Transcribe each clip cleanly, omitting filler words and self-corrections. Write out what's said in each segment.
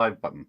Live button.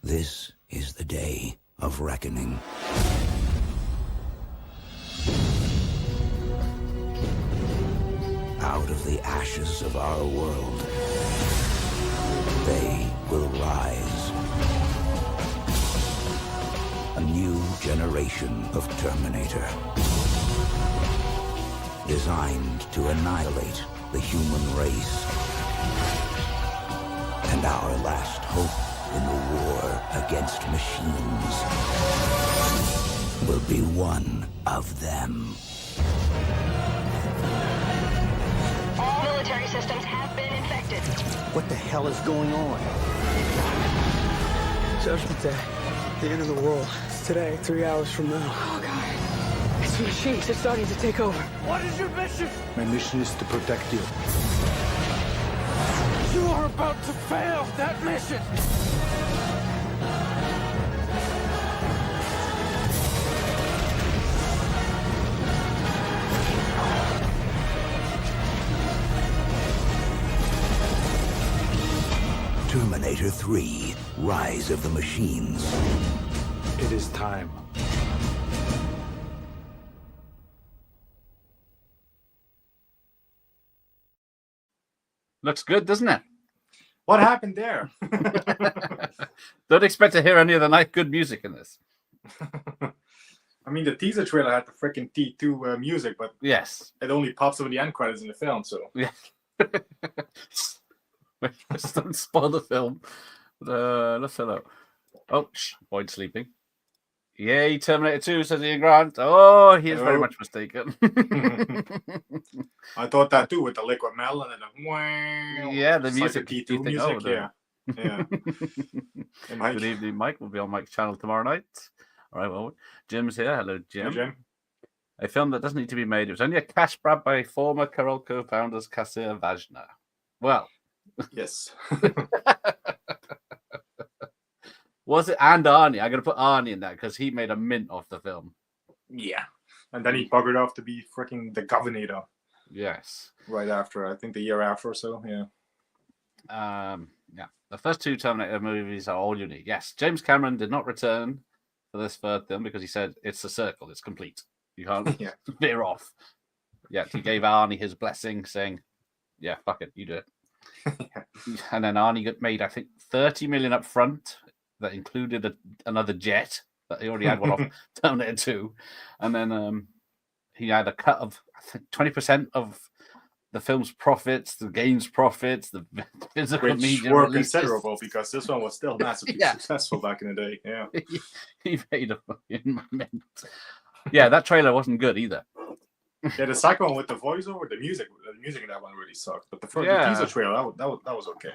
This is the day of reckoning. Out of the ashes of our world, they will rise. A new generation of Terminator. Designed to annihilate the human race. And our last hope in the war against machines will be one of them. All military systems have been infected. What the hell is going on? Judgment Day. The end of the world. It's today, 3 hours from now. Oh, God. It's the machines. They're starting to take over. What is your mission? My mission is to protect you. You are about to fail that mission! Terminator 3, Rise of the Machines. It is time. Looks good, doesn't it? What happened there? Don't expect to hear any of the nice good music in this. I mean, the teaser trailer had the freaking T2 music, but Yes. it only pops up in the end credits in the film, so. Yeah. Let's don't spoil the film. Let's have a look. Oh, Boyd's sleeping. Yay, Terminator 2, says Ian Grant. Oh, he is very Oh. much mistaken. I thought that too with the liquid metal and then the wow. Yeah, the It's like music. the You T2 think, music, oh, the- yeah. Yeah. Hey, Mike. Good evening, Mike. We'll be on Mike's channel tomorrow night. All right, well, Jim's here. Hello, Jim. Hey, Jim. A film that doesn't need to be made. It was only a cash grab by former Carol co-founders Kasia Vajna. Well, Yes. was it and Arnie? I'm going to put Arnie in that because he made a mint off the film. Yeah. And then he buggered off to be freaking the governor Yes. right after, I think the year after or so. Yeah. Yeah. The first two Terminator movies are all unique. Yes, James Cameron did not return for this third film because he said it's a circle, it's complete. You can't Yeah. veer off. Yeah, he gave Arnie his blessing, saying, "Yeah, fuck it, you do it." And then Arnie made, I think, 30 million up front. That included another jet that he already had one off Terminator 2, and then he had a cut of I think 20% of the film's profits, the game's profits, the physical Which media were releases. considerable because this one was still massively Yeah. successful back in the day. Yeah. He made a fucking mint. Yeah, that trailer wasn't good either. Yeah, the second one with the voiceover, the music in that one really sucked. But the first Yeah. teaser trailer, that was okay.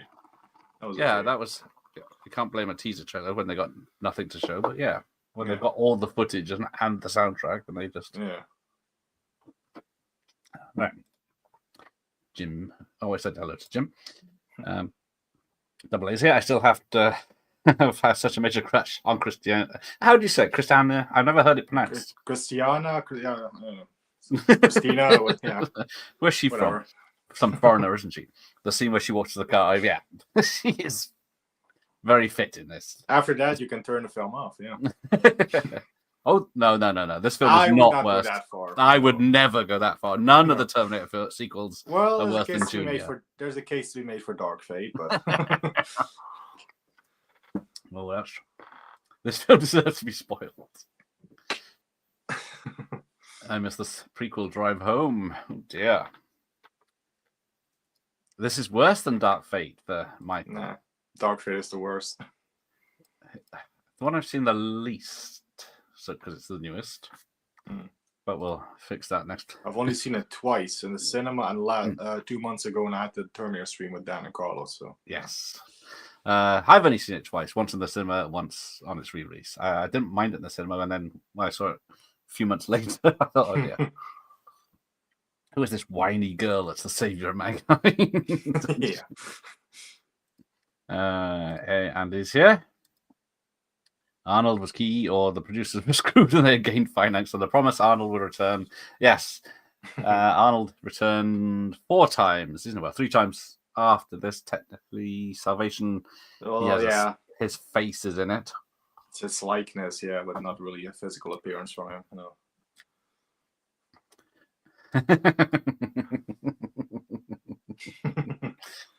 That was Yeah, okay. that was. You can't blame a teaser trailer when they got nothing to show, but yeah, when they've got all the footage and the soundtrack, and they just Yeah. right. Jim, oh, I said hello to Jim. Double A's here. I still have to have such a major crush on Christiana. How do you say it? Christiana? I've never heard it pronounced. Christina, Christina, yeah, Where's she whatever. from? Some foreigner, isn't she? The scene where she watches the car. Yeah, she is very fit in this. After that, you can turn the film off. Yeah. Oh no! This film I is would not not worse. go that far. I would never go that far. None of No. the Terminator sequels Well, are there's a worse than case to be made Junior. for. There's a case to be made for Dark Fate, but Well, that's this film deserves to be spoiled. I missed this prequel Drive Home. Oh dear. This is worse than Dark Fate for my part. nah, Dark Fate is the worst. The one I've seen the least, so because it's the newest. But we'll fix that next. I've only seen it twice in the cinema and 2 months ago when I had the Terminator stream with Dan and Carlos. So Yes. I've only seen it twice, once in the cinema, once on its re-release. I didn't mind it in the cinema, and then when I saw it a few months later, I thought, oh dear. Who is this whiny girl that's the savior of mankind? yeah. Andy's here. Arnold was key, or the producers were screwed and they gained finance. So the promise Arnold would return. Yes. Arnold returned 4 times, isn't it? Well, 3 times after this, technically. Salvation. Well, yeah. His face is in it. It's his likeness, yeah, but not really a physical appearance from him. No.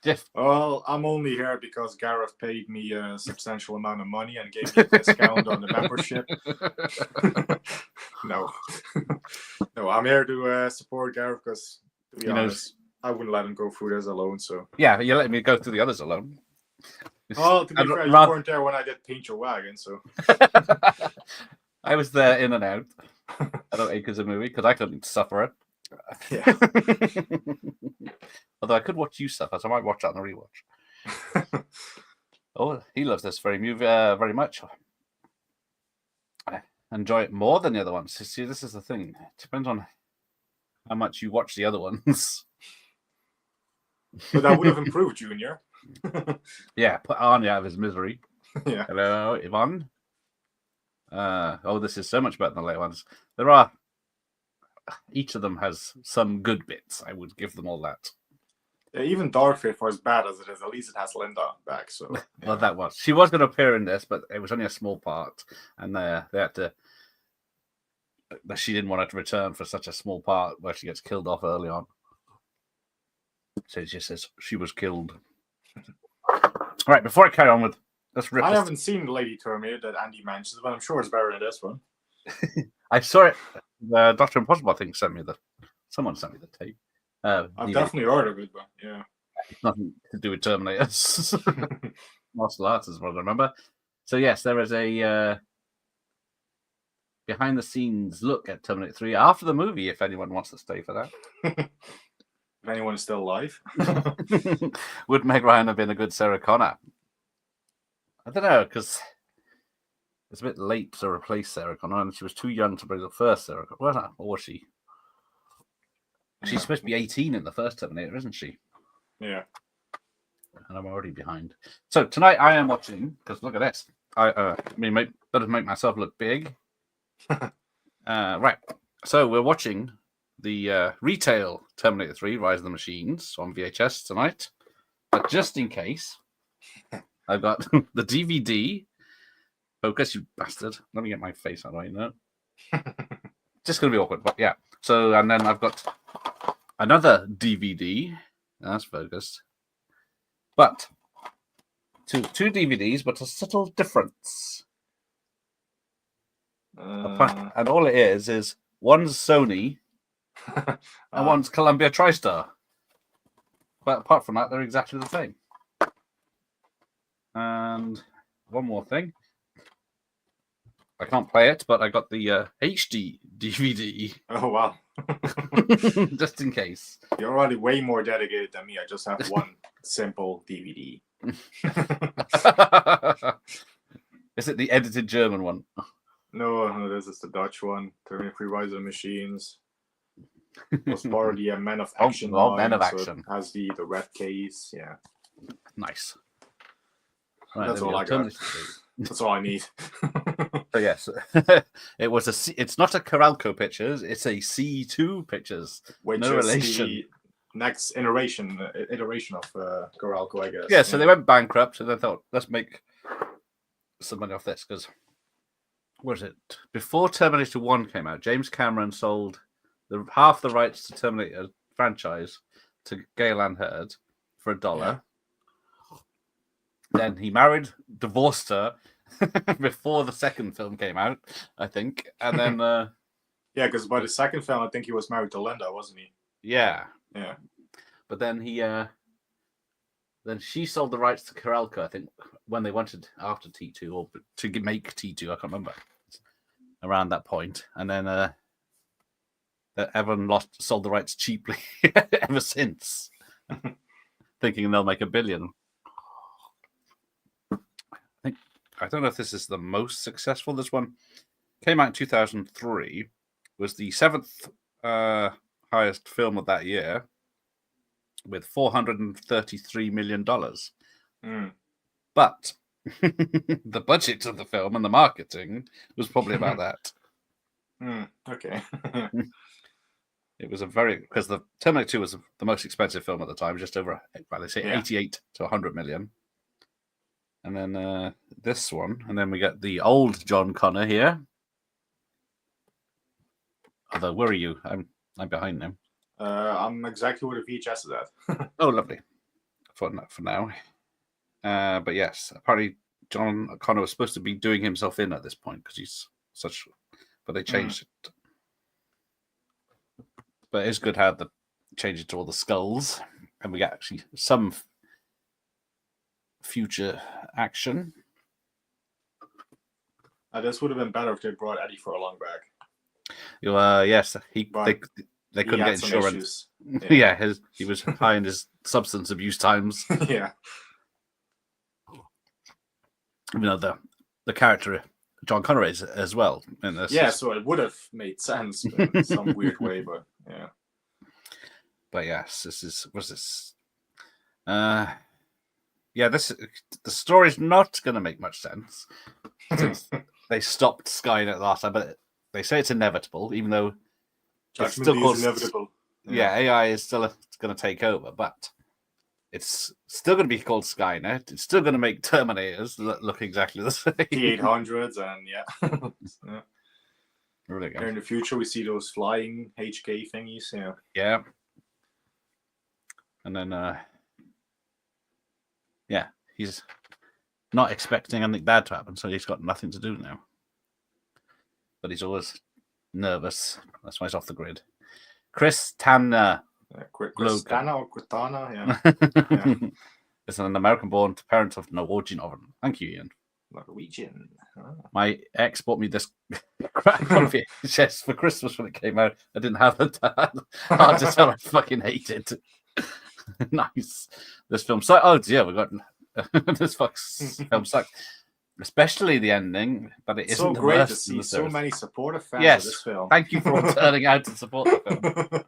Jeff. Well, I'm only here because Gareth paid me a substantial amount of money and gave me a discount on the membership. No. No, I'm here to support Gareth because, to be honest, I wouldn't let him go through this alone. So yeah, you're letting me go through the others alone. Oh, to be fair, you weren't there when I did Paint Your Wagon, so. I was there in and out. I don't acres a movie because I couldn't suffer it. Yeah. Although I could watch you suffer, so I might watch that on the rewatch. Oh, he loves this very movie very much. I enjoy it more than the other ones. See, this is the thing. It depends on how much you watch the other ones. But that would have improved, Junior. Yeah, put Arnie out of his misery. Yeah. Hello, Yvonne. Oh, this is so much better than the later ones. There are. Each of them has some good bits. I would give them all that. Yeah, even Dark Fate, for as bad as it is, at least it has Linda back. So, yeah. Well, that was. She was going to appear in this, but it was only a small part, and they had to. She didn't want her to return for such a small part where she gets killed off early on. So it just says she was killed. All right, before I carry on with, let's rip. I haven't seen Lady Terminator that Andy mentions, but I'm sure it's better than this one. I saw it. Dr. Impossible, I think, someone sent me the tape. I've definitely heard of it, but yeah. Nothing to do with Terminators. Martial arts is what I remember. So, yes, there is a behind the scenes look at Terminator 3 after the movie, if anyone wants to stay for that. If anyone is still alive. Would Meg Ryan have been a good Sarah Connor? I don't know, because it's a bit late to replace Sarah Connor, and she was too young to bring the first Sarah Connor. Or was she? She's supposed to be 18 in the first Terminator, isn't she? Yeah. And I'm already behind. So tonight I am watching, because look at this. Better make myself look big. Right. So we're watching the retail Terminator 3 Rise of the Machines on VHS tonight. But just in case, I've got the DVD. Focus, you bastard. Let me get my face out right now. Just going to be awkward, but yeah. So, and then I've got another DVD. That's focused. But two DVDs, but a subtle difference. And all it is one's Sony and one's Columbia TriStar. But apart from that, they're exactly the same. And one more thing. I can't play it, but I got the HD DVD. Oh, wow. Just in case. You're already way more dedicated than me. I just have one simple DVD. Is it the edited German one? No, this is the Dutch one. Terminator 3 Rise of the Machines. It was part of the Men of Action line, Men of so Action. it has the red case, yeah. Nice. Right, That's all I got. That's all I need. So yes, it's not a Coralco Pictures, it's a C2 Pictures. Which no is relation. the next iteration of Coralco, I guess. Yeah, so they went bankrupt, and they thought, let's make some money off this, because was it before Terminator 1 came out, James Cameron sold half the rights to Terminator franchise to Gail Ann Hurd for $1. Yeah. Then he married, divorced her before the second film came out, I think. And then Yeah, because by the second film, I think he was married to Linda, wasn't he? yeah. Yeah. But then then she sold the rights to Karelka, I think, when they wanted after T2 or to make T2, I can't remember. Around that point. And then everyone sold the rights cheaply ever since. Thinking they'll make $1 billion. I don't know if this is the most successful. This one came out in 2003, was the 7th highest film of that year, with $433 million. But the budget of the film and the marketing was probably about that. Okay. It was because the Terminator 2 was the most expensive film at the time, just over, they say 88 to 100 million. And then this one, and then we get the old John Connor here. Although, where are you? I'm behind him. I'm exactly where the VHS is at. Oh, lovely. For now. But yes, apparently John Connor was supposed to be doing himself in at this point because he's such. But they changed it. But it's good how they changed it to all the skulls, and we get actually some future action. This would have been better if they brought Eddie Furlong back. Yes, they couldn't get insurance. Yeah, he was high in his substance abuse times. Yeah. You know, the character John Connor is as well. In this. Yeah, so it would have made sense in some weird way, but yeah. But yes, the story's not going to make much sense since they stopped Skynet last time, but they say it's inevitable, even though it's still called inevitable. Yeah, AI is still going to take over, but it's still going to be called Skynet. It's still going to make Terminators look exactly the same. T-800s and yeah. Really good. In the future, we see those flying HK thingies. Yeah. Yeah. And then, he's not expecting anything bad to happen, so he's got nothing to do now. But he's always nervous. That's why he's off the grid. Chris Tanner. Chris Tanner or Cortana, yeah. Is an American-born parent of Norwegian origin. Thank you, Ian. Norwegian. Oh. My ex bought me this crap on VHS for Christmas when it came out. I didn't have it. Hard to tell. I fucking hate it. Nice. This film sucks. Oh dear, we got this film sucks. Especially the ending, but it isn't so the great worst to see in the so series. many supportive fans of this film. Thank you for all turning out to support the film.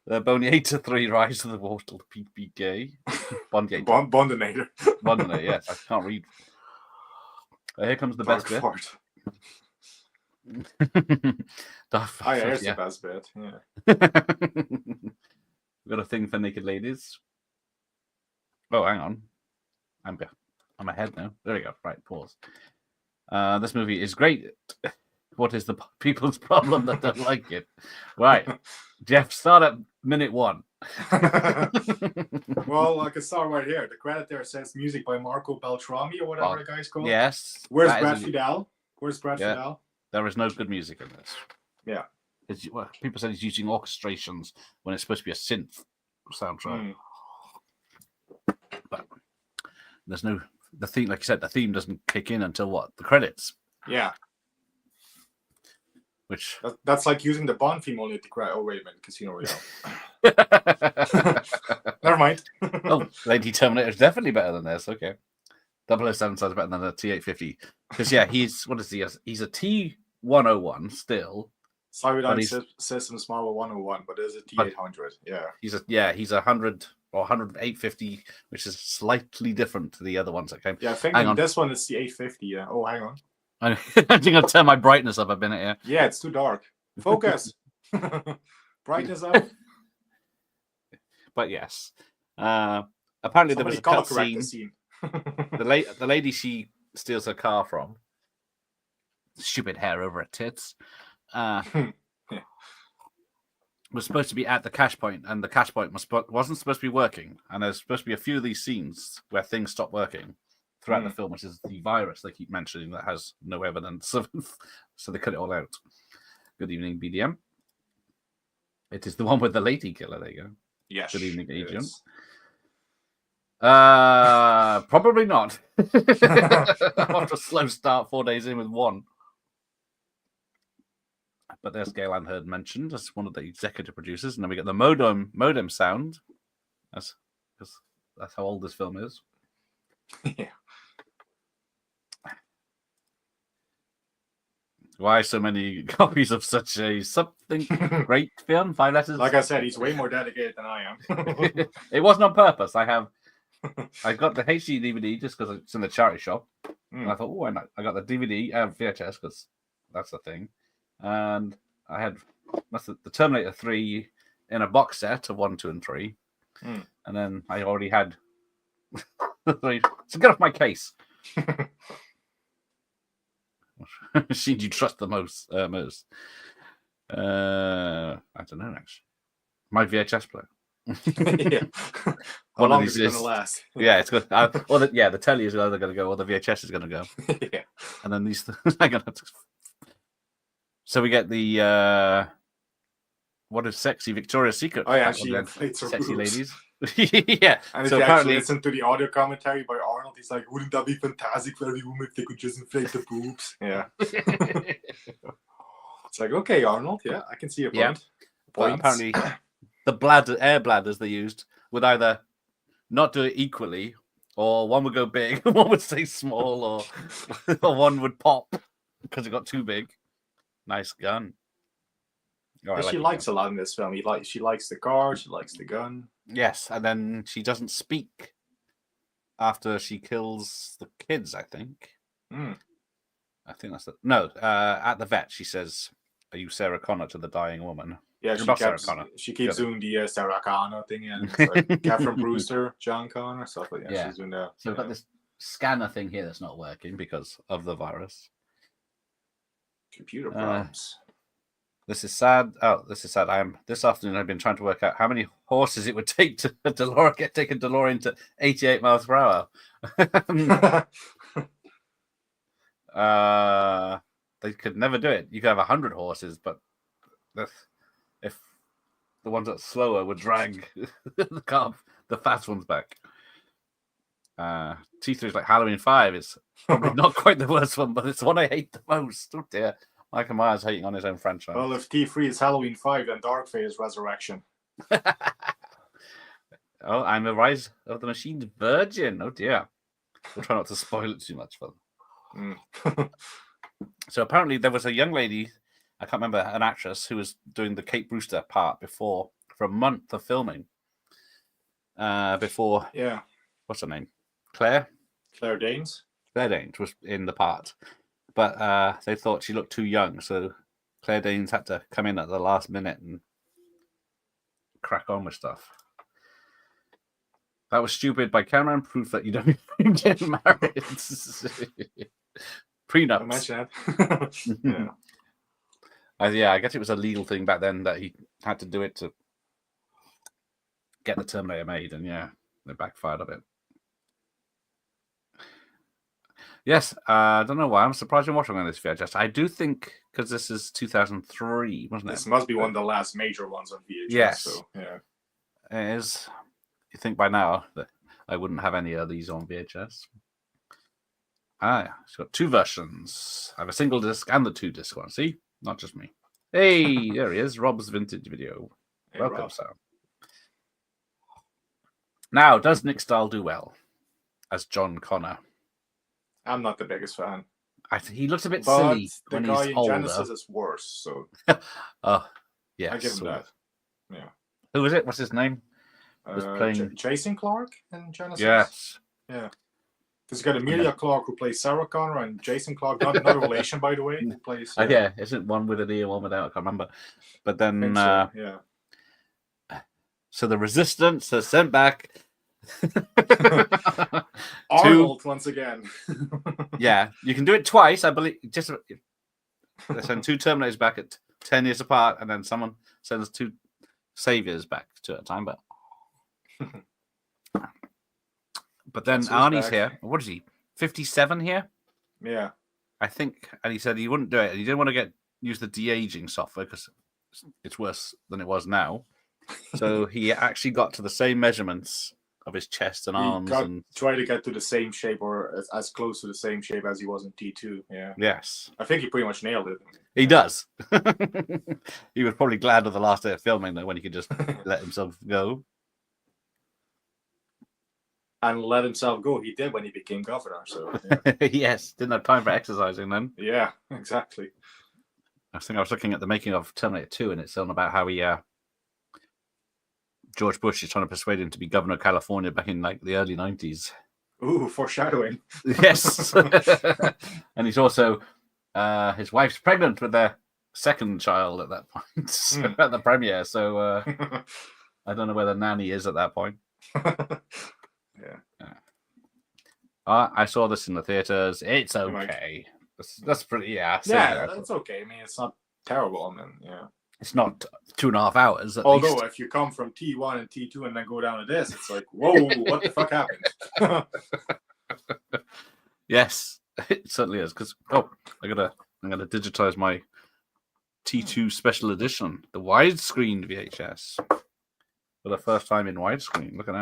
The Boniator 3 Rise of the Mortal PPK. Bondiator. Bondinator. Bondinator, yes. I can't read. Here comes the best bit. Here's the best bit. Yeah. We've got a thing for naked ladies. Oh, hang on. I'm ahead now. There we go. Right, pause. This movie is great. What is the people's problem that don't like it? Right. Jeff, start at minute 1. Well, I can start right here. The credit there says music by Marco Beltrami or whatever the guy's called. Yes. Where's Brad Fidel? Where's Brad Fidel? There is no good music in this. Yeah. People said he's using orchestrations when it's supposed to be a synth soundtrack. But there's no the theme, like you said, the theme doesn't kick in until what? The credits. Yeah. Which that's like using the Bond theme only at the credit. Oh wait a minute, Casino Royale. Never mind. Oh, Lady Terminator is definitely better than this. Okay. 007 sounds better than a T850. Because he's what is he? He's a T101 still. Cyberdyne Systems Model 101, but there's a T800. Yeah. He's 100 or 10850, which is slightly different to the other ones that came. Yeah, I think this one is the 850. Yeah. Oh, hang on. I think I'll turn my brightness up a minute here. Yeah, it's too dark. Focus. Brightness up. But yes. Apparently there was a cut scene. The lady she steals her car from stupid hair over her tits. Yeah. Was supposed to be at the cash point, and the cash point wasn't supposed to be working. And there's supposed to be a few of these scenes where things stop working throughout the film, which is the virus they keep mentioning that has no evidence of. So they cut it all out. Good evening, BDM. It is the one with the lady killer. There you go. Yes. Good evening, it agent. is. Probably not. After a slow start, 4 days in with one. But there's Gail Ann Hurd mentioned as one of the executive producers, and then we get the modem sound. That's how old this film is. Yeah. Why so many copies of such a something great film? 5 letters. Like I said, he's way more dedicated than I am. It wasn't on purpose. I got the HD DVD just because it's in the charity shop, and I thought, oh, why not? I got the DVD and VHS because that's the thing, and I had the Terminator 3 in a box set of 1, 2, and 3, and then I already had. So get off my case. She do you trust the most? I don't know actually. My VHS player. Yeah. How One long of is these it is- gonna last? Yeah, it's good. The telly is either going to go or the VHS is going to go, Yeah. and then these. I'm gonna have to... So we get the what is sexy Victoria's Secret? Oh yeah, back she on the inflates her sexy boobs. ladies. Yeah. And if So you actually apparently, listen to the audio commentary by Arnold, he's like, "Wouldn't that be fantastic for every woman if they could just inflate the boobs?" Yeah. It's like, okay, Arnold. Yeah, I can see your point. Yeah. but Points. apparently, the air bladders they used would either not do it equally, or one would go big, and one would stay small, or one would pop because it got too big. Nice gun. Oh, I And she it, likes yeah. a lot in this film. She likes the car. She likes the gun. Yes, and then she doesn't speak after she kills the kids, I think. Mm. I think that's no. At the vet, she says, "Are you Sarah Connor?" to the dying woman. Yeah, You're not Sarah Connor. she keeps Good. doing the Sarah Connor thing, and it's like Catherine Brewster, John Connor, stuff like that. Yeah. She's doing that. So we've got this scanner thing here that's not working because of the virus. Computer problems. This is sad. Oh, this is sad. This afternoon I've been trying to work out how many horses it would take to take a DeLorean to 88 miles per hour. They could never do it. You could have 100 horses, but if the ones that's slower would drag the fast ones back. T3 is like Halloween 5. It's probably not quite the worst one, but it's the one I hate the most. Oh dear. Michael Myers hating on his own franchise. Well, if T3 is Halloween 5, then Darkfate is Resurrection. Oh, I'm a Rise of the Machines virgin. Oh dear. We'll try not to spoil it too much for them. So apparently there was a young lady, I can't remember, an actress who was doing the Kate Brewster part before for a month of filming. Before, Yeah. what's her name? Claire Danes. Claire Danes was in the part, but they thought she looked too young, so Claire Danes had to come in at the last minute and crack on with stuff. That was stupid by Cameron. Proof that you don't even get married. Prenups. Imagine that. Yeah. Yeah, I guess it was a legal thing back then that he had to do it to get the Terminator made, and yeah, they backfired a bit. Yes, I don't know why. I'm surprised you're watching on this VHS. I do think because this is 2003, wasn't it? This must be one of the last major ones on VHS. Yes. So, yeah. It is. You think by now that I wouldn't have any of these on VHS. It's got 2 versions. I have a single disc and the 2-disc one. See? Not just me. Hey, there he is. Rob's vintage video. Hey, Welcome, Rob. sir. Now, does Nick Stahl do well as John Connor? I'm not the biggest fan. He looks a bit But silly the when guy he's in older. Genesis is worse, so Oh, yeah. I give him that. Yeah. Who is it? What's his name? Was playing- Jason Clarke in Genesis? Yes. Yeah. Because you got Emilia Clarke who plays Sarah Connor and Jason Clarke, not a relation, by the way, who plays. Yeah, isn't one with an E and one without? I can't remember. But I then, think so, yeah. so the Resistance has sent back. Arnold once again. Yeah, you can do it twice, I believe. Just They send 2 Terminators back at 10 years apart, and then someone sends 2 Saviors back 2 at a time. But then That's who's Arnie's back. here. What is he? 57 here, Yeah. I think. And he said he wouldn't do it. He didn't want to use the de-aging software because it's worse than it was now. So he actually got to the same measurements of his chest and arms, and try to get to the same shape or as close to the same shape as he was in T2. Yeah. yes, I think he pretty much nailed it. he does. He was probably glad of the last day of filming though, when he could just let himself go. And let himself go. He did when he became governor. So yeah, Yes, didn't have time for exercising then. yeah, exactly. I think I was looking at the making of Terminator 2, and it's on about how he George Bush is trying to persuade him to be governor of California back in like the early 90s. Ooh, foreshadowing. Yes. And he's also his wife's pregnant with their second child at that point at the premiere. So I don't know where the nanny is at that point. Yeah. I saw this in the theaters. It's Oh my okay. That's pretty. Yeah. Yeah, that's okay. I mean, it's not terrible. I mean, yeah. It's not 2.5 hours. Although, least. if you come from T1 and T2 and then go down to this, it's like, whoa, what the fuck happened? Yes, it certainly is. Because I'm gonna digitize my T2 special edition, the widescreen VHS, for the first time in widescreen. Look at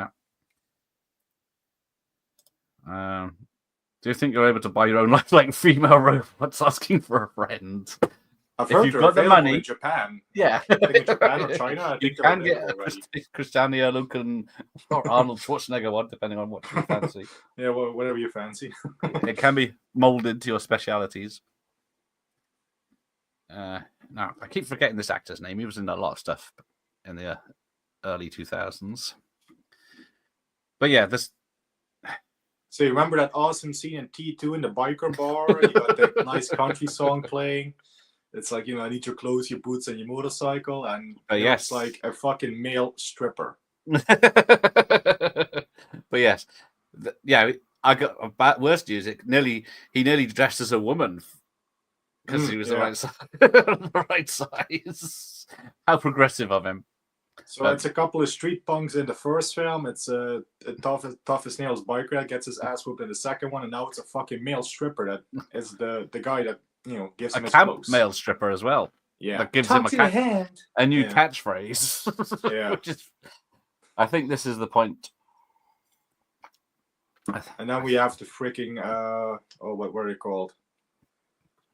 that. Do you think you're able to buy your own like female robots asking for a friend? I've If heard you've they're got the available money- in Japan. Yeah, I think in Japan or China. I you think they're can get available already. Cristiano looking or Arnold Schwarzenegger one, depending on what you fancy. Yeah, well, whatever you fancy. It can be molded to your specialities. Now, I keep forgetting this actor's name. He was in a lot of stuff in the early 2000s. But yeah, this. So you remember that awesome scene in T2 in the biker bar? And you got that nice country song playing. It's like, I need your clothes, your boots, and your motorcycle. And yes. it's like a fucking male stripper. But yes, I got worst news. He nearly dressed as a woman because he was the right size. The right size. How progressive of him! So it's a couple of street punks in the first film. It's a toughest nails biker that gets his ass whooped in the second one, and now it's a fucking male stripper that is the guy that gives him A his camp clothes. male stripper as well. Yeah, That gives him a new Yeah. catchphrase. Yeah. Which is, I think this is the point. And then we have the freaking what were they called?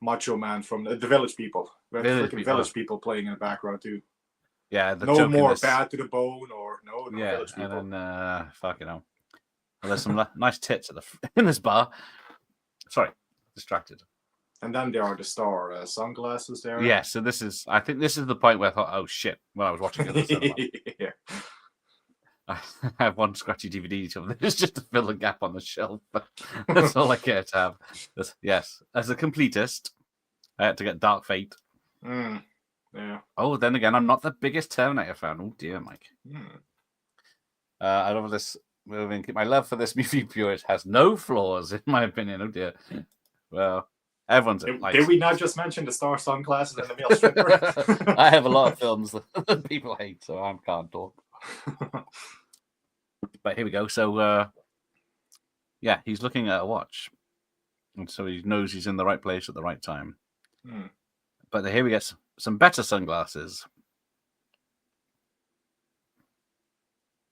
Macho Man from the Village People. We have Village freaking People. Village People playing in the background too. Yeah, the No joke in more this- bad to the bone or no Yeah, Village People. and then fucking hell. Well, there's some nice tits in this bar. Sorry, distracted. And then there are the star sunglasses there. Yeah, so I think this is the point where I thought, oh shit, when I was watching it. In the cinema. Yeah. I have one scratchy DVD of this just to fill a gap on the shelf, but that's all I care to have. Yes, as a completist, I had to get Dark Fate. Yeah. Oh, then again, I'm not the biggest Terminator fan. Oh dear, Mike. Mm. I love this movie. My love for this movie purist has no flaws, in my opinion. Oh dear. Well, everyone's Did we not just mention the star sunglasses and the male stripper? I have a lot of films that people hate, so I can't talk. But here we go. So, yeah, he's looking at a watch, and so he knows he's in the right place at the right time. Hmm. But here we get some better sunglasses.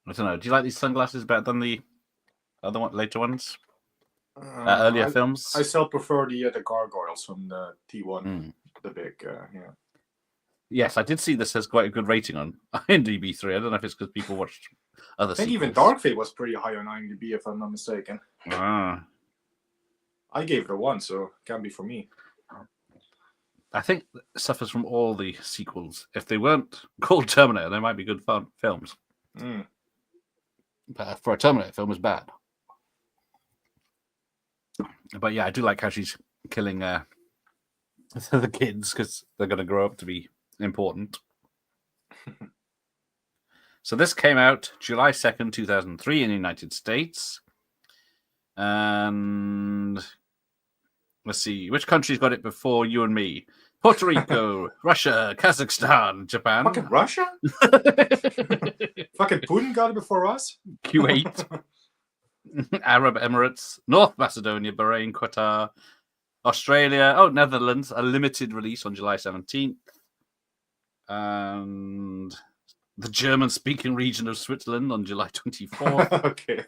I don't know. Do you like these sunglasses better than the other later ones? Earlier films? I still prefer the gargoyles from the T1, Mm. the big, yeah. Yes, I did see this has quite a good rating on IMDb 3. I don't know if it's because people watched other I think even sequels. Dark Fate was pretty high on IMDb, if I'm not mistaken. Ah. I gave it a 1, so it can be for me. I think it suffers from all the sequels. If they weren't called Terminator, they might be good fun films. Mm. But for a Terminator film, it's bad. But yeah, I do like how she's killing the kids because they're going to grow up to be important. So this came out July 2nd, 2003 in the United States. And let's see, which country's got it before you and me? Puerto Rico, Russia, Kazakhstan, Japan, Fucking Russia? Fucking Putin got it before us? Kuwait, Arab Emirates, North Macedonia, Bahrain, Qatar, Australia, Netherlands, a limited release on July 17th. And the German-speaking region of Switzerland on July 24th. Okay.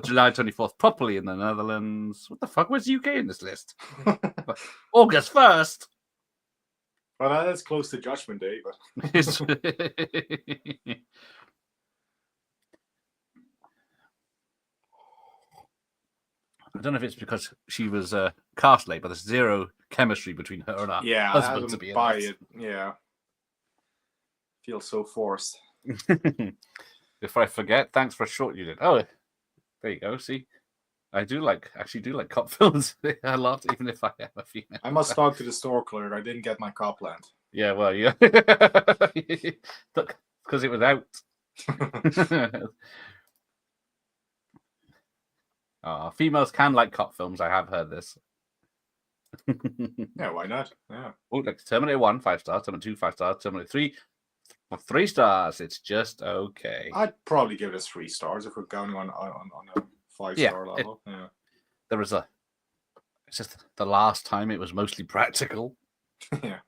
July 24th, properly in the Netherlands. What the fuck? Where's the UK in this list? August 1st. Well, that's close to Judgment Day, but I don't know if it's because she was cast late, but there's zero chemistry between her and her yeah, I husband to don't be in buy this. it. Yeah. Feels so forced. Before I forget, thanks for a short you did. Oh, there you go. See, I actually do like cop films a lot, even if I am a female. I must talk to the store clerk. I didn't get my Copland. Yeah, well, yeah, because it was out. Females can like cop films. I have heard this. Yeah, why not? Yeah. Like Terminator 1, 5 stars. Terminator 2, 5 stars. Terminator 3, 3 stars. It's just okay. I'd probably give it 3 stars if we're going on a 5-star level. Yeah. It's just the last time it was mostly practical. Yeah.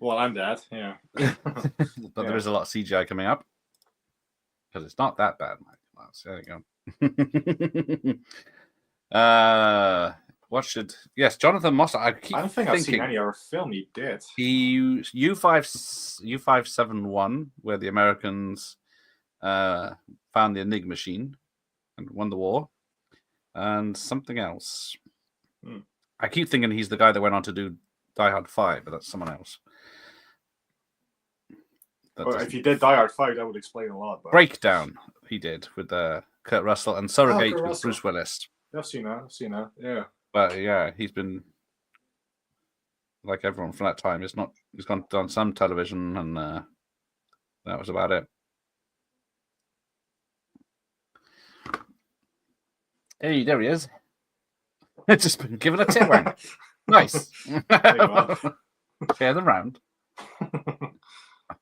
Well, I'm that. Yeah. But there is a lot of CGI coming up because it's not that bad, Mike. There you go. Yes, Jonathan Moss. I don't think I've seen any other film he did. He U571, where the Americans found the Enigma machine and won the war, and something else. I keep thinking he's the guy that went on to do Die Hard 5, but that's someone else. If you did Die Hard 5, that would explain a lot. But... Breakdown he did with Kurt Russell and Surrogate with Russell. Bruce Willis. I've seen that. Yeah. But yeah, he's been like everyone from that time. He's done some television, and that was about it. Hey, there he is. Just been given a tip round. Nice. Share them round.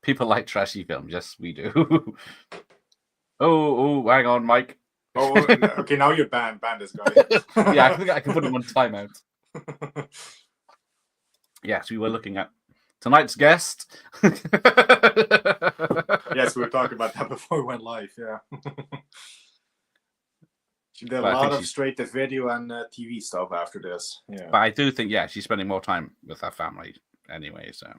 People like trashy films. Yes, we do. Oh, hang on, Mike. Oh, okay, now you're banned. Ban this guy. Yeah, I think I can put him on timeout. Yes, we were looking at tonight's guest. Yes, we were talking about that before we went live. Yeah. She did a lot of straight-to-video and TV stuff after this. Yeah. But I do think, she's spending more time with her family anyway. So.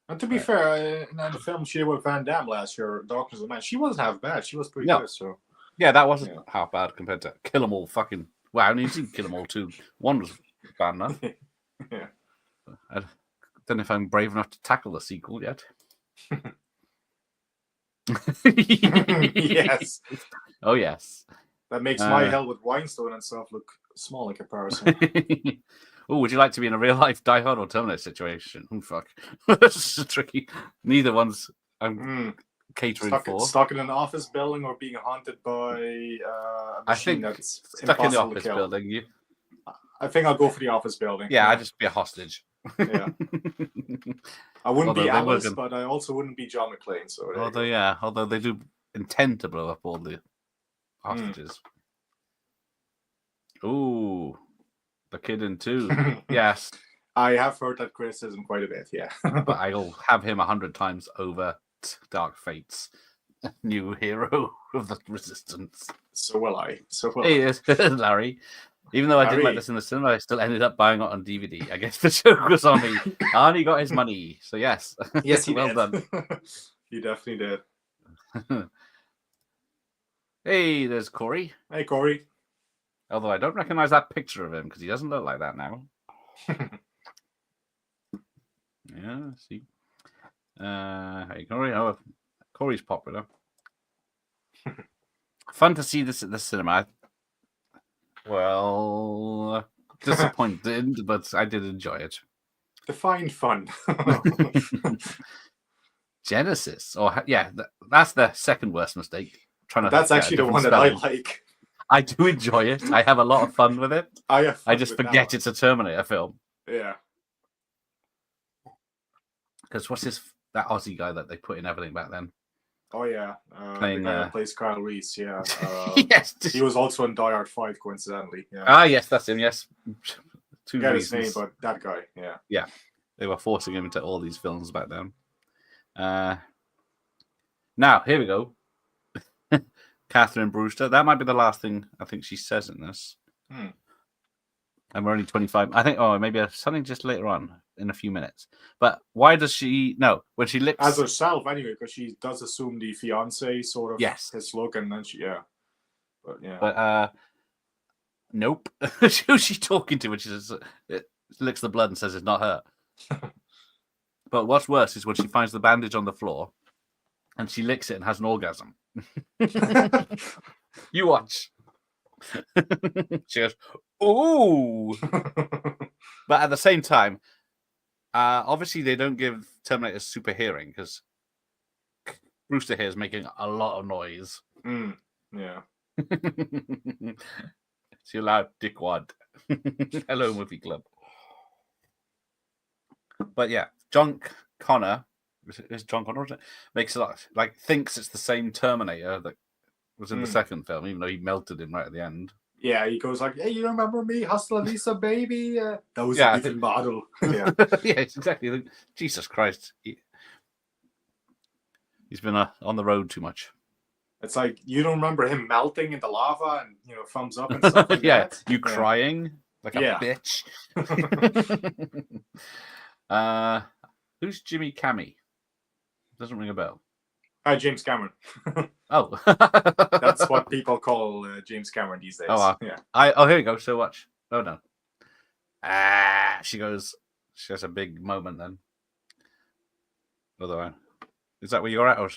And to be fair, in the film she did with Van Damme last year, Darkness of the Mind, she wasn't half bad. She was pretty good. So yeah, that wasn't half bad compared to Kill 'Em All. Fucking wow! I haven't even seen Kill 'Em All 2. 1 was bad enough. Yeah. I don't know if I'm brave enough to tackle the sequel yet. Yes. Oh yes. That makes My Hell with Weinstein and stuff look small in comparison. Oh, would you like to be in a real life Die Hard or Terminator situation? Oh, fuck. This is tricky. Neither one's I'm catering for. Stuck in an office building or being haunted by a machine that's stuck in the impossible office to kill. building. I think I'll go for the office building. Yeah, I'd just be a hostage. Yeah. I wouldn't be Alice, but I also wouldn't be John McClane. So although they do intend to blow up all the hostages. Ooh. The Kid in 2. Yes. I have heard that criticism quite a bit, yeah. But I'll have him 100 times over Dark Fate's new hero of the Resistance. So will I. Hey, Larry. Even though I didn't like this in the cinema, I still ended up buying it on DVD. I guess the joke was on me. Arnie got his money. So yes. Yes, he well did. done. He definitely did. Hey, there's Corey. Hey, Corey. Although I don't recognize that picture of him because he doesn't look like that now. Yeah, see. Hey, Corey. Oh, Corey's popular. Fun to see this at the cinema. Well, disappointed, but I did enjoy it. Define fun. Genesis. That's the second worst mistake. That's actually the one that I like. I do enjoy it. I have a lot of fun with it. I just forget it's a Terminator film. Yeah. because what's that Aussie guy that they put in everything back then? Oh yeah, Playing, the guy that plays Kyle Reese. Yeah, Yes. he was also in Die Hard 5, coincidentally. Yeah, Ah, yes, that's him. Yes, two forget his reasons. name, but that guy. Yeah. Yeah, they were forcing him into all these films back then. Now here we go. Catherine Brewster. That might be the last thing I think she says in this. And we're only 25. I think. Oh, maybe something just later on in a few minutes. But why does she? No, when she lips As herself, anyway, because she does assume the fiance sort of his look, and then But nope. Who's she talking to when she says it licks the blood and says it's not her? But what's worse is when she finds the bandage on the floor and she licks it and has an orgasm. You watch. She goes, "Ooh!" But at the same time, obviously they don't give Terminator super hearing because Brewster here is making a lot of noise. Yeah. It's your loud dickwad. Hello, movie club. But yeah, John Connor is John Connor, isn't it? Makes a lot thinks it's the same Terminator that was in the second film, even though he melted him right at the end. Yeah, he goes like, "Hey, you remember me, Hasta La Vista, baby? That was a different model." Yeah, yeah, it's exactly. Jesus Christ, he's been on the road too much. It's like you don't remember him melting in the lava and thumbs up and stuff like yeah, that. you crying like a bitch. Who's Jimmy Cammy? Doesn't ring a bell. James Cameron. Oh, that's what people call James Cameron these days. Yeah. Here we go. So watch. Oh no. She goes. She has a big moment then. Otherwise, is that where you're at? Or...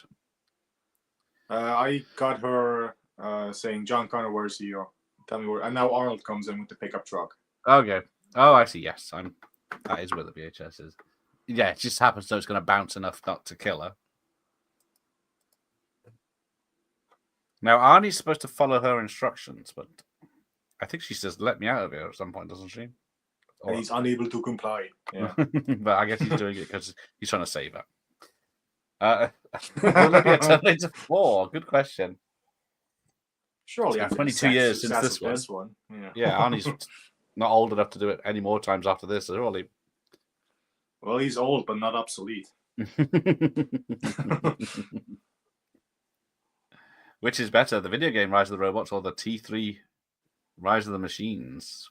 I got her saying, "John Connor, where's he? Tell me where." And now Arnold comes in with the pickup truck. Okay. Oh, I see. Yes, that is where the VHS is. Yeah, it just happens so it's going to bounce enough not to kill her. Now, Arnie's supposed to follow her instructions, but I think she says, "Let me out of here" at some point, doesn't she? And he's unable to comply. Yeah. But I guess he's doing it because he's trying to save her. Will there be a Terminator 4? Good question. Surely, 22 years since this one. Yeah, Arnie's not old enough to do it any more times after this, surely. Well, he's old, but not obsolete. Which is better, the video game Rise of the Robots or the T3 Rise of the Machines?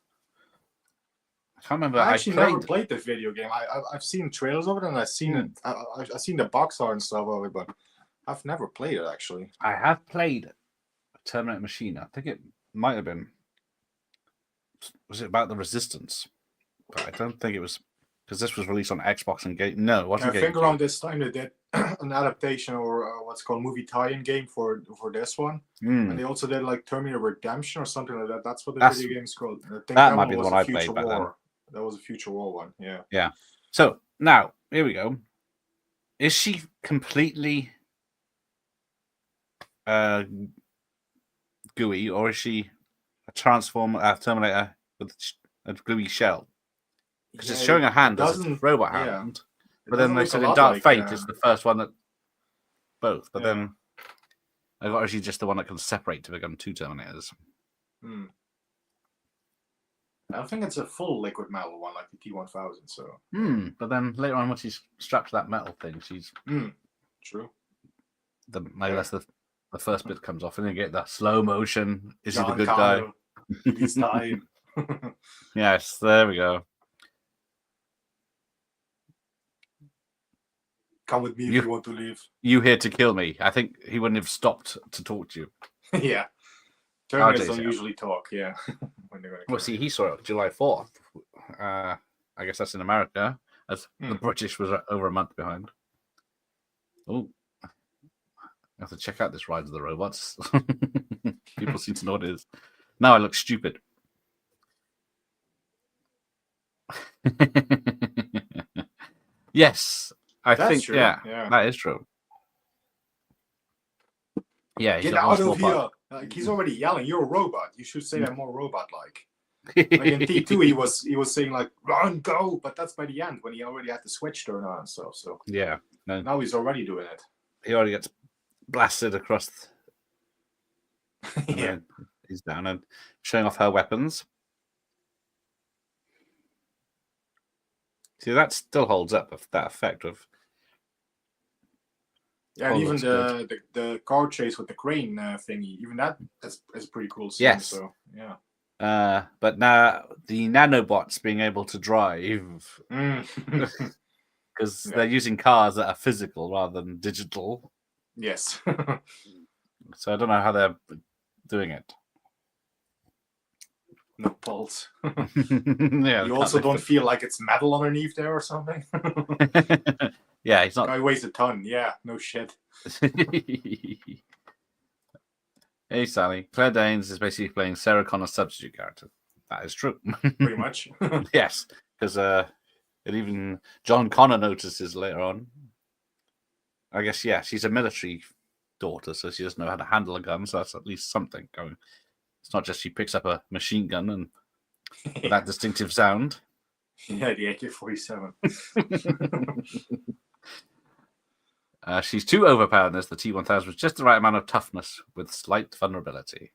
I can't remember. I actually never played the video game. I've seen trailers of it and I've seen it. I've seen the box art and stuff of it, but I've never played it actually. I have played Terminator Machine. I think it might have been. Was it about the Resistance? But I don't think it was because this was released on Xbox and Game. No, it wasn't. I think around this time they did an adaptation or what's called movie tie-in game for this one, and they also did like Terminator Redemption or something like that. That's what the video game's called. I think that might be the one I played back then. That was a Future War one. Yeah. Yeah. So now here we go. Is she completely gooey, or is she a Terminator with a gooey shell? Because it's showing a hand as a robot hand, but then they said in Dark Fate is the first one that both. But then I got actually just the one that can separate to become two Terminators. I think it's a full liquid metal one, like the T-1000. So. But then later on, when she's strapped to that metal thing, she's true. Maybe that's the first bit comes off, and then you get that slow motion. Is he the good guy? It's time. Yes, there we go. Come with me if you want to leave. You here to kill me? I think he wouldn't have stopped to talk to you. Yeah. Terminators don't usually talk, yeah. When they're well, see, he saw it July 4th. I guess that's in America, as the British was over a month behind. Oh, I have to check out this Rise of the Robots. People seem to know what it is. Now I look stupid. Yes, that's think true. Yeah, that is true. Yeah, get out of here! Like, he's already yelling. You're a robot. You should say that more robot-like. Like in T2, he was saying like run, go, but that's by the end when he already had the switch turned on and stuff. So Yeah, no, now he's already doing it. he already gets blasted across, and Yeah. then he's down and showing off her weapons. See, that still holds up. That effect of Yeah, and Oh, even looks the car chase with the crane thingy, even that is pretty cool scene. Yes. So yeah. but now the nanobots being able to drive because Yeah. they're using cars that are physical rather than digital. Yes. So I don't know how they're doing it. No pulse. Yeah, You also don't feel like it's metal underneath there or something. Yeah, he's not. Guy weighs a ton. Yeah, no shit. Hey, Sally. Claire Danes is basically playing Sarah Connor's substitute character. That is true. Pretty much. Yes, because it even John Connor notices later on. I guess, yeah, she's a military daughter, so she doesn't know how to handle a gun, so that's at least something going. It's not just she picks up a machine gun and with that distinctive sound. Yeah, the AK-47. She's too overpowered as the T-1000 with just the right amount of toughness with slight vulnerability.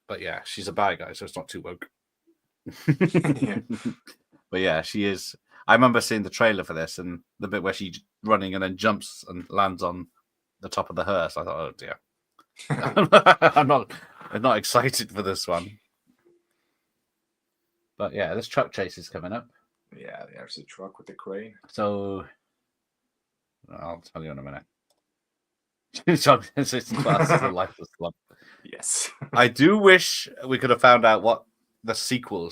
But yeah, she's a bad guy, so it's not too woke. Yeah. But yeah, she is. I remember seeing the trailer for this and the bit where she's running and then jumps and lands on the top of the hearse. I thought, oh dear. I'm not excited for this one. But yeah, this truck chase is coming up. Yeah, there's a truck with the crane. So I'll tell you in a minute. John insists class is a lifeless lump. Yes. I do wish we could have found out what the sequel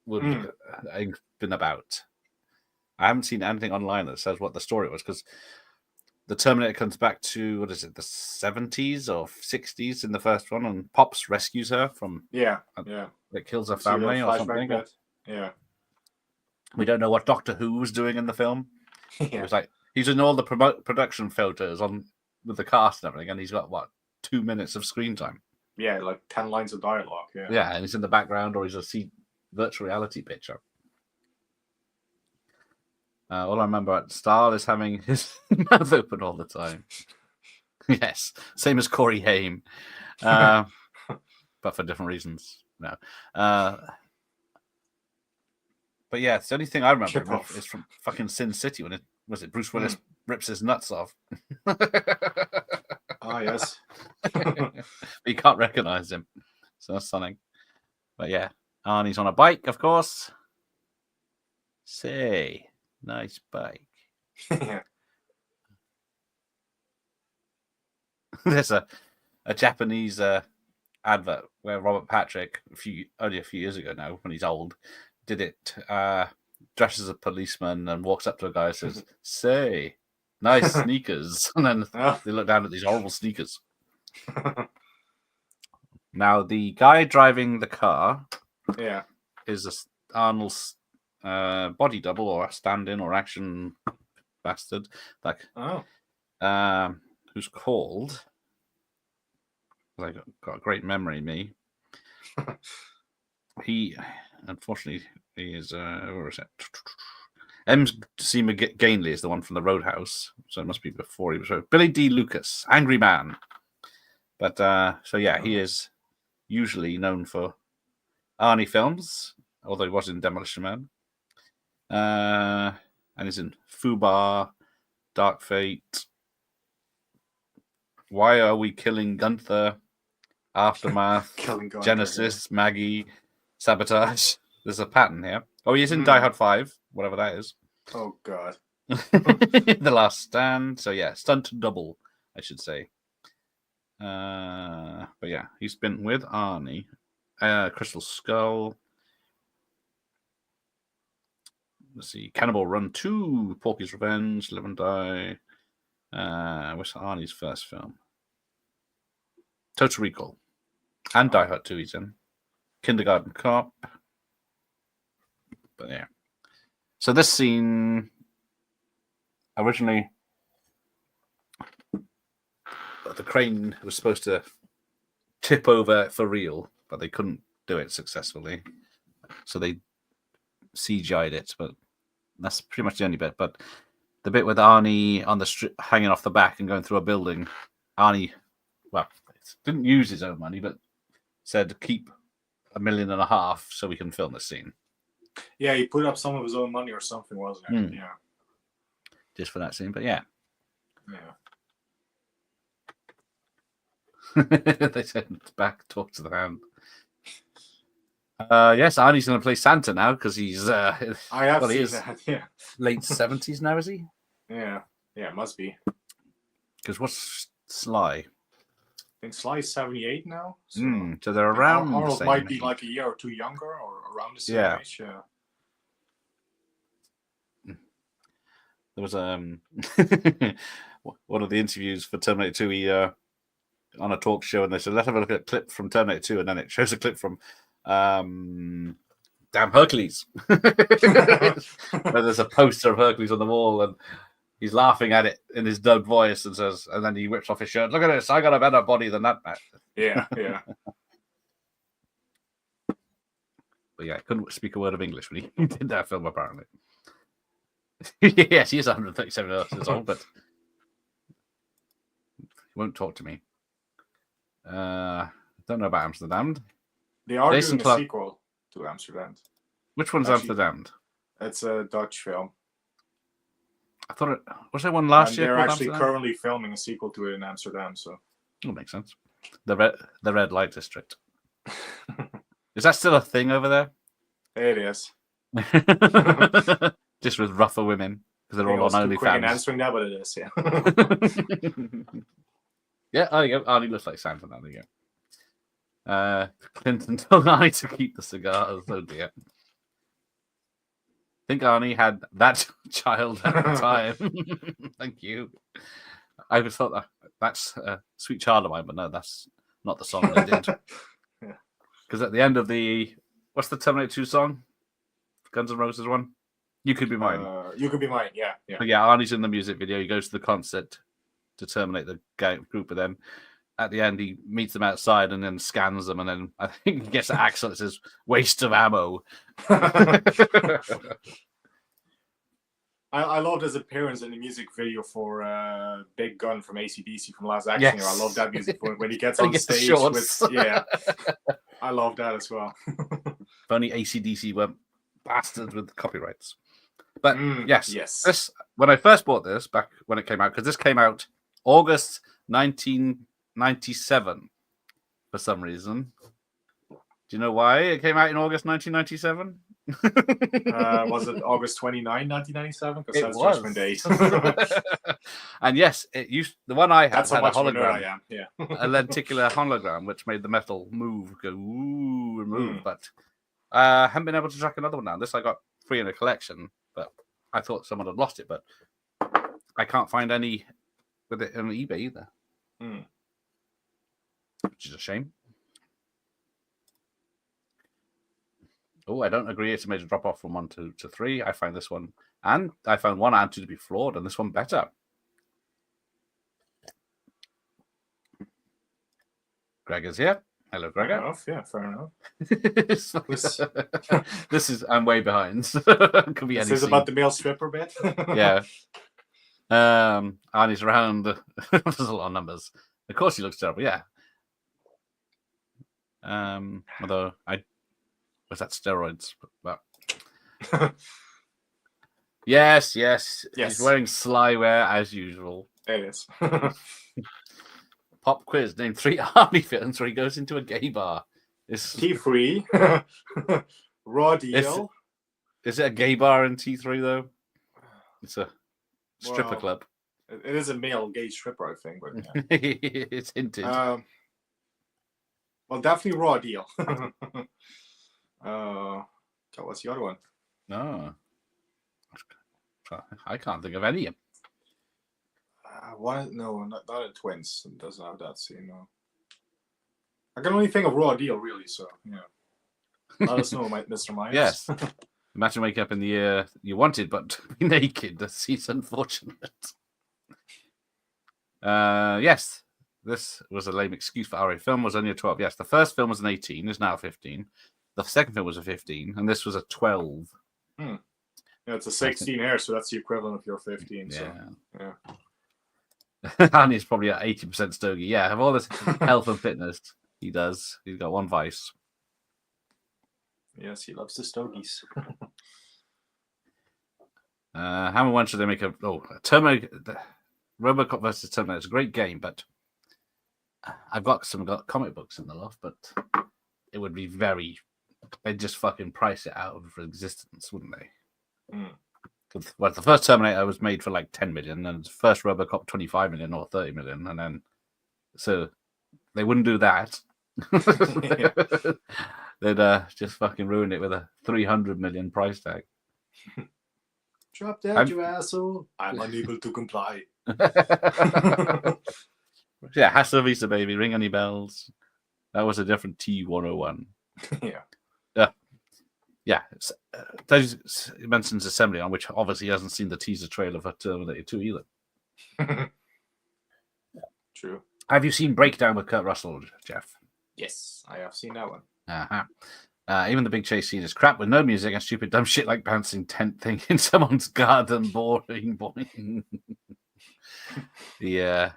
would have been about. I haven't seen anything online that says what the story was because the Terminator comes back to what is it, the 70s or 60s in the first one, and Pops rescues her from Yeah. that kills her See the family or flashback something. bit? Yeah. We don't know what Doctor Who was doing in the film. It Yeah. was like he's in all the production photos on with the cast and everything, and he's got what 2 minutes of screen time. Yeah, like 10 lines of dialogue. Yeah. Yeah, and he's in the background, or he's a virtual reality picture. All I remember at Stahl is having his mouth open all the time. Yes, same as Corey Haim, but for different reasons. No, but yeah, it's the only thing I remember is from fucking Sin City when it was Bruce Willis rips his nuts off. Ah, yes. You can't recognize him, so that's something. But yeah, Arnie's on a bike, of course. Say, nice bike. Yeah. There's a Japanese advert where Robert Patrick, only a few years ago now, when he's old, did it, dresses as a policeman and walks up to a guy and says, say, nice sneakers. And then they look down at these horrible sneakers. Now, the guy driving the car is Arnold's body double or a stand-in or action bastard. Who's called... I got a great memory, me. He, unfortunately, he is, where is it? M.C. McGinley is the one from the Roadhouse, so it must be before he was. Billy D. Lucas, Angry Man. But, so yeah, he is usually known for Arnie films, although he was in Demolition Man. And he's in Fubar, Dark Fate, Why Are We Killing Gunther? Aftermath, Genesis, Maggie, Sabotage. There's a pattern here. Oh, he's in Die Hard 5, whatever that is. Oh, God. The Last Stand. So, yeah, stunt double, I should say. But, yeah, he's been with Arnie. Crystal Skull. Let's see. Cannibal Run 2, Porky's Revenge, Live and Die. What's Arnie's first film? Total Recall. And Die Hard 2 he's in. Kindergarten Cop. But yeah. So this scene originally the crane was supposed to tip over for real, but they couldn't do it successfully. So they CGI'd it, but that's pretty much the only bit. But the bit with Arnie on the strip hanging off the back and going through a building, Arnie, well, didn't use his own money, but said keep $1.5 million so we can film this scene. Yeah, he put up some of his own money or something, wasn't it? Yeah. Just for that scene, but yeah. Yeah. They said back, talk to the hand. Yes, Arnie's going to play Santa now because he's. I have well, he seen is that. Yeah. late 70s now, is he? Yeah. Yeah, it must be. Because what's Sly? I think Sly's 78 now. So, so they're around. Arnold the same might be age. like a year or two younger, or around the same age. Yeah. There was one of the interviews for Terminator 2. He on a talk show, and they said, "Let's have a look at a clip from Terminator 2," and then it shows a clip from Damn Hercules. There's a poster of Hercules on the wall, and he's laughing at it in his dubbed voice, and says, and then he whips off his shirt. Look at this! I got a better body than that man. Yeah, yeah. But yeah, couldn't speak a word of English when he did that film, apparently. Yes, he is 137 years old, but he won't talk to me. Don't know about Amsterdam. They are Jason doing a sequel to Amsterdam. Which one's Amsterdam? It's a Dutch film. I thought it was there one last year. They're actually Amsterdam? currently filming a sequel to it in Amsterdam. So that makes sense. The red light district. Is that still a thing over there? It is. Just with rougher women because they're all on OnlyFans. Answering that, but it is. Yeah. Yeah. Oh, you go. Arnie looks like Santa now. There you go. Clinton told Arnie to keep the cigars. Oh dear. I think Arnie had that child at the time. Thank you. I just thought that's a sweet child of mine, but no, that's not the song they did. Because at the end of what's the Terminator 2 song? Guns N' Roses one? You Could Be Mine. You Could Be Mine, yeah. So yeah, Arnie's in the music video. He goes to the concert to terminate the group, but then at the end he meets them outside and then scans them, and then I think he gets an axe that says "waste of ammo." I loved his appearance in the music video for Big Gun from AC/DC from Last Action Hero. I love that music when he gets on stage with I love that as well. If only AC/DC weren't bastards with copyrights. But yes. When I first bought this back when it came out, because this came out August 1997 for some reason. Do you know why it came out in August 1997? Was it August 29, 1997? Because that's Judgment Day. And yes, the one I had had a hologram. I am. Yeah. A lenticular hologram, which made the metal go ooh, and move. But I haven't been able to track another one down. This I got free in a collection, but I thought someone had lost it. But I can't find any with it on eBay either, which is a shame. Oh, I don't agree. It's a major drop off from 1 to 3. I find this one, and I found 1 and 2 to be flawed, and this one better. Greg is here. Hello, Gregor. Fair enough. This is I'm way behind. Could be this is about the male stripper bit. Yeah. Arnie's around. There's a lot of numbers. Of course, he looks terrible. Yeah. Although was that steroids? But yes. He's wearing sly wear as usual. It is. Pop quiz. Name 3 Arnie films where he goes into a gay bar. T3. Raw Deal. Is it a gay bar in T3 though? It's a stripper club. It is a male gay stripper, I think. But yeah. It's hinted. Well, definitely Raw Deal. What's the other one? No, I can't think of any. No, not the Twins. It doesn't have that scene. No. I can only think of Raw Deal, really. So yeah. Let us know, Mr. Myers. Yes. Imagine waking up in the year you wanted, but to be naked. That's unfortunate. Yes. this was a lame excuse for R-rated film. Was only a 12. Yes, the first film was an 18. Is now 15. The second film was a 15, and this was a 12. Yeah, it's a 16 here, so that's the equivalent of your 15. Yeah. So yeah. Arnie's probably at 80% stogie. Yeah, of all his health and fitness, he does. He's got one vice. Yes, he loves the stogies. How much should they make a Terminator? RoboCop versus Terminator is a great game, but I've got comic books in the loft, but it would be they'd just fucking price it out of existence, wouldn't they? Well, the first Terminator was made for like 10 million, and the first RoboCop 25 million or 30 million, and then so they wouldn't do that. They'd just fucking ruin it with a 300 million price tag. Drop that, you asshole! I'm unable to comply. Yeah, Hasta Vista, baby. Ring any bells? That was a different T101. Yeah. Yeah, it mentions Assembly on, which obviously hasn't seen the teaser trailer for Terminator 2 either. True. Have you seen Breakdown with Kurt Russell, Jeff? Yes, I have seen that one. Even the big chase scene is crap with no music and stupid dumb shit like bouncing tent thing in someone's garden. Boring. Yeah.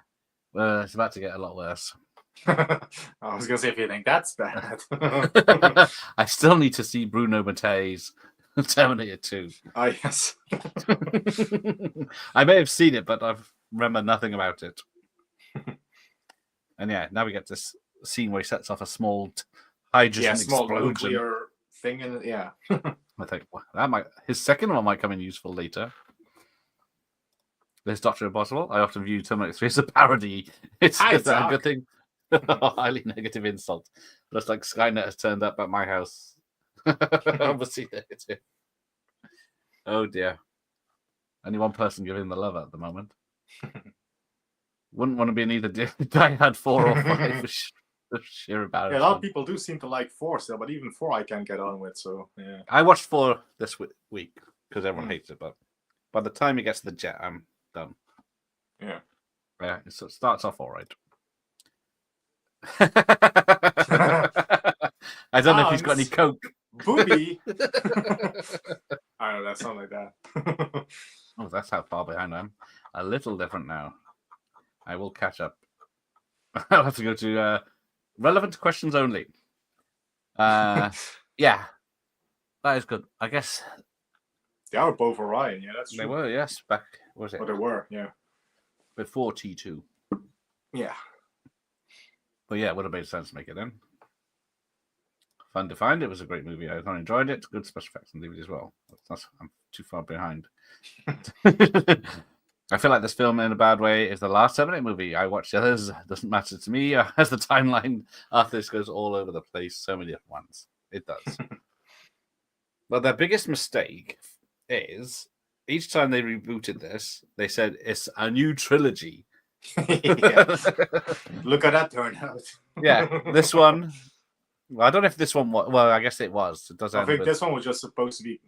Well, it's about to get a lot worse. I was gonna say, if you think that's bad. I still need to see Bruno Mattei's Terminator 2. Ah, yes. I may have seen it, but I remember nothing about it. And yeah, now we get this scene where he sets off a small hydrogen explosion. Nuclear thing in it. Yeah. I think his second one might come in useful later. There's Dr. Impossible. I often view Terminator 3 as a parody. It's a good thing. Highly negative insult. Just like Skynet has turned up at my house. Obviously negative. Oh dear. Only one person giving the love at the moment. Wouldn't want to be in either Die Hard 4 or 5 for sheer embarrassment. Yeah, a lot of people do seem to like 4 still, but even 4 I can't get on with, so yeah. I watched 4 this week because everyone hates it, but by the time it gets to the jet, I'm done. Yeah. Yeah, it starts off all right. I don't know if he's got any coke. Booby. I don't know, that sounds like that. Oh, that's how far behind I am. A little different now. I will catch up. I'll have to go to relevant questions only. Yeah, that is good. I guess they are both Orion. Yeah, that's true. They were, yes. Back, what was it? Oh, they were, yeah. Before T2. Yeah. But yeah, it would have made sense to make it in. Fun to find. It was a great movie. I enjoyed it. Good special effects on DVD as well. I'm too far behind. I feel like this film, in a bad way, is the last Terminator movie. I watched the others. Doesn't matter to me. As the timeline after this goes all over the place. So many different ones. It does. But their biggest mistake is each time they rebooted this, they said it's a new trilogy. Look at that turnout. Yeah, this one. Well, I don't know if this one was. Well, I guess it was. It does. I think this one was just supposed to be,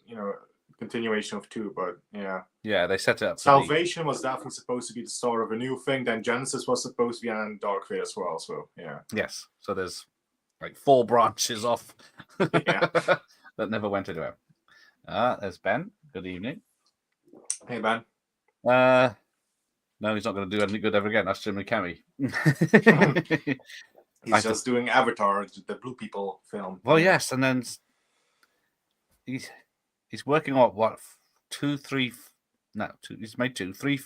continuation of 2, but yeah. Yeah, they set it up. Salvation was definitely supposed to be the start of a new thing. Then Genesis was supposed to be, and Dark Fate as well. So yeah. Yes. So there's like 4 branches off. Yeah. That never went anywhere. There's Ben. Good evening. Hey, Ben. No, he's not going to do anything good ever again. That's Jim McCamey. He's just doing Avatar, the Blue People film. Well, yes, and then he's working on what 2, 3, no, 2. He's made 2, 3,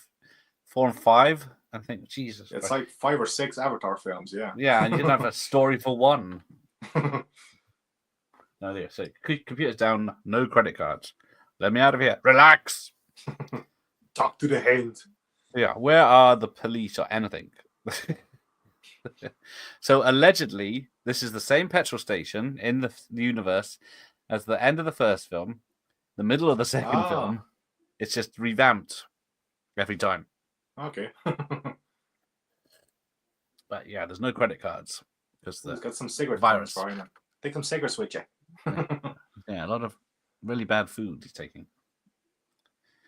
4, and 5. I think Jesus. It's like 5 or 6 Avatar films. Yeah. Yeah, and you didn't have a story for one. No, dear. So computers down. No credit cards. Let me out of here. Relax. Talk to the hand. Yeah, where are the police or anything? So allegedly, this is the same petrol station in the universe as the end of the first film, the middle of the second film. It's just revamped every time. Okay. But yeah, there's no credit cards because He's got some cigarette virus. For him. Take some cigarettes with you. Yeah, a lot of really bad food he's taking.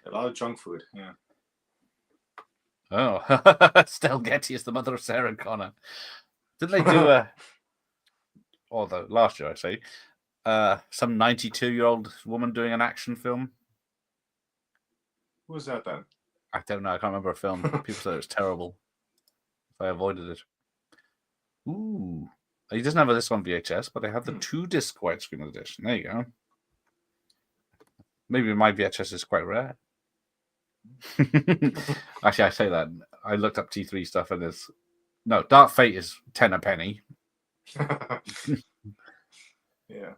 A lot of junk food. Yeah. Oh, Stell Getty is the mother of Sarah Connor. Didn't they do although last year I say, some 92-year-old woman doing an action film? Who was that then? I don't know. I can't remember a film. People said it was terrible. So I avoided it. Ooh. He doesn't have this on VHS, but I have the 2-disc widescreen edition. There you go. Maybe my VHS is quite rare. Actually, I say that. I looked up T3 stuff and there's... No, Dark Fate is 10 a penny. Yeah.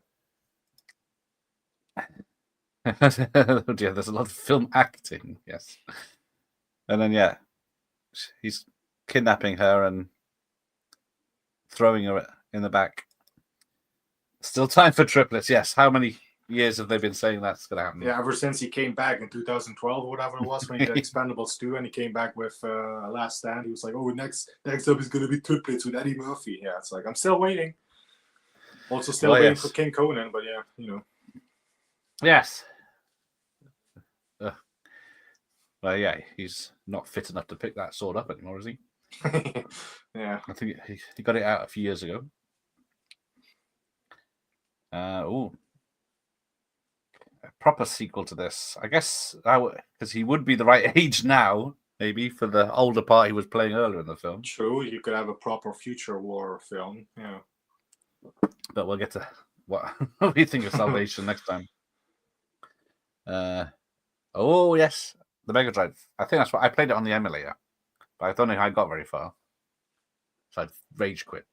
Oh dear, there's a lot of film acting. Yes. And then, yeah, he's kidnapping her and throwing her in the back. Still time for triplets. Yes. How many years have they been saying that's going to happen? Yeah, ever since he came back in 2012 or whatever it was when he did Expendables 2 and he came back with Last Stand, he was like, oh, next up is going to be triplets with Eddie Murphy. Yeah, it's like, I'm still waiting. Also still waiting for King Conan, but yeah, you know. Yes. Well, yeah, he's not fit enough to pick that sword up anymore, is he? Yeah. I think he got it out a few years ago. A proper sequel to this. I guess because he would be the right age now, maybe, for the older part he was playing earlier in the film. True, you could have a proper future war film. Yeah. But we'll get to what we think of Salvation next time. Oh, yes. The Mega Drive. I think that's what I played it on the emulator, but I don't think I got very far. So I'd rage quit.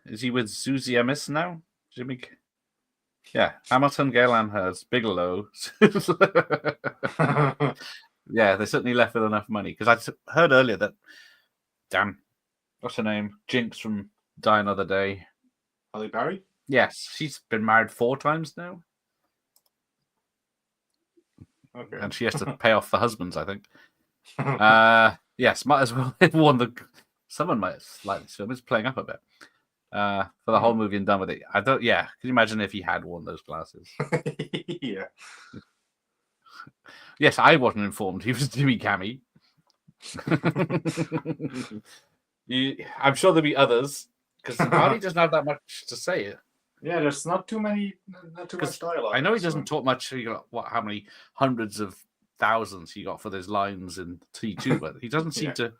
Is he with Susie Emerson now? Jimmy? Yeah, Hamilton, Gail Ann Hurst, Bigelow. Yeah, they certainly left with enough money because I heard earlier that, damn, what's her name? Jinx from Die Another Day. Halle Berry? Yes, she's been married 4 times now. Okay. And she has to pay off the husbands, I think. Yes, might as well have won the... Someone might like this film. It's playing up a bit. For the whole movie and done with it. I don't... Yeah, can you imagine if he had worn those glasses? Yeah. Yes, I wasn't informed he was Jimmy Cammy. I'm sure there'll be others, because Arnie doesn't have that much to say. Yeah, there's not too much dialogue. I know he doesn't talk much. You got how many hundreds of thousands he got for those lines in T2, but he doesn't seem to.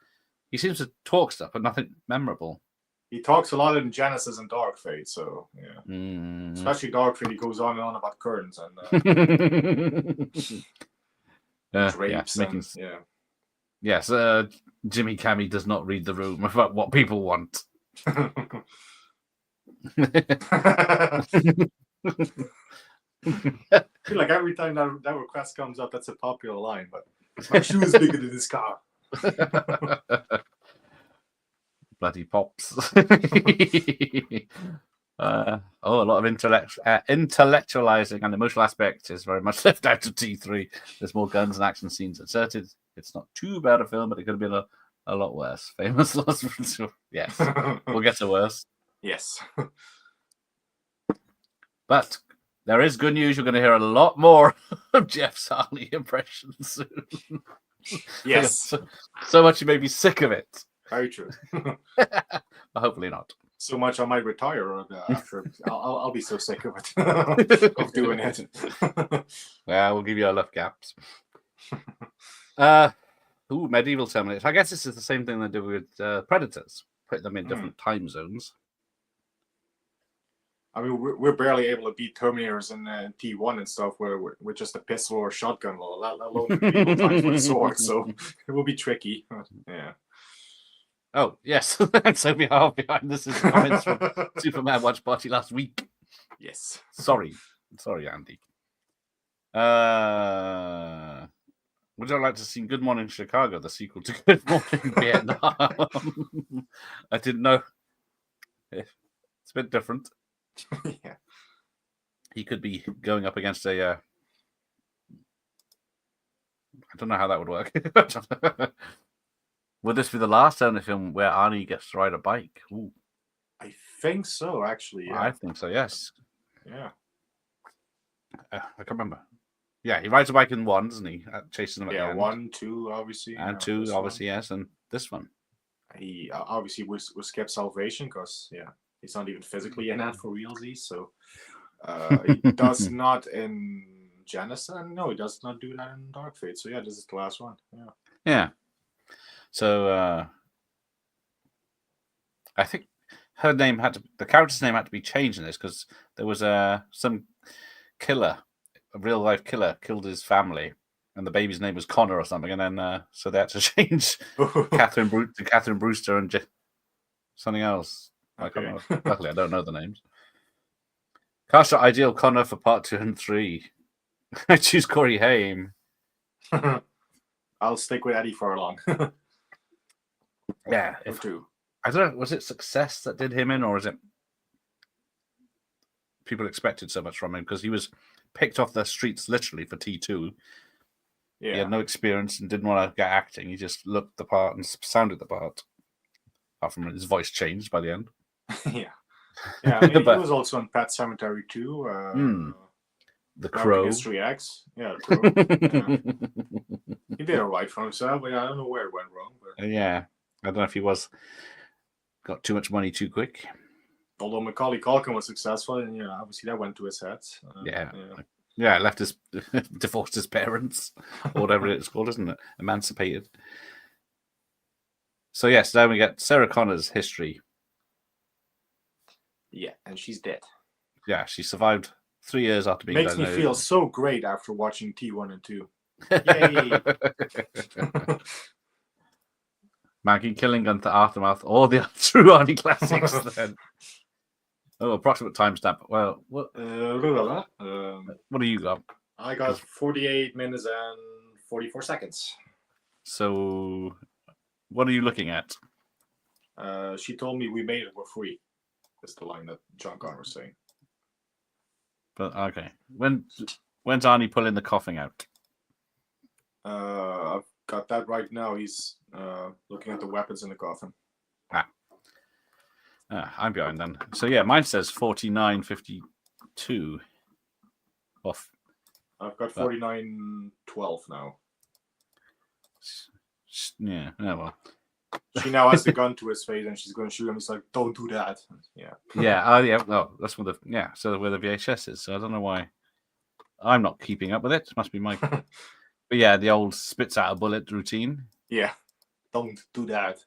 He seems to talk stuff, but nothing memorable. He talks a lot in Genesis and Dark Fate, so yeah. Especially Dark Fate, he goes on and on about curtains and drapes. Yeah. Yes, Jimmy Cammy does not read the room about what people want. I feel like every time that request comes up, that's a popular line, but my shoe is bigger than this car. Bloody pops. A lot of intellectualizing and emotional aspect is very much left out of T3. There's more guns and action scenes inserted. It's not too bad a film, but it could have been a lot worse. Famous loss. Yes, we'll get to worse. Yes. But there is good news. You're going to hear a lot more of Jeff's Harley impressions soon. Yes. So much you may be sick of it. Very true. But hopefully not. So much I might retire after. I'll be so sick of it. Of doing it. Well, we'll give you enough gaps. Medieval Terminator. I guess this is the same thing they do with Predators. Put them in different time zones. I mean, we're barely able to beat Terminators in T1 and stuff with just a pistol or a shotgun, let alone medieval times with a sword. So it will be tricky. Yeah. Oh, yes. And so we are behind. This is comments from Superman Watch Party last week. Yes. Sorry, Andy. Would you like to see Good Morning Chicago, the sequel to Good Morning Vietnam? I didn't know. It's a bit different. Yeah. He could be going up against a... I don't know how that would work. Would this be the last Terminator film where Arnie gets to ride a bike? Ooh. I think so, actually. Yeah. I think so, yes. Yeah. I can't remember. Yeah, he rides a bike in one, doesn't he? Chasing them at the Yeah, end. 1, 2, obviously. And 2, this obviously, one. yes, and this one. He obviously will skip Salvation because, yeah, he's not even physically in that for realsies. So he does not in Genesis. No, he does not do that in Dark Fate. So, yeah, this is the last one. Yeah. Yeah. So I think the character's name had to be changed in this because there was some killer, a real life killer, killed his family, and the baby's name was Connor or something, and then so they had to change Catherine Brewster and something else. I can't remember. Luckily, I don't know the names. Cast your ideal Connor for part 2 and 3. I choose Corey Haim. I'll stick with Eddie Furlong. Yeah, Or 2. I don't know. Was it Success that did him in, or is it people expected so much from him because he was picked off the streets literally for T2. Yeah. He had no experience and didn't want to get acting. He just looked the part and sounded the part. Apart from his voice changed by the end. Yeah. Yeah, I mean, he was also on Pet Cemetery 2. The Crow. History X. Yeah, the Crow. Yeah. He did all right for himself, but I don't know where it went wrong. But... Yeah. I don't know if he got too much money too quick. Although Macaulay Culkin was successful, and obviously that went to his head. Yeah, left divorced his parents, or whatever it's called, isn't it? Emancipated. So yes, then we get Sarah Connor's history. Yeah, and she's dead. Yeah, she survived 3 years after being Makes me feel so great after watching T1 and 2. Yay! Maggie, Killing, Gunther, Aftermath, all the true Arnie classics. Then. Oh, approximate timestamp. Well, what do you got? I got 48 minutes and 44 seconds. So, what are you looking at? She told me we made it, we're free. That's the line that John Connor was saying. But okay, when's Arnie pulling the coughing out? I've got that right now. He's looking at the weapons in the coffin. I'm going then. So yeah, mine says 49:52. Off. I've got 49:12 now. Yeah. Oh well. She now has the gun to his face and she's going to shoot him. He's like, "Don't do that." Yeah. Yeah. Oh yeah. No, that's where So where the VHS is. So I don't know why. I'm not keeping up with it. Must be my. But yeah, the old spits out a bullet routine. Yeah. Don't do that.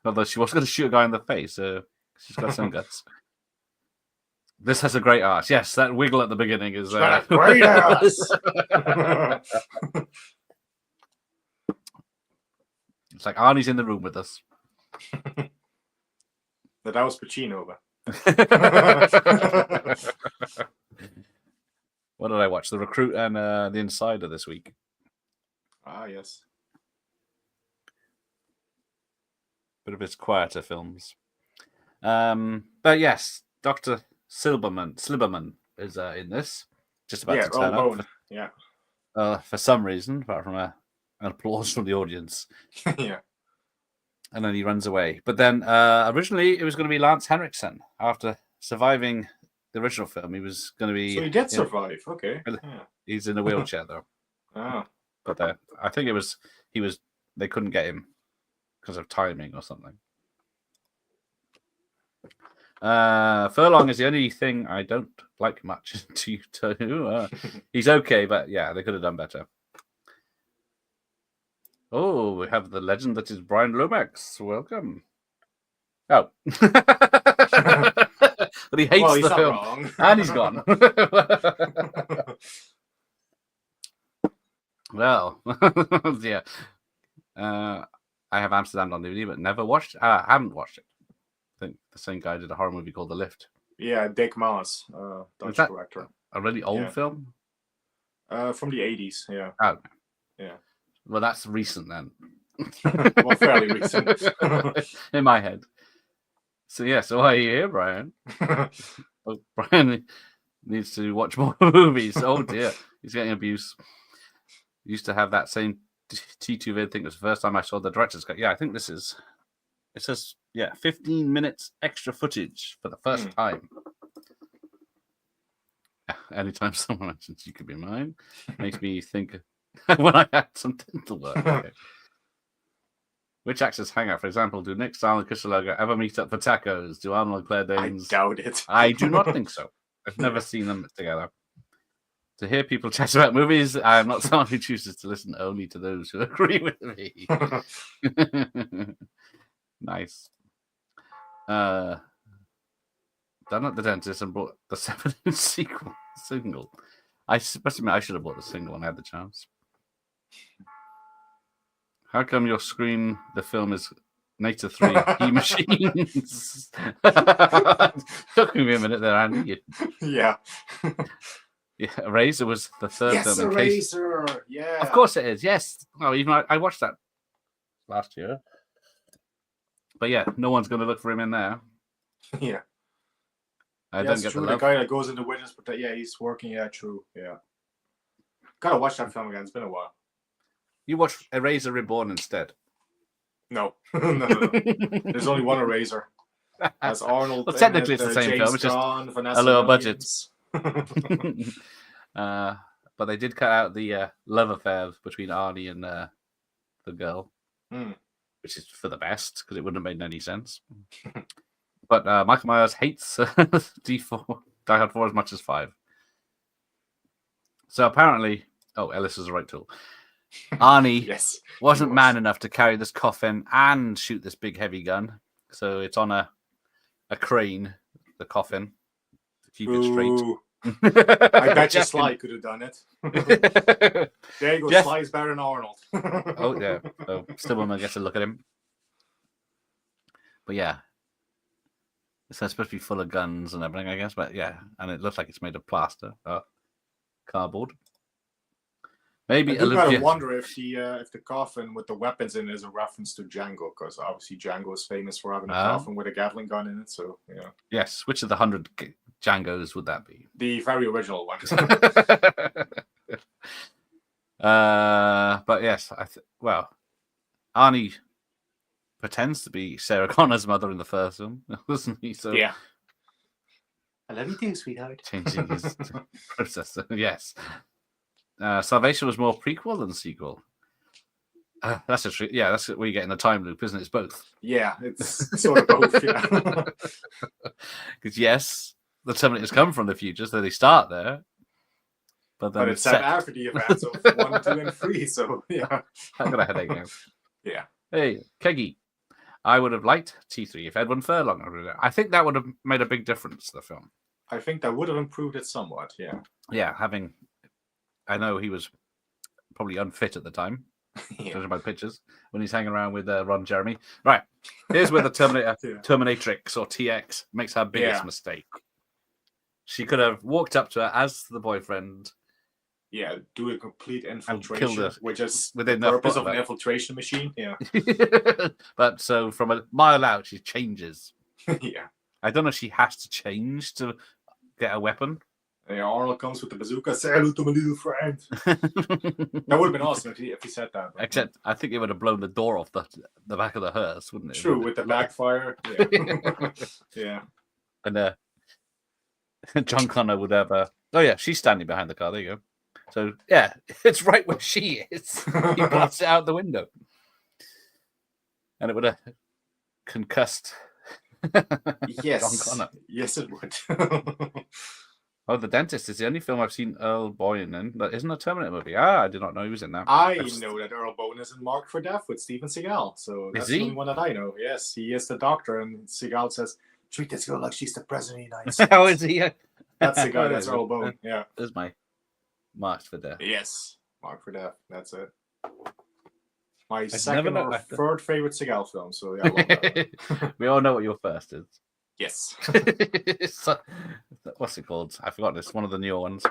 Although she was going to shoot a guy in the face, so she's got some guts. This has a great ass. Yes, that wiggle at the beginning is great ass. It's like Arnie's in the room with us. But that was Pacino. What did I watch? The Recruit and The Insider this week. Ah, yes. Bit of his quieter films. But yes, Dr. Silberman is in this. Just about to turn up. For some reason, apart from an applause from the audience. Yeah. And then he runs away. But then originally it was going to be Lance Henriksen. After surviving the original film, he was going to be... So he did survive. Okay. Yeah. He's in a wheelchair, though. Oh. But I think they couldn't get him because of timing or something. Furlong is the only thing I don't like much to he's okay, but yeah, they could have done better. Oh, we have the legend that is Brian Lomax. Welcome. Oh. But he hates the film. Wrong. And he's gone. Well, yeah. I have Amsterdam on DVD, but never watched. I haven't watched it. I think the same guy did a horror movie called The Lift. Yeah, Dick Maas, Dutch director. A really old film? From the 80s, yeah. Oh. Yeah. Well, that's recent then. Well, fairly recent. In my head. So why are you here, Brian? Brian needs to watch more movies. Oh dear, he's getting abuse. Used to have that same T2 vid. I think it was the first time I saw the director's cut. Yeah, I think it says 15 minutes extra footage for the first time. Anytime someone mentions you could be mine, makes me think when I had some dental work. Okay. Which actors hang out? For example, do Nick Stahl and Chris Loga ever meet up for tacos? Do Arnold and Claire I Danes? doubt it. I do not think so. I've never seen them together. To hear people chat about movies, I am not someone who chooses to listen only to those who agree with me. Nice. Done at the dentist and bought the 7-inch single. I must admit, I should have bought the single when I had the chance. How come your screen, the film is Nature 3 E-Machines? Took me a minute there, Andy. Yeah. Yeah, Eraser was the third Yes, film. Eraser. Yeah. Of course it is, yes. Oh, even I watched that last year. But yeah, no one's going to look for him in there. Yeah. I Yeah, don't it's get true. the The love. guy that goes into witness, but yeah, he's working. Yeah, true. Yeah. Gotta watch that film again. It's been a while. You watch Eraser Reborn instead. No. No. There's only one Eraser. That's Arnold. Well, technically in it's the same James film. It's just Gunn, Vanessa a lower budget. Williams. But they did cut out the love affair between Arnie and the girl, which is for the best because it wouldn't have made any sense. But Michael Myers hates D4, Die Hard 4 as much as 5. So apparently, Ellis is the right tool. Arnie Yes, wasn't man enough to carry this coffin and shoot this big heavy gun. So it's on a crane, the coffin, to keep it straight. Ooh. I bet you Jeff Sly could have done it. can- There you go. Jeff- Sly's better than Arnold. Oh, yeah. So Stillman gets a look at him. But yeah. It's supposed to be full of guns and everything, I guess. But yeah. And it looks like it's made of plaster. Cardboard. Maybe I do Olivia... gotta wonder if the coffin with the weapons in it is a reference to Django, because obviously Django is famous for having a coffin with a Gatling gun in it. So yeah, Yes. Which of the 100 Djangos would that be? the very original one. But yes, well, Arnie pretends to be Sarah Connor's mother in the first film, wasn't he? So Yeah. I love you too, sweetheart. changing his process. Yes. Salvation was more prequel than sequel. That's a yeah. That's where you get in the time loop, isn't it? It's both. Yeah, it's sort of both. Yeah. Because yes, the Terminators come from the future, so they start there. But then But it's set after the events of 1, 2, and 3. So yeah. I got a headache now. Yeah. Hey, Keggy. I would have liked T3 if Edwin Furlong had read it. I think that would have made a big difference to the film. I think that would have improved it somewhat. Yeah. Yeah, I know he was probably unfit at the time, judging by pictures, when he's hanging around with Ron Jeremy. Right, here's where the Terminatrix or TX makes her biggest mistake. She could have walked up to her as the boyfriend. Yeah, do a complete infiltration, which is within the purpose of an infiltration machine. Yeah. But so from a mile out, she changes. Yeah. I don't know if she has to change to get a weapon. Yeah, Arnold comes with the bazooka. Say hello to my little friend. That would have been awesome if he said that. Except I think it would have blown the door off the back of the hearse, wouldn't it? True, with the backfire. Yeah. Yeah. And John Connor would have she's standing behind the car. There you go. So yeah, it's right where she is. He blasts it out the window. And it would have concussed Yes. John Connor. Yes, it would. Oh, The Dentist is the only film I've seen Earl Boyen in that isn't a Terminator movie. I did not know he was in that. I know that Earl Bowen is in Marked for Death with Steven Seagal. So that's Is he? the only one that I know. Yes, he is the doctor, and Seagal says, treat this girl like she's the president of the United States. How is he? That's the guy, that's Earl Bowen. Yeah. There's my Marked for Death. Yes, Marked for Death. That's it. My never second know- or third favorite Seagal film. So yeah, I love that. We all know what your first is. Yes. So, what's it called? I forgot. It's one of the newer ones.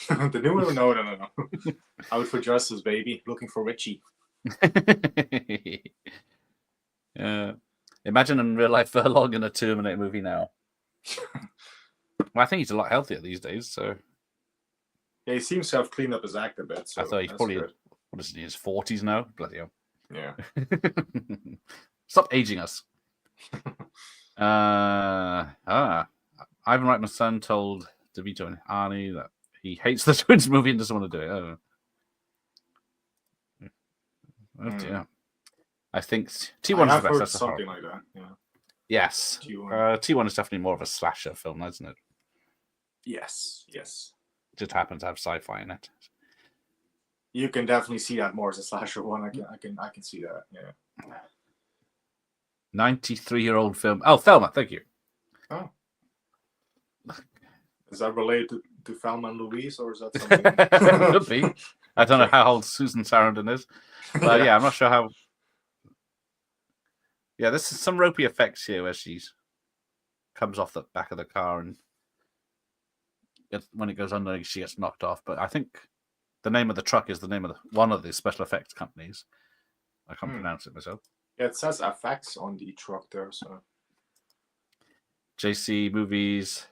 The new one? No. Out for Justice, baby. Looking for Richie. Imagine in real life Furlong in a Terminator movie now. Well, I think he's a lot healthier these days. So Yeah, he seems to have cleaned up his act a bit. So I thought he's that's probably good. what is he, in his 40s now? Bloody hell! Yeah. Stop aging us. Ivan Reitman's son told DeVito and Arnie that he hates the Twins movie and doesn't want to do it. I don't know. Oh dear. I think T1 is I've the best. heard That's a something horror. like that. Yeah. Yes. T1. T1 is definitely more of a slasher film, isn't it? Yes. Yes. It just happens to have sci-fi in it. You can definitely see that more as a slasher one. I can see that. Yeah. 93-year-old film. Oh, Thelma. Thank you. Oh. Is that related to Thelma and Louise, or is that something? Could be. I don't know how old Susan Sarandon is, but yeah, I'm not sure how. Yeah, this is some ropey effects here where she comes off the back of the car and when it goes under, she gets knocked off. But I think the name of the truck is the name of one of the special effects companies. I can't pronounce it myself. Yeah, it says effects on the truck there. So JC Movies.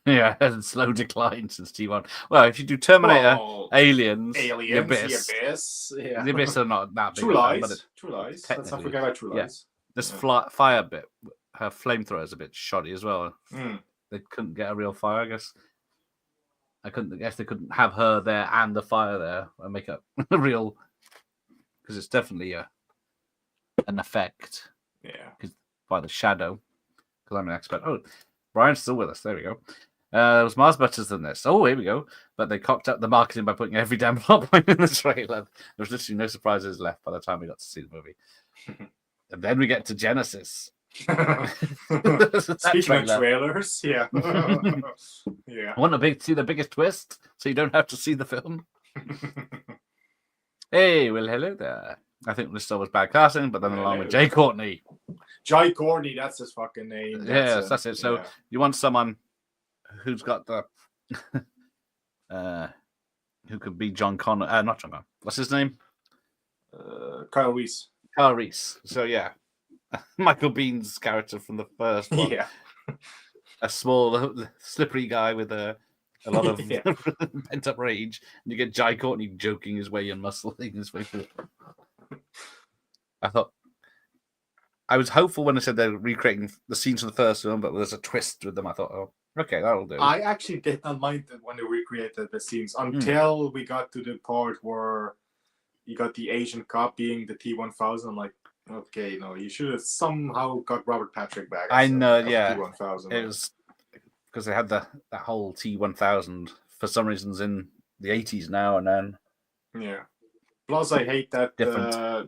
Yeah, slow decline since T1. Well, if you do Terminator, Aliens, The Abyss. Yeah. The Abyss are not that big. True fan, Lies. but True Lies. Let's not technically, forget about True yeah. Lies. This fire bit, her flamethrower is a bit shoddy as well. They couldn't get a real fire, I guess. I guess they couldn't have her there and the fire there and make a real, because it's definitely an effect. Yeah. By the shadow. Because I'm an expert. Oh, Brian's still with us. There we go. There was Mars Butters than this. Oh, here we go. But they cocked up the marketing by putting every damn plot point in the trailer. There was literally no surprises left by the time we got to see the movie. And then we get to Genesis. Speaking of trailers, yeah. Yeah. I want to see the biggest twist, so you don't have to see the film. Hey, well, hello there. I think this still was bad casting, but then along with Jay Courtney. Jai Courtney, that's his fucking name. That's it. So you want someone who's got the who could be John Connor? Not John Connor. What's his name? Kyle Reese. Kyle Reese. So yeah, Michael Bean's character from the first one. Yeah, a small, slippery guy with a lot of pent up rage, and you get Jai Courtney joking his way and muscling his way through. I was hopeful when I said they're recreating the scenes from the first film, but there's a twist with them. I thought, oh, okay, that'll do. I actually did not mind it when they recreated the scenes until we got to the part where you got the Asian cop being the T-1000. I'm like, okay, no, you should have somehow got Robert Patrick back. I know, yeah. T-1000. It was because they had that whole T-1000 for some reasons in the 80s now and then. Yeah. Plus, I hate that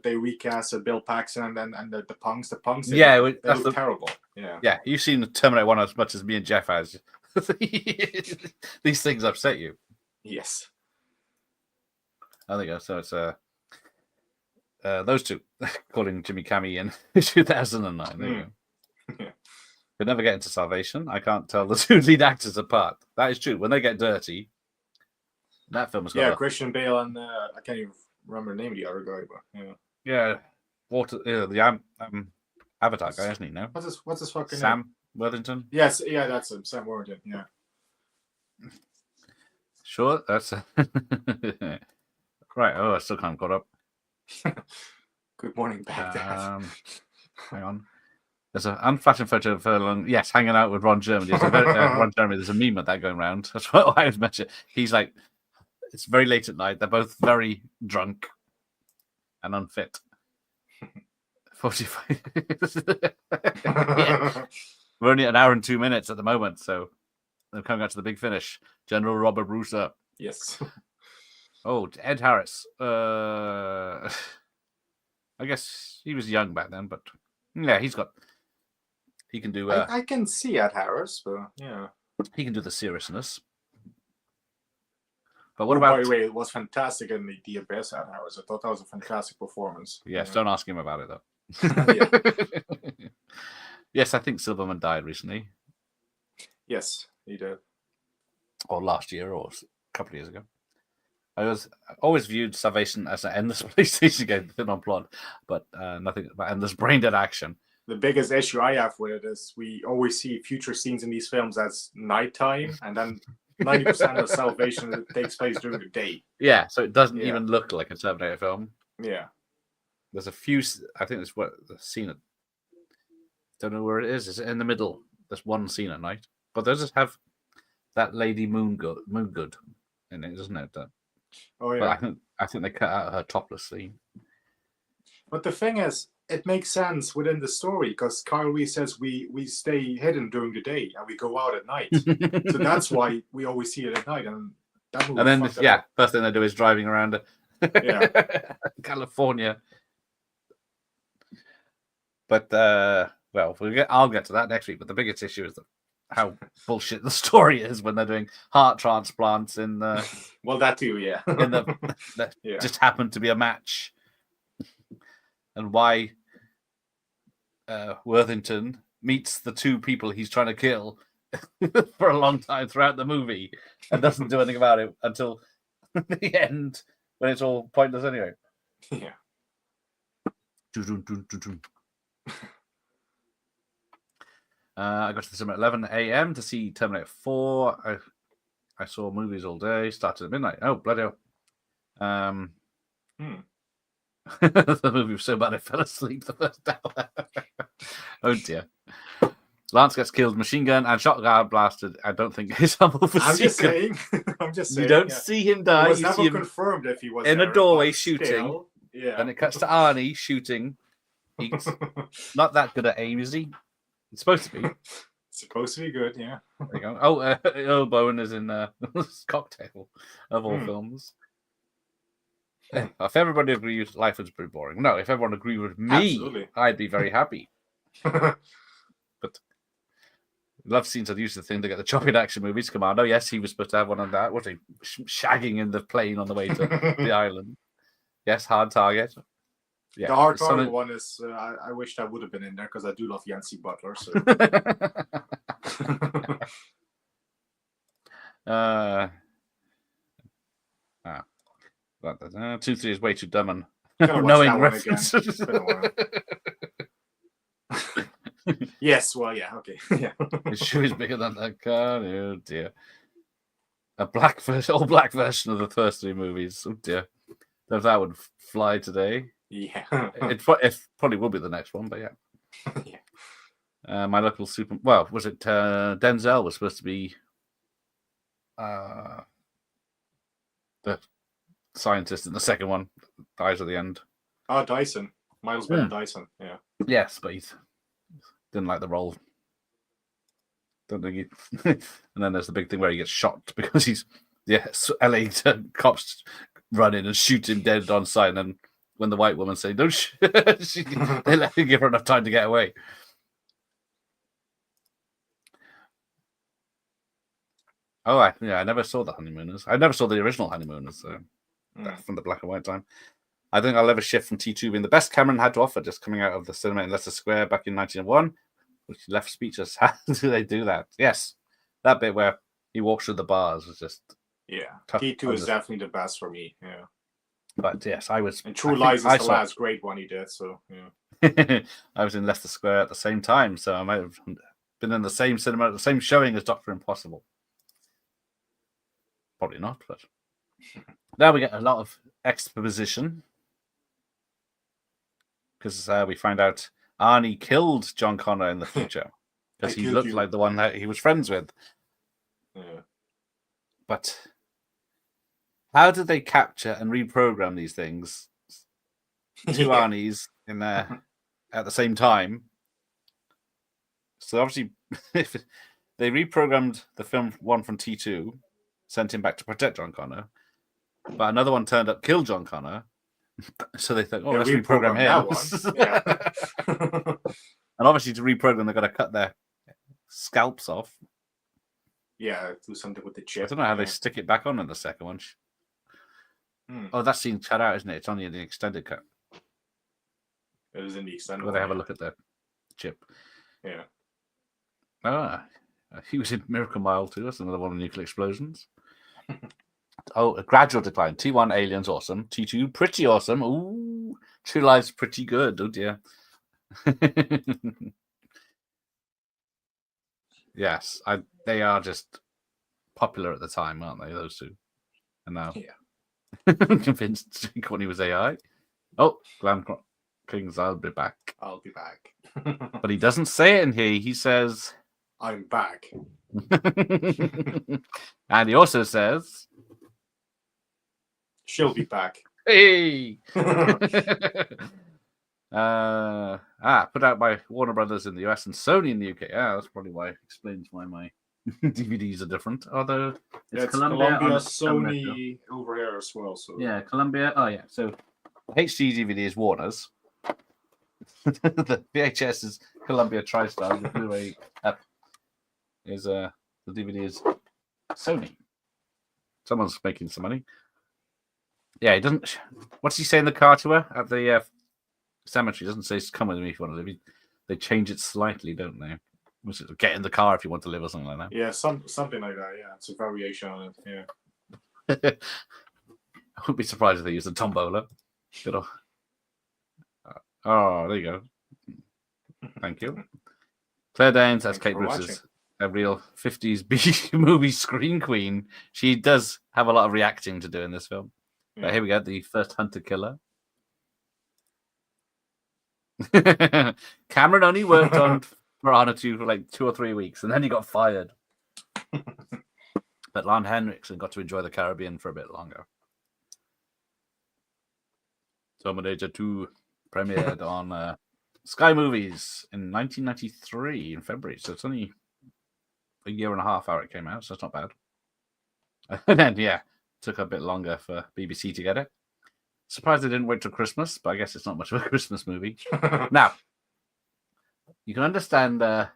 they recast Bill Paxton and the punks. The punks, they look terrible. Yeah. Yeah, you've seen Terminator 1 as much as me and Jeff has. These things upset you. Yes. There you go. So it's those two, calling Jimmy Cammy in 2009. There you go. Yeah. Could never get into Salvation. I can't tell the two lead actors apart. That is true. When they get dirty, that film has got Christian Bale and I can't even remember the name of the other guy, but the Avatar guy, isn't he? No, what's his fucking Sam name? Worthington. Yes, yeah, that's him, Sam Worthington. Yeah, sure, that's right. Oh, I still can't got up. Good morning, Baghdad. Hang on. There's an unflattering photo of Furlong. Yes, hanging out with Ron Jeremy. Ron Jeremy. There's a meme of that going around. That's what I was mentioning. He's like, it's very late at night. They're both very drunk and unfit. 45. Yeah. We're only at an hour and 2 minutes at the moment, so they're coming out to the big finish. General Robert Brucer. Yes. Oh, Ed Harris. I guess he was young back then, but yeah, he can do. I can see Ed Harris, but yeah, he can do the seriousness. But what about? By the way, it was fantastic in the Abyss, Ed Harris. I thought that was a fantastic performance. Yes, don't ask him about it though. Yes, I think Silverman died recently. Yes, he did. Or last year, or a couple of years ago. I always viewed Salvation as an endless PlayStation game, thin on plot, but nothing about endless brain dead action. The biggest issue I have with it is we always see future scenes in these films as nighttime, and then 90% of Salvation takes place during the day. Yeah, so it doesn't even look like a Terminator film. Yeah. There's a few, I think it's what the scene, don't know where it is. Is it in the middle? There's one scene at night, but they just have that lady Moongood in it, isn't it? Oh But yeah. I think they cut out her topless scene. But the thing is, it makes sense within the story because Kyle Reese says we stay hidden during the day and we go out at night. So that's why we always see it at night. And that movie And then, fucked it up. first thing they do is driving around California. But well, I'll get to that next week. But the biggest issue is how bullshit the story is when they're doing heart transplants in Well, that too, yeah. in that Yeah. just happened to be a match, and why Worthington meets the two people he's trying to kill for a long time throughout the movie and doesn't do anything about it until the end when it's all pointless anyway. Yeah. I got to the cinema at 11 a.m. to see Terminator 4. I saw movies all day, started at midnight. Oh, bloody hell. The movie was so bad I fell asleep the first hour. Oh dear. Lance gets killed, machine gun and shotgun blasted. I don't think he's humble for I'm just saying. I'm just saying. You don't yeah. see him die. It was You never see him confirmed if he was in there, a doorway but shooting. still, yeah. Then it cuts to Arnie shooting. He's not that good at aim, is he? It's supposed to be. Supposed to be good, yeah. There you go. Oh, Earl Bowen is in Cocktail of all films. If everybody agrees, life is pretty boring. No, if everyone agreed with me, Absolutely. I'd be very happy. But love scenes are usually the thing to get the chopping action movies. Commando, yes, he was supposed to have one on that. Was he shagging in the plane on the way to the island? Yes, Hard Target. Yeah, The hard target one is. I wish that would have been in there because I do love Yancey Butler. So. But 2-3 is way too dumb and Gotta watch knowing that one again. references. It's been a while. Yes, well, yeah, okay, yeah. His shoe is bigger than that car. Oh dear. A black version, all black version of the first three movies. Oh dear. Don't know if that would fly today. Yeah. It probably will be the next one, but yeah. Yeah. My local super. Well, was it Denzel was supposed to be the scientist in the second one? Dies at the end. Oh, Dyson. Miles Bennett Dyson. Yeah. Yes, but he didn't like the role. Don't think he. And then there's the big thing where he gets shot because he's LA cops run in and shoot him dead on sight. And then when the white woman say don't, they let him give her enough time to get away. Oh, I never saw the Honeymooners. I never saw the original Honeymooners from the black and white time. I think I'll ever shift from T2 being the best Cameron had to offer, just coming out of the cinema in Leicester Square back in 1901, which left speechless. How do they do that? Yes, that bit where he walks through the bars was just tough. T2 is definitely the best for me. Yeah. But yes, I was. And True Lies is the last great one he did. So yeah. I was in Leicester Square at the same time, so I might have been in the same cinema, the same showing as Dr. Impossible. Probably not, but now we get a lot of exposition because we find out Arnie killed John Connor in the future because he looked like the one that he was friends with. Yeah. But how did they capture and reprogram these things? Two Arnies in there at the same time. So obviously, if they reprogrammed the film one from T2, sent him back to protect John Connor, but another one turned up, killed John Connor. So they thought, let's reprogram him. Yeah. And obviously, to reprogram, they've got to cut their scalps off. Yeah, do something with the chip. I don't know how they stick it back on in the second one. Oh, that scene's cut out, isn't it? It's only in the extended cut. It is in the extended where they have a look at the chip. Yeah. He was in Miracle Mile too. That's another one of nuclear explosions. Oh, a gradual decline. T1 Aliens, awesome. T2 pretty awesome. Ooh, True Lies pretty good. Oh dear. Yes, they are just popular at the time, aren't they? Those two. And now, I'm convinced Courtney was AI. Oh, Glam Kings, I'll be back. I'll be back. But he doesn't say it in here. He says, I'm back. And he also says, She'll be back. "Hey." Put out by Warner Brothers in the US and Sony in the UK. Yeah, that's probably why explains why my DVDs are different. Although it's Columbia, on the Sony over here as well. So yeah, Columbia. Oh yeah, so HD DVD is Warner's. The VHS is Columbia TriStar. The Blu-ray is the DVD is Sony. Someone's making some money. Yeah, he doesn't. What's he say in the car to her at the cemetery? He doesn't say "come with me if you want to live." They change it slightly, don't they? Was it "get in the car if you want to live" or something like that? yeah, something like that. Yeah, it's a variation on it. Yeah. I wouldn't be surprised if they used a tombola. Oh, there you go. Thank you. Claire Danes as Kate Bruce's a real 50s B movie screen queen. She does have a lot of reacting to do in this film. Yeah. But here we go, the first hunter killer. Cameron only worked on Piranha 2 for like 2 or 3 weeks, and then he got fired. But Lon Henriksen got to enjoy the Caribbean for a bit longer. Terminator 2 premiered on Sky Movies in 1993 in February, so it's only a year and a half after it came out, so it's not bad. And then, yeah, took a bit longer for BBC to get it. Surprised they didn't wait till Christmas, but I guess it's not much of a Christmas movie. Now, you can understand the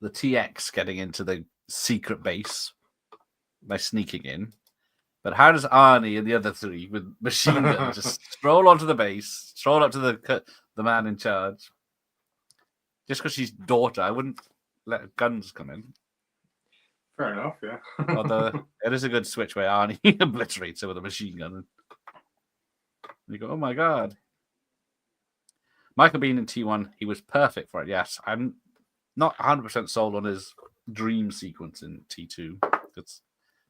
TX getting into the secret base by sneaking in, but how does Arnie and the other three with machine guns just stroll onto the base, stroll up to the man in charge? Just because she's daughter, I wouldn't let guns come in. Fair enough, yeah. Although it is a good switch where Arnie obliterates her with a machine gun. And you go, oh my god. Michael Biehn in T1, he was perfect for it, yes. I'm not 100% sold on his dream sequence in T2. It's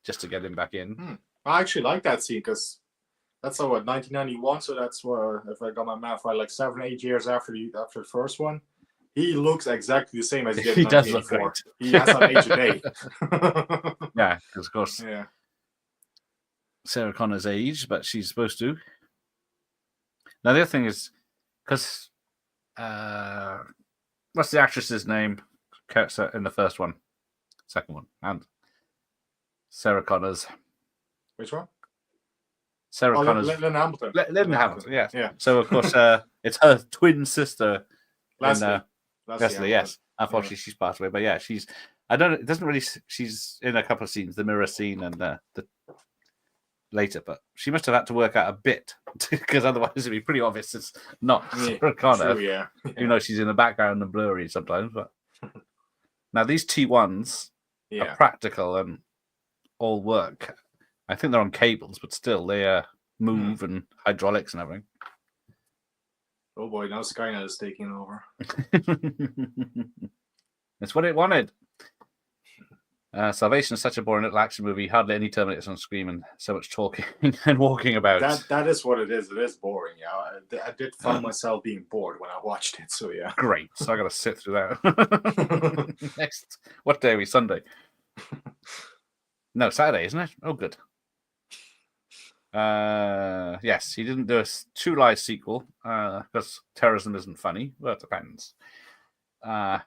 just to get him back in. I actually like that scene because that's 1991, so that's what, if I got my math right, like 7-8 years after the first one. He looks exactly the same as he did in He does look 1984. great. He has that age a day. Yeah, because of course Yeah. Sarah Connor's age, but she's supposed to. Now the other thing is because what's the actress's name in the first one, second one, and Sarah Connor's. Which one? Sarah Connor's. Lynn Hamilton. Lynn Hamilton, yes. Yeah. So of course it's her twin sister. Leslie, yes. Unfortunately, she's passed away, but yeah, she's. I don't. It doesn't really. She's in a couple of scenes, the mirror scene and the later, but she must have had to work out a bit because otherwise it'd be pretty obvious it's not Sarah Connor. True, yeah. Even though she's in the background and blurry sometimes. But now these T1s are practical and all work. I think they're on cables, but still they move and hydraulics and everything. Oh boy, now Skynet is taking over. That's what it wanted. Salvation is such a boring little action movie. Hardly any Terminators on screen and so much talking and walking about. That is what it is. It is boring. Yeah, I did find myself being bored when I watched it. So yeah. Great. So I got to sit through that. Next, what day are we? Sunday. No, Saturday, isn't it? Oh, good. Yes, he didn't do a True Lies sequel because terrorism isn't funny. Well, it depends. Yeah.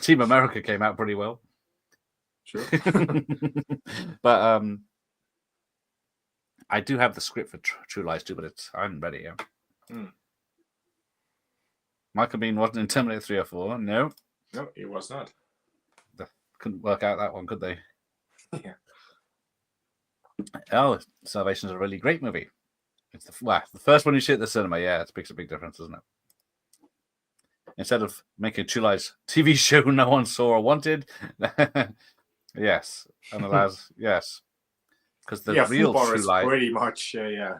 Team America came out pretty well. Sure. But I do have the script for True Lies too, but I'm ready. Yeah. Michael Biehn wasn't in Terminator 3 or 4. No, he was not. Couldn't work out that one, could they? Yeah. Oh, Salvation is a really great movie. It's the first one you see at the cinema. Yeah, it makes a big difference, doesn't it? Instead of making True Lies TV show no one saw or wanted, yes, and allows yes, because the real True Lies pretty much yeah,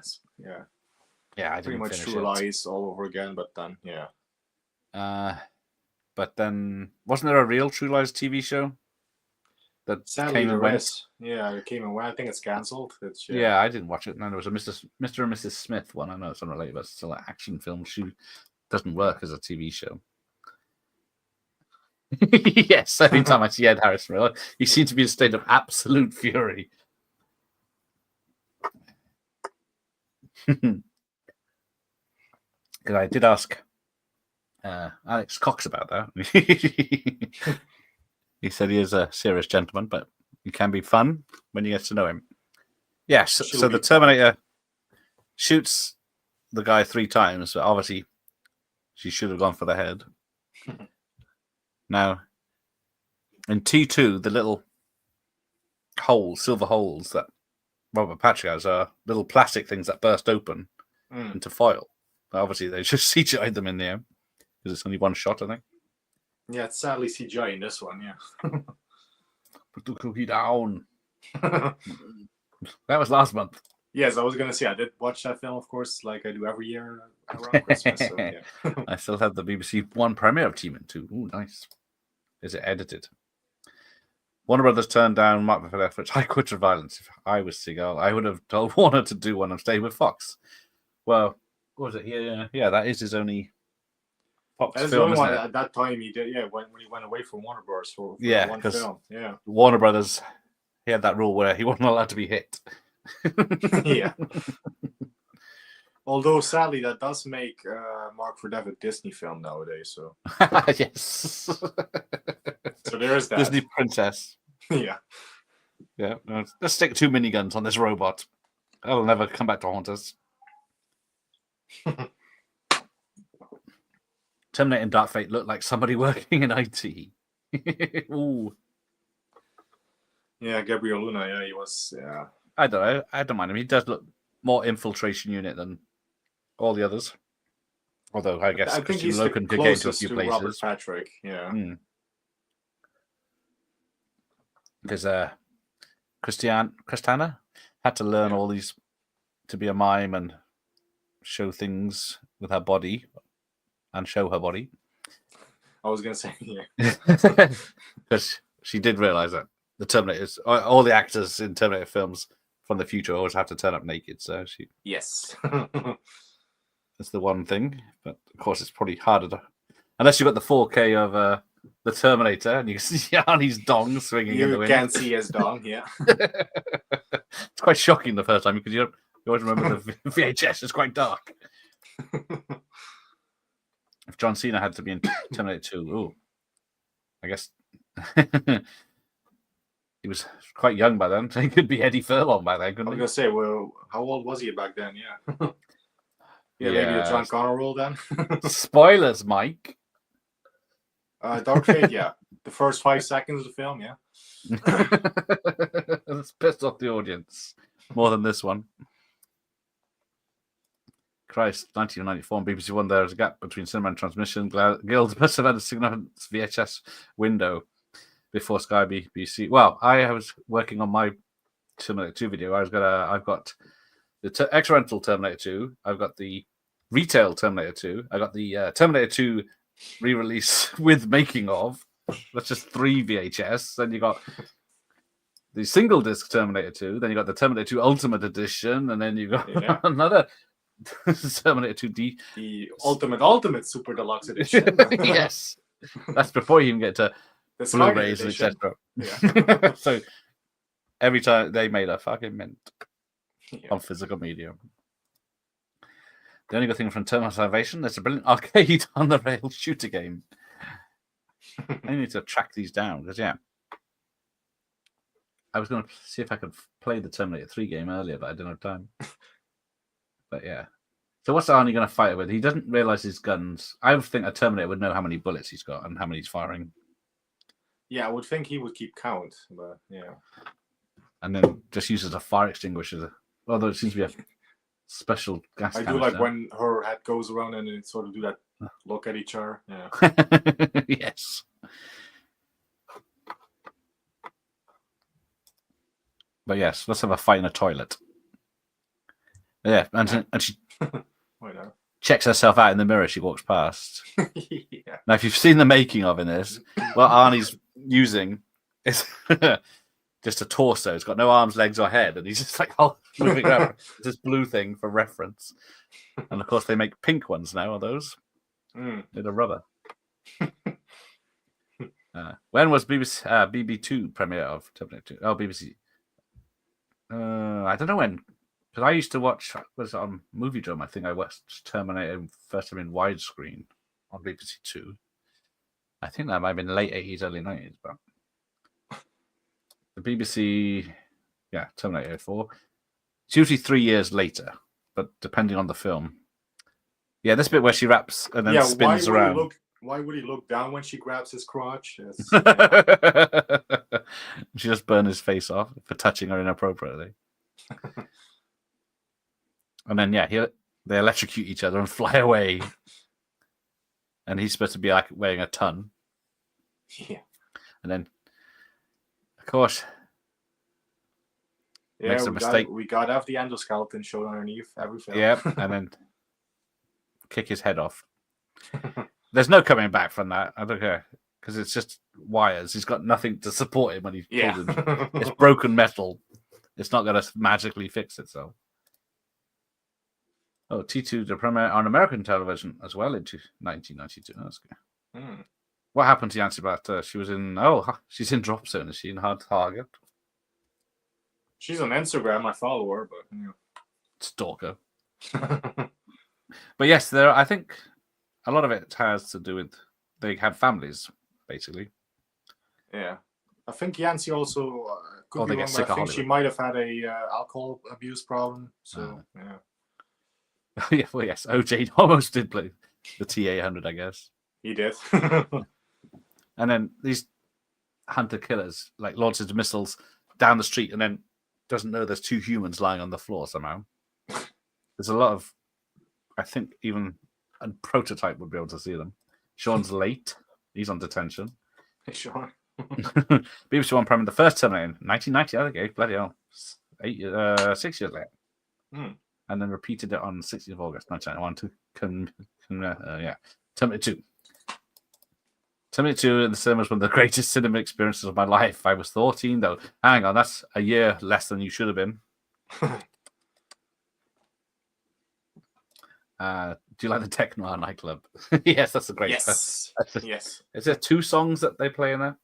I pretty much True Lies all over again. But then but then wasn't there a real True Lies TV show? That sadly came and went. Yeah, it came and went. I think it's cancelled. Yeah, I didn't watch it. And then there was a Mr. and Mrs. Smith one. I know it's unrelated, but it's still an action film. She doesn't work as a TV show. Yes, every time I see Ed Harris, he seems to be in a state of absolute fury. Because I did ask Alex Cox about that. He said he is a serious gentleman, but he can be fun when you get to know him. Yes, so the Terminator shoots the guy 3 times, but obviously she should have gone for the head. Now, in T2, the little holes, silver holes that Robert Patrick has are little plastic things that burst open into foil. Obviously, they just CGI'd them in there because it's only one shot, I think. Yeah, it's sadly CGI in this one, yeah. Put the cookie down. That was last month. Yes, I was going to say, I did watch that film, of course, like I do every year around Christmas. So, yeah. I still have the BBC One premiere of Team 2. Ooh, nice. Is it edited? Warner Brothers turned down Mark for efforts. High quit for violence. If I was Seagal, I would have told Warner to do one and stay with Fox. Well, what was it? Yeah, that is his only Fox That's film, the only isn't one it? at that time he did, yeah, when he went away from Warner Bros. for Yeah, one 'cause film. Yeah. Warner Brothers, he had that rule where he wasn't allowed to be hit. Yeah. Although, sadly, that does make Mark for Death a Disney film nowadays. So, Yes. so there's that. Disney princess. Yeah. Yeah. No, let's stick 2 miniguns on this robot. That'll never come back to haunt us. Terminator and Dark Fate look like somebody working in IT. Ooh. Yeah, Gabriel Luna, yeah, he was, yeah. I don't know. I don't mind him. He does look more infiltration unit than all the others. Although I guess I think he's Loken the could get into a closest few to Robert places. Patrick, yeah. Because Christiana had to learn all these to be a mime and show things with her body and show her body. I was going to say, yeah. Because she did realize that the Terminators, all the actors in Terminator films from the future always have to turn up naked. So she, Yes. that's the one thing. But of course, it's probably harder to, unless you've got the 4K of the Terminator and you can see Arnie's dong swinging in the You wind. can't see his dong, yeah. It's quite shocking the first time because you always remember the VHS is quite dark. If John Cena had to be in Terminator 2, ooh, I guess he was quite young by then. So he could be Eddie Furlong by then, I couldn't was he? going to say, well, how old was he back then? Yeah. Maybe a John Connor role then. Spoilers, Mike. Dark Fate, yeah. The first 5 seconds of the film, yeah. That's pissed off the audience more than this one. Christ, 1994 on BBC One, there is a gap between cinema and transmission. Guilds must have had a significant VHS window before Sky BBC. Well, I was working on my Terminator 2 video. I've got the ex-rental Terminator 2. I've got the retail Terminator 2. I got the Terminator 2 re-release with making of. That's just 3 VHS. Then you got the single disc Terminator 2. Then you got the Terminator 2 Ultimate Edition, and then you got another Terminator 2D. The ultimate super deluxe edition. Yes, that's before you even get to The Blu-rays, edition. etc. Yeah. So every time they made a fucking mint Yeah. on physical medium. The only good thing from Terminal Salvation, there's a brilliant arcade on the rail shooter game. I need to track these down because I was going to see if I could play the Terminator 3 game earlier, but I didn't have time. But yeah. So what's Arnie going to fight with? He doesn't realize his guns. I would think a Terminator would know how many bullets he's got and how many he's firing. Yeah, I would think he would keep count, but yeah. And then just uses a fire extinguisher. Although it seems to be a special gas I do canister. like when her head goes around and it sort of do that look at each other. Yeah. Yes. But yes, let's have a fight in a toilet. Yeah, and she Why not? checks herself out in the mirror as she walks past. Yeah. Now, if you've seen the making of in this, what Arnie's using is just a torso. It's got no arms, legs, or head, and he's just like moving around this blue thing for reference. And of course, they make pink ones now. Are those? Mm. They're the rubber. When was BBC BB2 premiere of Terminator 2? Oh, BBC. I don't know when, because I used to watch. Was it on Movie Dome? I think I watched Terminator first time in widescreen on BBC Two. I think that might have been late 80s, early 90s, but the BBC, yeah, Terminator 4. It's usually 3 years later, but depending on the film. Yeah, this bit where she raps and then spins around. Why would he look down when she grabs his crotch? She just burned his face off for touching her inappropriately. And then, yeah, they electrocute each other and fly away. And he's supposed to be like weighing a ton. Yeah. And then, of course, makes a mistake. We got to have the endoskeleton shown underneath every film. Yeah, and then kick his head off. There's no coming back from that. I don't care. Because it's just wires. He's got nothing to support him when he pulls him. It's broken metal. It's not going to magically fix itself. Oh, T2 to premiere on American television as well in 1992. That's good. What happened to Yancy about she was in... Oh, she's in Drop Zone. Is she in Hard Target? She's on Instagram. I follow her, but... Yeah. Stalker. But yes, I think a lot of it has to do with... They have families, basically. Yeah. I think Yancy also... could be they wrong, get sick but I of think she might have had a alcohol abuse problem. So, yeah. Yeah, well, yes, OJ almost did play the T-800, I guess. He did. And then these hunter killers like launches missiles down the street and then doesn't know there's two humans lying on the floor somehow. There's a lot of, I think even a prototype would be able to see them. Sean's late. He's on detention. Sure. BBC One premiered the first Terminator in 1990. I think, bloody hell. 6 years later. And then repeated it on 16th of August 1991 to Terminator 2. Terminator 2 in the cinema was one of the greatest cinema experiences of my life. I was 14, though. Hang on, that's a year less than you should have been. Do you like the Techno nightclub? Yes, that's a great. Yes. Yes. Is there 2 songs that they play in there?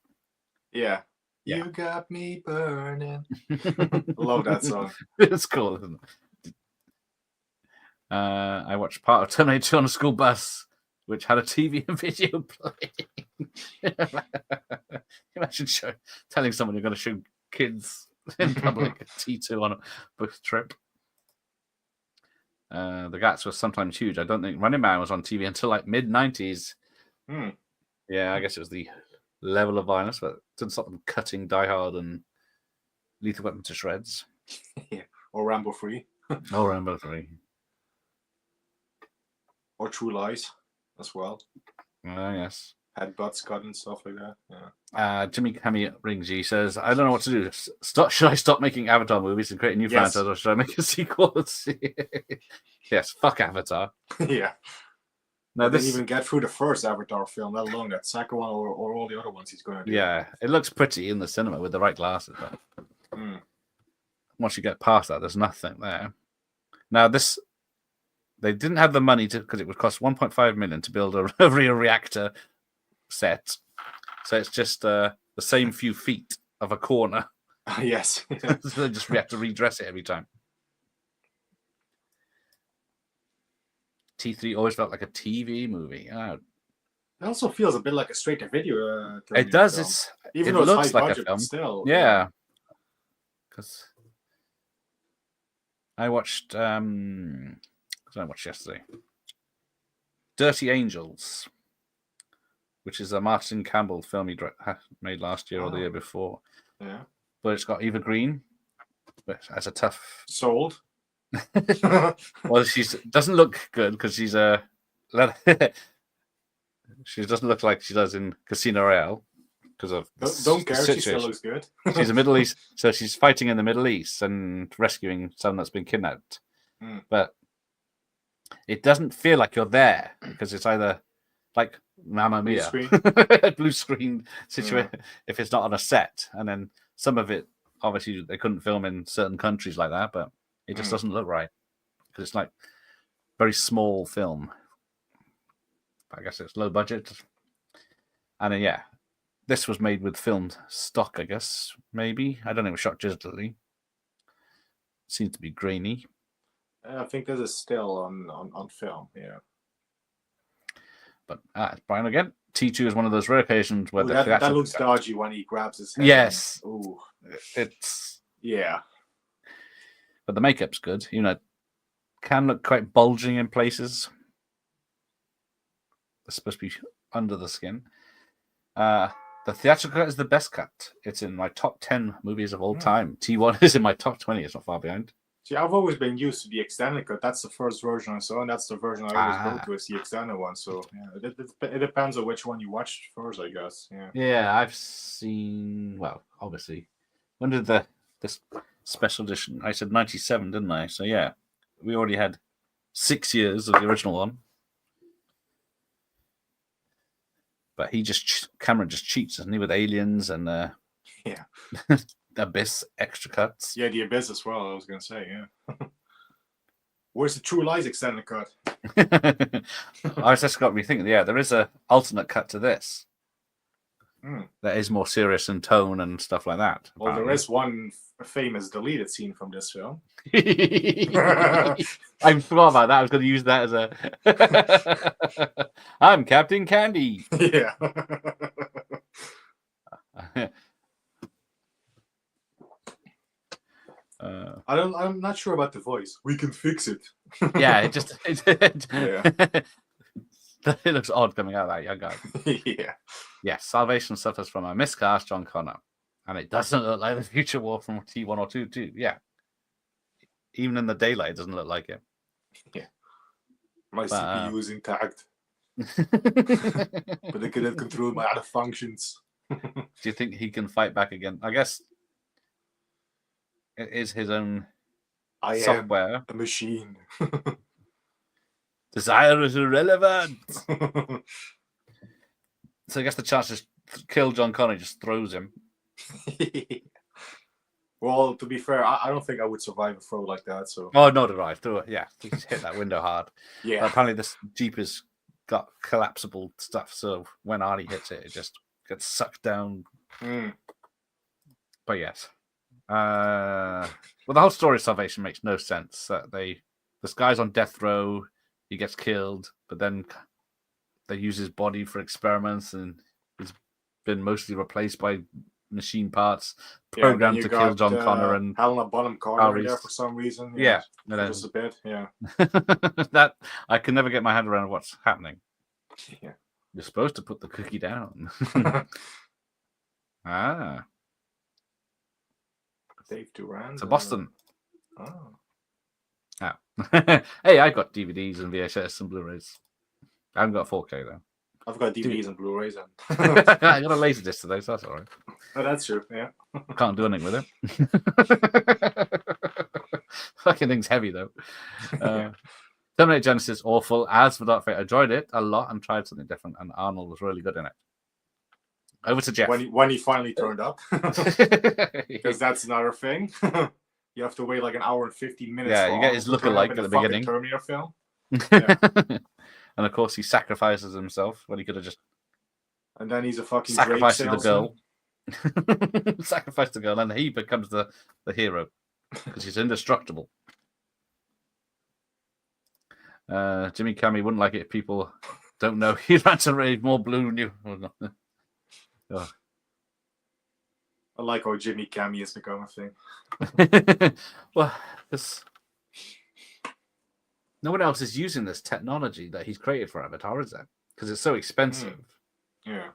Yeah. Yeah. You got me burning. Love that song. It's cool, isn't it? I watched part of Terminator 2 on a school bus, which had a TV and video playing. Imagine telling someone you're going to show kids in public T2 on a bus trip. The Gats was sometimes huge. I don't think Running Man was on TV until like mid-90s. Yeah, I guess it was the level of violence, but it didn't stop them cutting Die Hard and Lethal Weapon to shreds. Yeah. Or Rambo 3. Oh, Rambo 3. Or True Lies as well. Yes. Headbutts cut and stuff like that. Yeah. Jimmy Cammy rings you. He says, I don't know what to do. Should I stop making Avatar movies and create a new franchise, or should I make a sequel? Yes, fuck Avatar. Yeah. No, I didn't even get through the first Avatar film, let alone that second one or all the other ones he's going to do. Yeah, it looks pretty in the cinema with the right glasses. But once you get past that, there's nothing there. Now, they didn't have the money because it would cost 1.5 million to build a real reactor set. So it's just the same few feet of a corner. Yes. So they just have to redress it every time. T3 always felt like a TV movie. Oh. It also feels a bit like a straight-to-video. It does. Film. Even it though looks it's high like budget, a film. Still, yeah. Because I watched. What did I watch yesterday? Dirty Angels, which is a Martin Campbell film he made last year or the year before. Yeah. But it's got Eva Green, but as a tough. Sold. Well, she doesn't look good because she's a. She doesn't look like she does in Casino Royale because of. Don't care. She still looks good. She's a Middle East, so she's fighting in the Middle East and rescuing someone that's been kidnapped. But it doesn't feel like you're there because it's either like Mamma Mia, blue screen situation. If it's not on a set, and then some of it, obviously, they couldn't film in certain countries like that, but it just doesn't look right because it's like very small film. I guess it's low budget, and then this was made with filmed stock, I guess. Maybe I don't think it was shot digitally. Seems to be grainy. I think this is still on film. Yeah. But it's Brian again. T2 is one of those rare occasions where Ooh, the that theatrical looks cut- dodgy when he grabs his head. Yes. Ooh. It's Yeah. but the makeup's good. You know, it can look quite bulging in places. It's supposed to be under the skin. The theatrical cut is the best cut. It's in my top 10 movies of all time. T1 is in my top 20. It's not far behind. See, I've always been used to the extended cut. That's the first version I saw, and that's the version I always go to is the extended one. So yeah, it depends on which one you watched first, I guess. Yeah. Yeah, I've seen. Well, obviously, when did this special edition? I said 97, didn't I? So yeah, we already had 6 years of the original one. But Cameron just cheats, doesn't he, with Aliens and Yeah. Abyss extra cuts. Yeah, the Abyss as well, I was going to say, yeah. Where's the True Lies extended cut? I just got me thinking, yeah, there is a alternate cut to this that is more serious in tone and stuff like that. Well, there is one famous deleted scene from this film. I forgot about that. I was going to use that as a I'm Captain Candy. Yeah. I'm not sure about the voice. We can fix it. Yeah, Yeah. It looks odd coming out of that young guy. Yeah. Yes, Salvation suffers from a miscast John Connor, and it doesn't look like the future war from T1 or 2. Yeah, even in the daylight, it doesn't look like it. Yeah. My CPU is intact, but I cannot control my other functions. Do you think he can fight back again? I guess it is his own software. Am a machine. Desire is irrelevant. So I guess the chance to kill John Connor just throws him. Well, to be fair, I don't think I would survive a throw like that. So. Oh, no, did I. Yeah, he hit that window hard. Yeah. But apparently this Jeep has got collapsible stuff, so when Arnie hits it, it just gets sucked down. But yes. Well, the whole story of Salvation makes no sense. That this guy's on death row, he gets killed, but then they use his body for experiments, and he's been mostly replaced by machine parts programmed to kill John Connor and Helena Bonham Carter there for some reason. Yeah, just a bit. Yeah. That I can never get my head around what's happening. Yeah. You're supposed to put the cookie down. Dave Duran. To Boston. Oh. Hey, I got DVDs and VHS and Blu-rays. I haven't got 4K though. I've got DVDs and Blu-rays. And I got a Laserdisc today, so that's all right. Oh, that's true. Yeah. Can't do anything with it. Fucking thing's heavy though. Terminator Genesis awful. As for Dark Fate, I enjoyed it a lot and tried something different, and Arnold was really good in it. Over to Jeff. When he finally turned up, because that's another thing. You have to wait like an hour and 15 minutes. Yeah, you get his lookalike at the beginning. Terminator film. Yeah. And of course, he sacrifices himself when he could have just. And then he's a fucking sacrificed the girl. Sacrificed the girl, and he becomes the hero because he's indestructible. Jimmy Cammie wouldn't like it if people don't know he ran to raise more blue than you. Oh. I like how Jimmy Cammie has become a thing. Well, no one else is using this technology that he's created for Avatar, is there? Because it's so expensive. Yeah.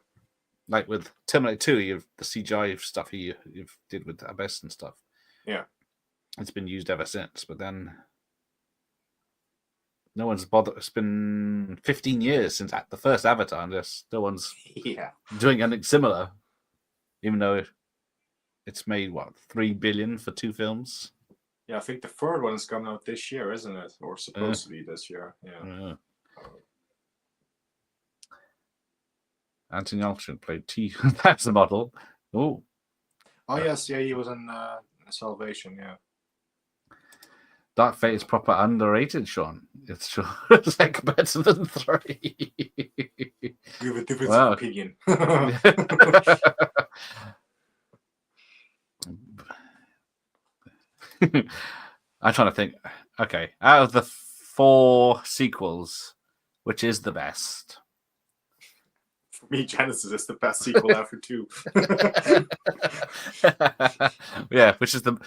Like with Terminator 2, you've the CGI stuff you did with Abyss and stuff. Yeah. It's been used ever since, but then no one's bothered. It's been 15 years since the first Avatar, and there's no one's doing anything similar, even though it's made, what, $3 billion for 2 films? Yeah, I think the third one is coming out this year, isn't it? Or supposed to be this year. Yeah. Anthony Alton played T. That's the model. Oh, yes, yeah, he was in Salvation. Yeah. Dark Fate is proper underrated, Sean. It's sure it's like better than 3. We have a difference Wow. of opinion. I'm trying to think. Okay, out of the 4 sequels, which is the best? For me, Genesis is the best sequel after 2. Yeah, which is the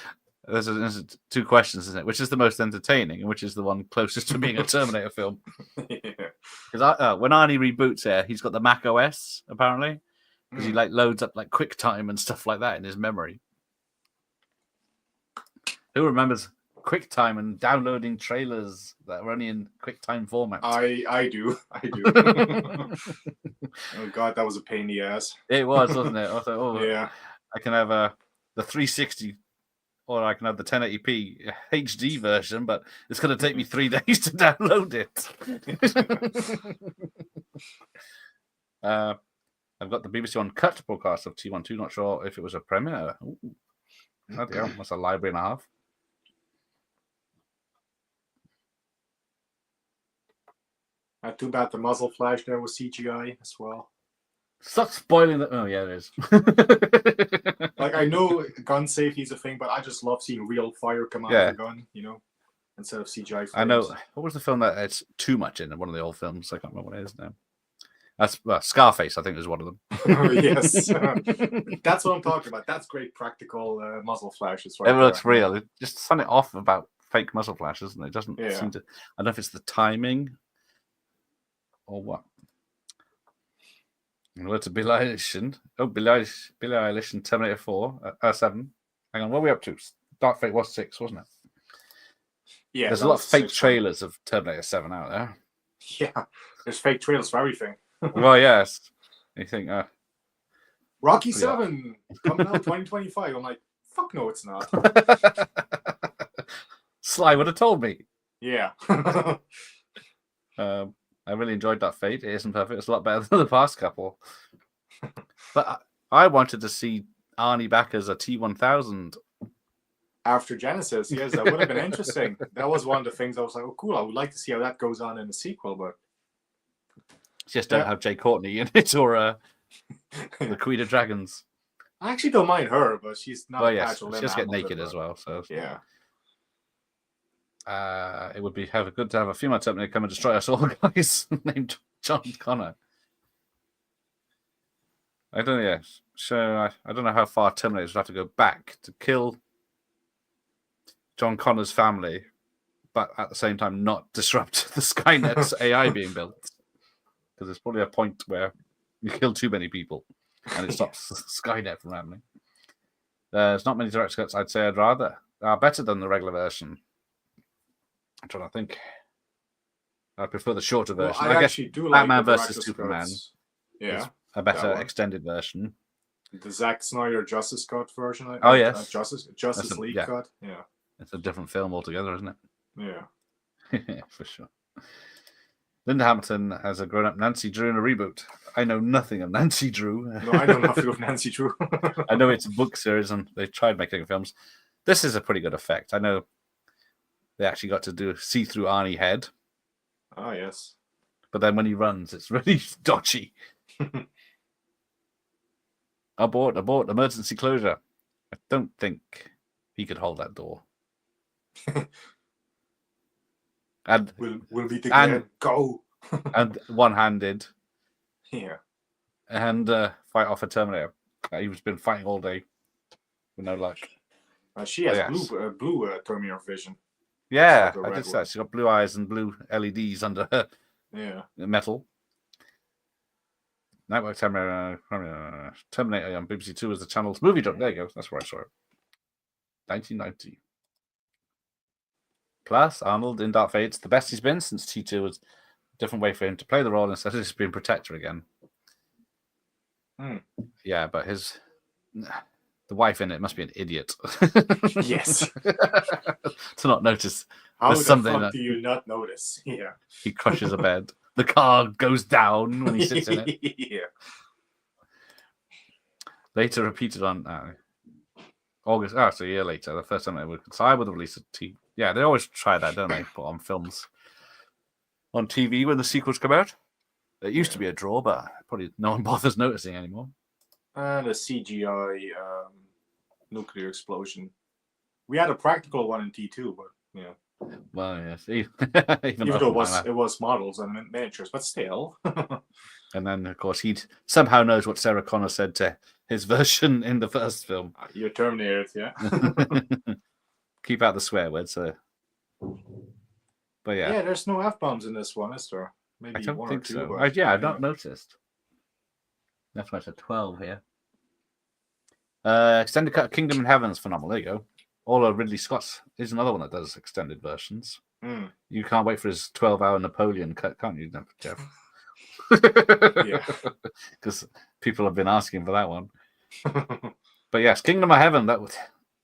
there's 2 questions, isn't it? Which is the most entertaining, and which is the one closest to being a Terminator film? Because when Arnie reboots here, he's got the Mac OS apparently, because he like loads up like QuickTime and stuff like that in his memory. Who remembers QuickTime and downloading trailers that were only in QuickTime format? I do. Oh god, that was a pain in the ass. It was, wasn't it? I thought, oh, Yeah. I can have the 360, or I can have the 1080p HD version, but it's going to take me 3 days to download it. I've got the BBC One Cut broadcast of T12. Not sure if it was a premiere. Ooh. Bloody hell, that's a library and a half. Too bad the muzzle flash there was CGI as well. Stop spoiling that. Oh, yeah, it is. Like, I know gun safety is a thing, but I just love seeing real fire come out of the gun, instead of CGI frames. I know. What was the film that it's too much in? One of the old films. I can't remember what it is now. That's Scarface, I think, is one of them. Oh, yes. That's what I'm talking about. That's great practical muzzle flashes. Right, it looks real. It just something off about fake muzzle flashes, and it doesn't seem to. I don't know if it's the timing or what. In the words of Billie Eilish, Billie Eilish and Terminator 7. Hang on, what are we up to? Dark Fate was 6, wasn't it? Yeah. There's a lot of fake trailers of Terminator 7 out there. Yeah, there's fake trailers for everything. Well, yes. You think, Rocky 7 coming out 2025. I'm like, fuck no, it's not. Sly would have told me. Yeah. I really enjoyed that Fate. It isn't perfect. It's a lot better than the past couple. But I wanted to see Arnie back as a T-1000. After Genesis, yes, that would have been interesting. That was one of the things I was like, oh, cool. I would like to see how that goes on in the sequel, but just don't have Jay Courtney in it or the Queen of Dragons. I actually don't mind her, but she's not. Oh yes, she just get naked as well. So yeah. It would be good to have a female Terminator come and destroy us all, guys. Named John Connor. I don't know. Yeah, so I don't know how far Terminators would have to go back to kill John Connor's family, but at the same time not disrupt the Skynet's AI being built. Because there's probably a point where you kill too many people and it stops Skynet from happening. There's not many direct cuts I'd say I'd rather are better than the regular version. I'm trying to think. I prefer the shorter version. I guess actually do Batman like versus Superman. Yeah, a better extended version. The Zack Snyder Justice Cut version. Yes, Justice League cut. Yeah, it's a different film altogether, isn't it? Yeah, yeah, for sure. Linda Hamilton has a grown-up Nancy Drew in a reboot. I know nothing of Nancy Drew. No, I know nothing of Nancy Drew. I know it's a book series and they tried making films. This is a pretty good effect. I know they actually got to do see-through Arnie head. Oh, yes. But then when he runs, it's really dodgy. Abort, emergency closure. I don't think he could hold that door. And we'll be together. Go. And one-handed. Yeah. And fight off a Terminator. He's been fighting all day with no luck. She has blue Terminator vision. Yeah, I did say she's got blue eyes and blue LEDs under her metal. Network Terminator on BBC Two is the channel's movie drop. There you go. That's where I saw it. 1990. Plus, Arnold in Dark Fate, it's the best he's been since T2 was a different way for him to play the role instead of just being Protector again. Yeah, but the wife in it must be an idiot. Yes. To not notice. How the something fuck do you not notice? Yeah. He crushes a bed. The car goes down when he sits in it. Yeah. Later repeated on August. So a year later, the first time they would coincide with the release of Yeah, they always try that, don't they? Put on films on TV when the sequels come out. It used to be a draw, but probably no one bothers noticing anymore. And a CGI nuclear explosion. We had a practical one in T2, but yeah. Well, yes, Even though it was models and miniatures, but still. And then, of course, he somehow knows what Sarah Connor said to his version in the first film. You're Terminator, yeah. Keep out the swear words. So. But yeah. Yeah, there's no F-bombs in this one, is there? Maybe I don't one think or two. so. But, I've not noticed. That's why it's a 12 here. Extended cut of Kingdom in Heaven is phenomenal. There you go. All of Ridley Scott's is another one that does extended versions. You can't wait for his 12-hour Napoleon cut, can't you, Jeff? Yeah. Because people have been asking for that one. But yes, Kingdom of Heaven, that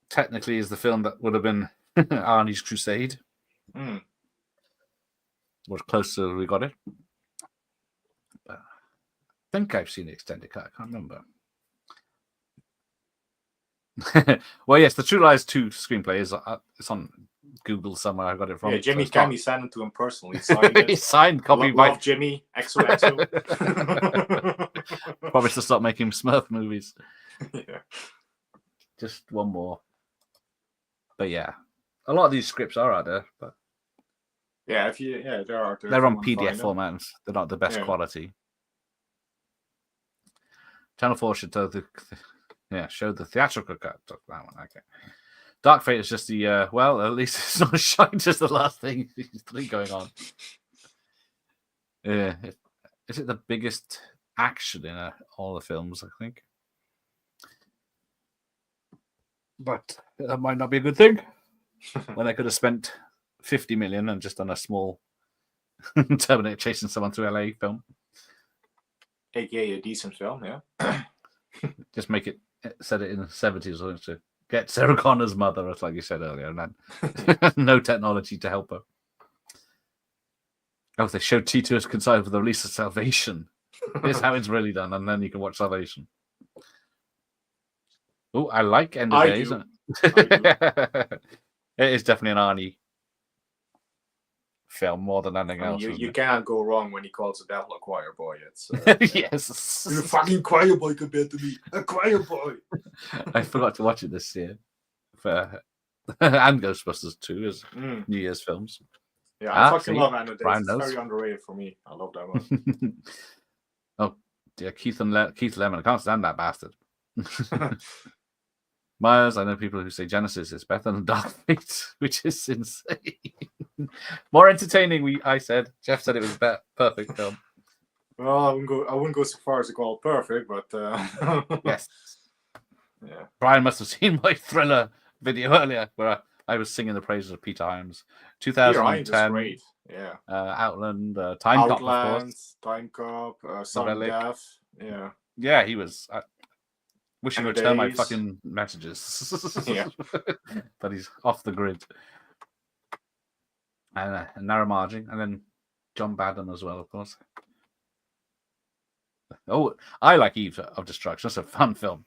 technically is the film that would have been Arnie's Crusade. Was close to we got it. But I think I've seen the extended cut. I can't remember. Well, yes, the True Lies 2 screenplay is it's on Google somewhere. I got it from. Yeah, Jimmy so Cammy sent it to him personally. Signed it. He signed copy by Love Jimmy. XOXO. Promised to stop making Smurf movies. Yeah. Just one more. But yeah, a lot of these scripts are out there, but Yeah, there are. they're on PDF formats. They're not the best quality. Channel 4 should show the theatrical cut. That one, okay. Dark Fate is just the at least it's not as shiny as the last thing going on. Yeah, is it the biggest action in all the films? I think, but that might not be a good thing. When they could have spent 50 million and just done a small Terminator chasing someone through LA film, AKA a decent film, yeah. just make it set it in the 70s or something to get Sarah Connor's mother, like you said earlier, and then no technology to help her. Oh, they showed T2 as coincided with the release of Salvation. Here's how it's really done, and then you can watch Salvation. Oh, I like End of Days. It is definitely an Arnie film more than anything else. You cannot go wrong when he calls the devil a choir boy. It's yes, you're a fucking choir boy compared to me, a choir boy. I forgot to watch it this year, and Ghostbusters 2 as New Year's films. Yeah, I fucking love End of Days. It's very underrated for me. I love that one. Oh dear, Keith Lemon. I can't stand that bastard. Myers, I know people who say Genesis is better than Dark Fate, which is insane. More entertaining, I said. Jeff said it was a perfect film. Well, I wouldn't go so far as to call it perfect, but yes. Yeah. Brian must have seen my Thriller video earlier where I was singing the praises of Peter Hyams. 2010. Great. Yeah. Outland, Time Cop, of course. Time Cop, Sudden Death. Yeah. Yeah, he was. Wishing End to of return my Days. fucking messages. Yeah. But he's off the grid. And Narrow Margin, and then John Badham as well, of course. Oh, I like Eve of Destruction. It's a fun film.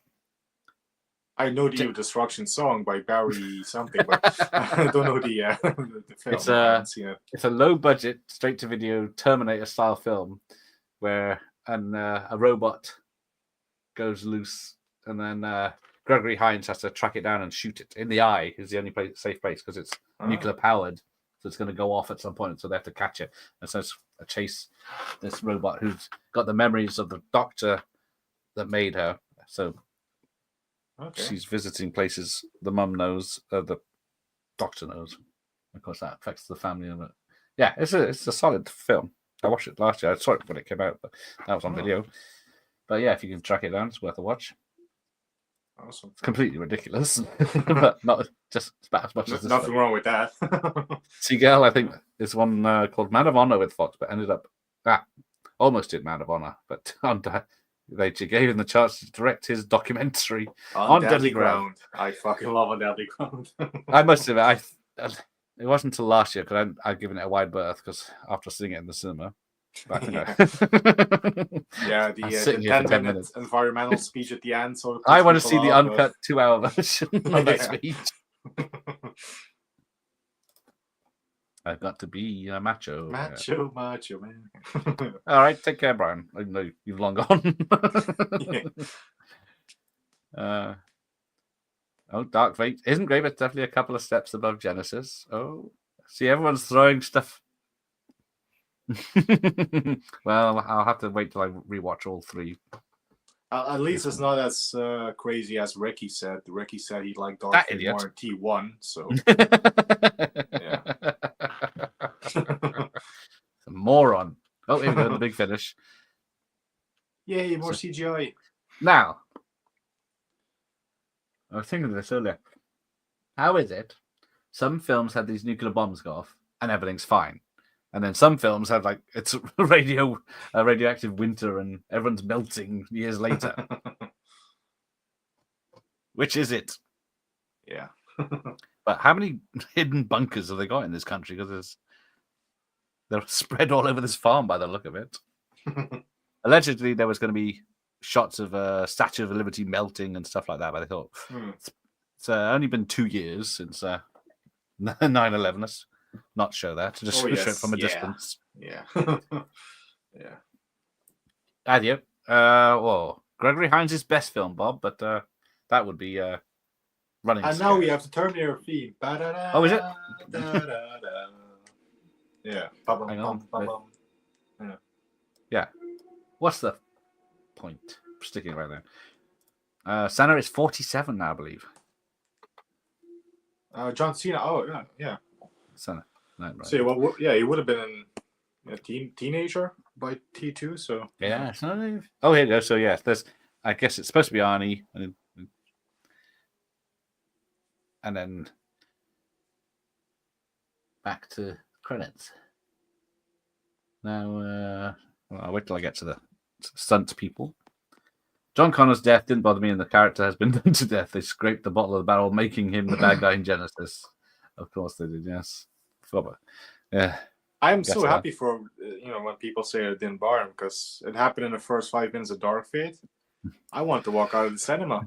I know the Eve of Destruction song by Barry something, but I don't know the film. I haven't seen it. It's a low budget, straight to video Terminator style film where a robot goes loose. And then Gregory Hines has to track it down and shoot it in the eye. Is the only safe place because it's nuclear powered, so it's going to go off at some point. So they have to catch it. And so it's a chase. This robot who's got the memories of the doctor that made her. So she's visiting places the mum knows, the doctor knows. Of course, that affects the family. But yeah, it's a solid film. I watched it last year. I saw it when it came out, but that was on video. But yeah, if you can track it down, it's worth a watch. Awesome. It's completely ridiculous, but not just about as much as this. Nothing wrong with that. Seagull, I think, is one called Man of Honor with Fox, but ended up almost did Man of Honor, but they gave him the chance to direct his documentary on Deadly Ground. I fucking love On Deadly Ground. I must admit, it wasn't until last year because I'd given it a wide berth because after seeing it in the cinema. The 10-minute environmental speech at the end. So I want to see the uncut 2-hour version of that speech. I've got to be a macho. Macho man. All right, take care, Brian. I know you've long gone. Oh, Dark Fate isn't great, but it's definitely a couple of steps above Genesis. Oh, see, everyone's throwing stuff. Well, I'll have to wait till I rewatch all three. At least it's not as crazy as Ricky said. Ricky said he liked Dark That Fate idiot. more in T1, so yeah. A moron. Oh, here we go, the big finish. Yay, more CGI. Now, I was thinking of this earlier. How is it some films have these nuclear bombs go off and everything's fine? And then some films have like it's radioactive winter and everyone's melting years later. Which is it? Yeah. But how many hidden bunkers have they got in this country? Because they're spread all over this farm by the look of it. Allegedly, there was going to be shots of Statue of Liberty melting and stuff like that. But I thought it's only been 2 years since 9/11. Let's not show that. Just show it from a distance. Yeah. Yeah. Adieu. Well, Gregory Hines' best film, Bob, but that would be Running. And now we have the Terminator theme. Oh, is it? Yeah. Hang on. Yeah. What's the point? Sticking right there. Santa is 47 now, I believe. John Cena. Oh, yeah. Santa. No, right. So, well, yeah, he would have been a teenager by T2, so. Yeah. Oh, here you go. So, yeah, I guess it's supposed to be Arnie. And then back to credits. Now, I'll wait till I get to the stunt people. John Connor's death didn't bother me, and the character has been done to death. They scraped the bottom of the barrel, making him the bad guy in Genesis. Of course they did, yes. Yeah. I'm so happy for, when people say it didn't bar him, because it happened in the first 5 minutes of Dark Fate. I want to walk out of the cinema.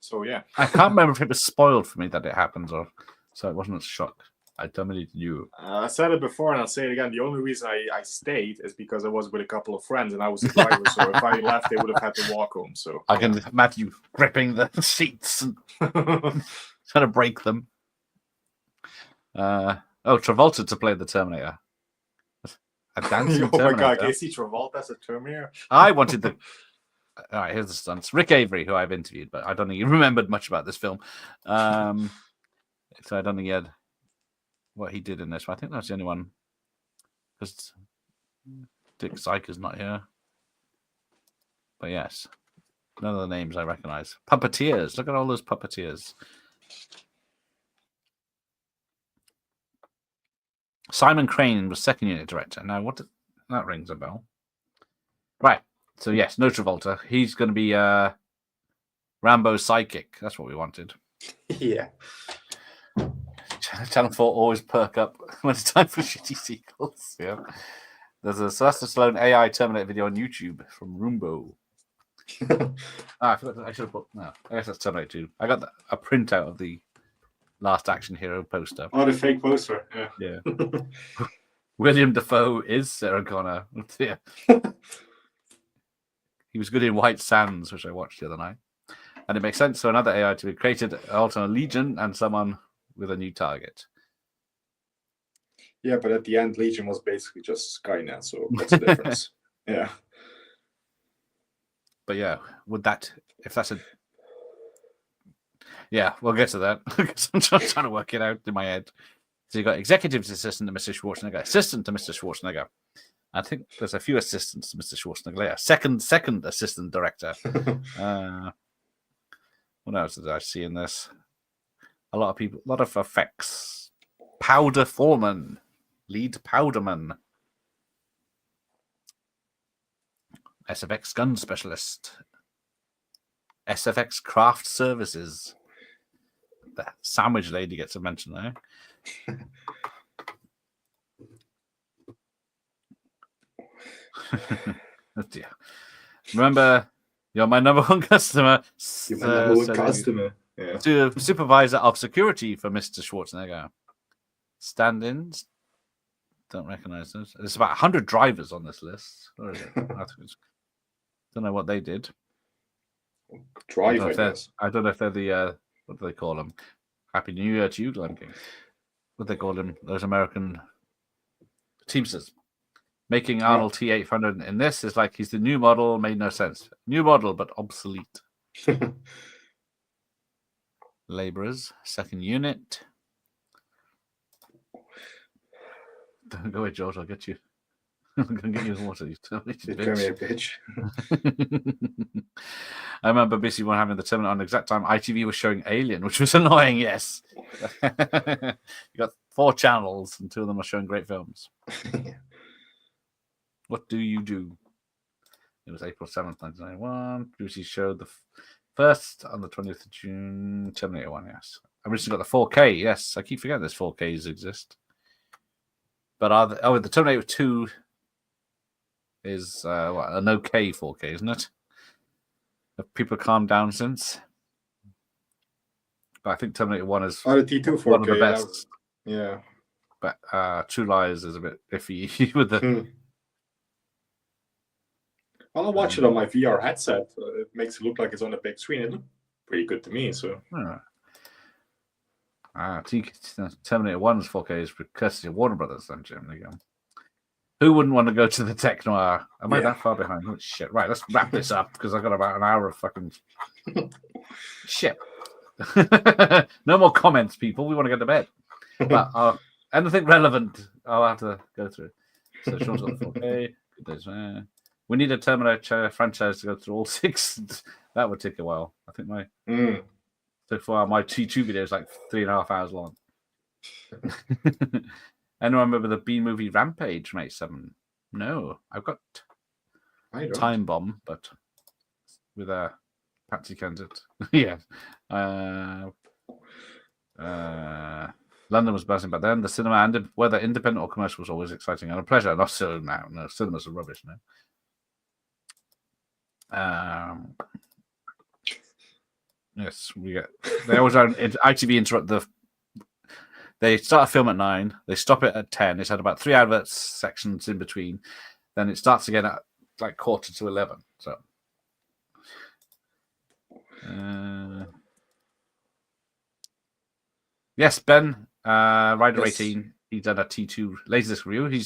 So, yeah. I can't remember if it was spoiled for me that it happens, or so it wasn't a shock. I terminated you. I said it before, and I'll say it again. The only reason I stayed is because I was with a couple of friends, and I was the driver. So if I left, they would have had to walk home. So I can imagine you gripping the seats and trying to break them. Travolta to play the Terminator. A dancing Terminator. Oh my God, Casey Travolta as a Terminator. I wanted the. All right, here's the stunts. Rick Avery, who I've interviewed, but I don't think he remembered much about this film. So I don't think he had what he did in this. I think that's the only one. Because Dick Syker's not here. But yes, none of the names I recognize. Puppeteers. Look at all those puppeteers. Simon Crane was second unit director. Now, that rings a bell. Right. So, yes, no Travolta. He's going to be Rambo's sidekick. That's what we wanted. Yeah. Channel 4 always perk up when it's time for shitty sequels. Yeah. There's a Sylvester Stallone AI Terminator video on YouTube from Roombo. I forgot. I should have put. No, I guess that's Terminator 2. I got a printout of the Last Action Hero poster. Oh, the fake poster. Yeah. William Dafoe is Sarah Connor. Yeah. He was good in White Sands, which I watched the other night. And it makes sense. So another AI to be created, an alternate Legion, and someone with a new target. Yeah, but at the end, Legion was basically just Skynet, so what's the difference? Yeah. But yeah, yeah, we'll get to that because I'm trying to work it out in my head. So you got executive assistant to Mr. Schwarzenegger, assistant to Mr. Schwarzenegger. I think there's a few assistants to Mr. Schwarzenegger later. Second assistant director. What else did I see in this? A lot of effects. Powder foreman, lead powderman. SFX gun specialist. SFX craft services. The sandwich lady gets a mention there. Oh dear. Remember, you're my number one customer. You're my number one customer. Yeah. To supervisor of security for Mr. Schwarzenegger. stand-ins. Don't recognize those. There's about 100 drivers on this list. Where is it? Don't know what they did. Drive, I guess. I don't know if they're the what do they call them? Happy New Year to you, Glenn King. What do they call them? Those American Teamsters. Making Arnold T800 in this is like he's the new model. Made no sense. New model, but obsolete. Laborers, second unit. Don't go away, George. I'll get you. I'm going to get you the water. You bitch. I remember basically when having the Terminator on the exact time ITV was showing Alien, which was annoying, yes. You got 4 channels and 2 of them are showing great films. What do you do? It was April 7th, 1991. BBC showed the first on the 20th of June. Terminator 1, yes. I recently got the 4K, yes. I keep forgetting this 4Ks exist. But the Terminator 2 is an okay 4K, isn't it? Have people calmed down since? But I think Terminator 1 is the T2 4K, one of the best. Yeah. But True Lies is a bit iffy with the... I'll watch it on my VR headset. It makes it look like it's on a big screen. It looked pretty good to me. So, Terminator 1's 4K is courtesy of Warner Brothers. Then, Jim, there you go. Who wouldn't want to go to the Tech Noir? Am I that far behind? Oh, shit! Right, let's wrap this up because I've got about an hour of fucking shit. No more comments, people. We want to go to bed. But anything relevant, I'll have to go through. So, Sean's got the 4K. Good days, we need a Terminator franchise to go through all 6. That would take a while. I think so far my T2 video is like 3.5 hours long. Anyone remember the B movie Rampage from '87? No, I've got Time Bomb, but with a Patsy Kensit. Yeah. London was buzzing back then. The cinema, and whether independent or commercial, was always exciting and a pleasure. Not so now. No, cinemas are rubbish now. Yes, we get. They always ITV interrupt the. They start a film at 9. They stop it at 10. It's had about 3 adverts sections in between. Then it starts again at like 11:15. So. Yes, Ben, Rider 18. He's done a T2 Laserdisc review.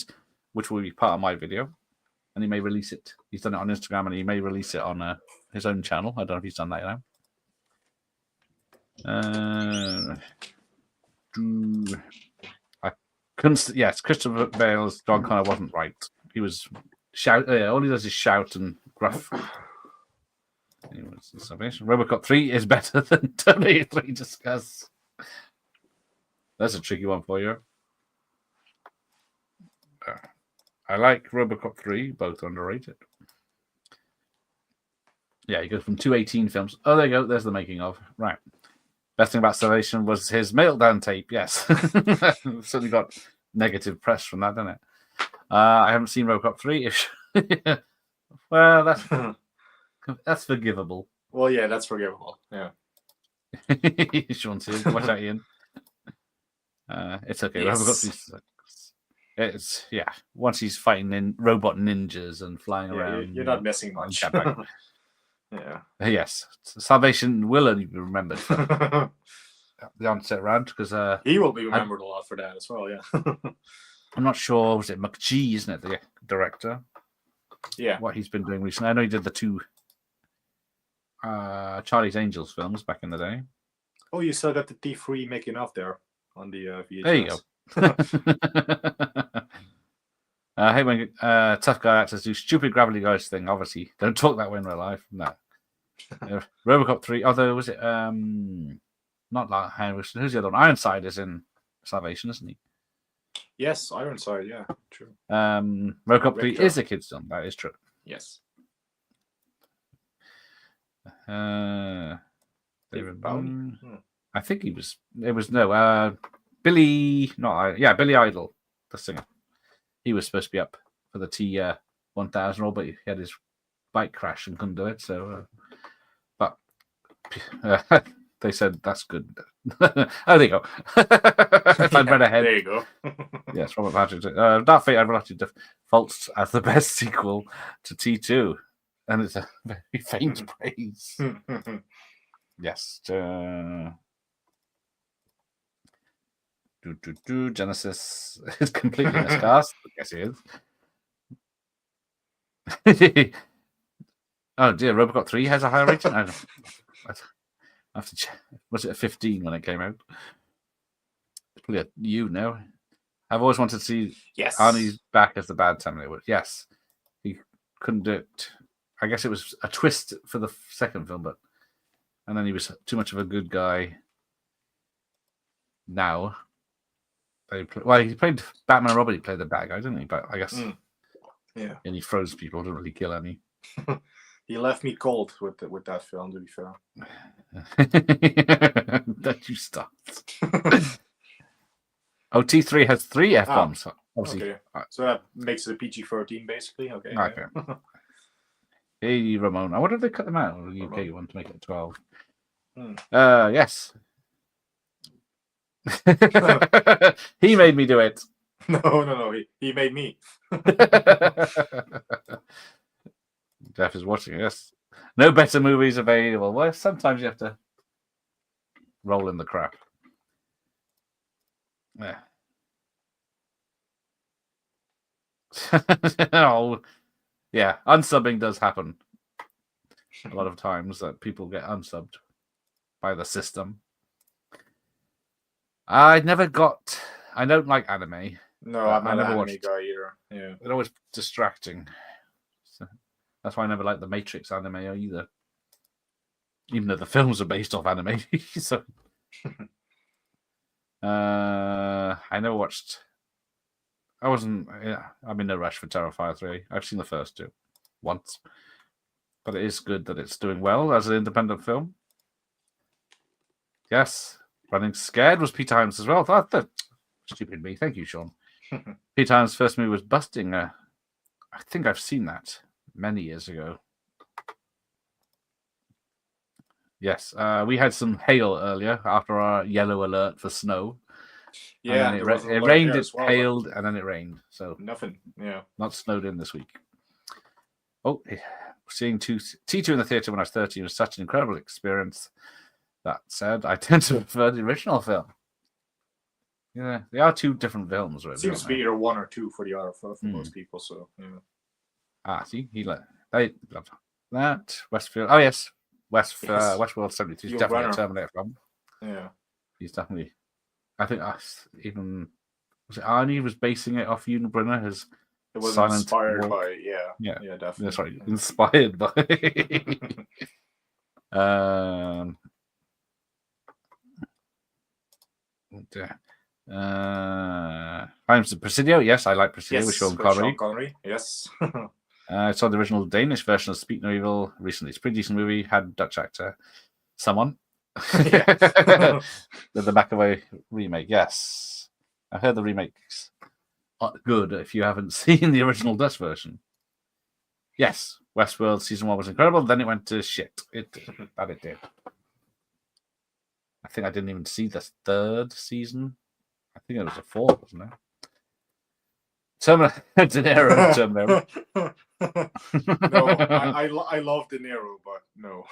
Which will be part of my video. And he may release it. He's done it on Instagram, and he may release it on his own channel. I don't know if he's done that now. I couldn't. Yes, Christopher Bale's John Connor wasn't right. He was shout. All he does is shout and gruff. Anyways, Salvation. RoboCop 3 is better than Terminator 3. Discuss. That's a tricky one for you. I like RoboCop 3, both underrated. Yeah, he goes from 218 films. Oh, there you go. There's the making of. Right. Best thing about Salvation was his meltdown tape. Yes. Certainly got negative press from that, didn't it? I haven't seen RoboCop 3. Well, that's forgivable. Well, yeah, that's forgivable. Yeah. Sean says, watch out, Ian. It's okay. Yes. RoboCop 3. It's once he's fighting robot ninjas and flying around. You're not missing much. Yeah. Yes. Salvation will only be remembered for the onset round because he will be remembered a lot for that as well, yeah. I'm not sure, was it McGee, isn't it, the director? Yeah. What he's been doing recently. I know he did the 2 Charlie's Angels films back in the day. Oh, you saw that the T3 making off there on the VHS. There you go. Hey, when tough guy actors do stupid gravelly guys thing, obviously don't talk that way in real life. No. RoboCop 3. Although was it not like who's the other one? Ironside is in Salvation, isn't he? Yes, Ironside. Yeah, true. RoboCop 3 is a kid's film. That is true. Yes. David Bowie. I think he was. It was no. Billy. Billy Idol, the singer. He was supposed to be up for the T1000 role, but he had his bike crash and couldn't do it. So, but they said that's good. Oh, there you go. If I'd read ahead. There you go. Yes, Robert Patrick. Dark Fate, I've relatively defaults as the best sequel to T2. And it's a very faint praise. Yes. Genesis is completely miscast. Yes, it is. Oh dear, Robocop 3 has a higher rating? I have to check. Was it a 15 when it came out? It's probably a U now. I've always wanted to see Yes. Arnie's back as the bad Terminator. Yes. He couldn't do it. I guess it was a twist for the second film, and then he was too much of a good guy. Now, he played Batman and Robin. He played the bad guy, didn't he? But I guess, yeah. And he froze people. Didn't really kill any. He left me cold with that film. To be fair, that you stopped. Oh, T3 has 3 F bombs. Obviously, okay. So that makes it a PG-13, basically. Okay. Okay. Hey, Ramon. I wonder if they cut them out or the UK one to make it 12. Yes. He made me do it. No. He made me. Jeff is watching. Yes. No better movies available. Well, sometimes you have to roll in the crap. Yeah. Oh, yeah. Unsubbing does happen a lot of times that people get unsubbed by the system. I don't like anime. No, I'm not I never an watched anime guy either. Yeah. They're always distracting. So that's why I never liked the Matrix anime either. Even though the films are based off anime. So I never watched. I'm in no rush for Terrifier 3. I've seen the first 2 once. But it is good that it's doing well as an independent film. Yes. Running Scared was Peter Hyams as well. That stupid me. Thank you, Sean. Peter Hyams' first movie was Busting. I think I've seen that many years ago. Yes, we had some hail earlier after our yellow alert for snow. Yeah, it rained, it hailed, and then it rained. So nothing. Yeah, not snowed in this week. Oh, seeing T2 in the theater when I was 13 was such an incredible experience. That said, I tend to prefer the original film. Yeah, they are 2 different films. Really, seems to be either 1 or 2 for the other for most people. So yeah. See, they loved that Westfield. Oh yes, Westworld 73 is definitely a Terminator film. Yeah, he's definitely. I think even was it Arnie was basing it off Unabrenner as it was Silent inspired Walk. by yeah, definitely. That's right, inspired by. Times of Presidio. Yes, I like Presidio with Sean Connery. Yes. I saw the original Danish version of Speak No Evil recently. It's a pretty decent movie. Had Dutch actor, someone. The McAvoy remake. Yes, I heard the remakes are good if you haven't seen the original Dutch version. Yes, Westworld season 1 was incredible. Then it went to shit. It did. I think I didn't even see the 3rd season. I think it was a 4th, wasn't it? De Niro. No, I love De Niro, but no.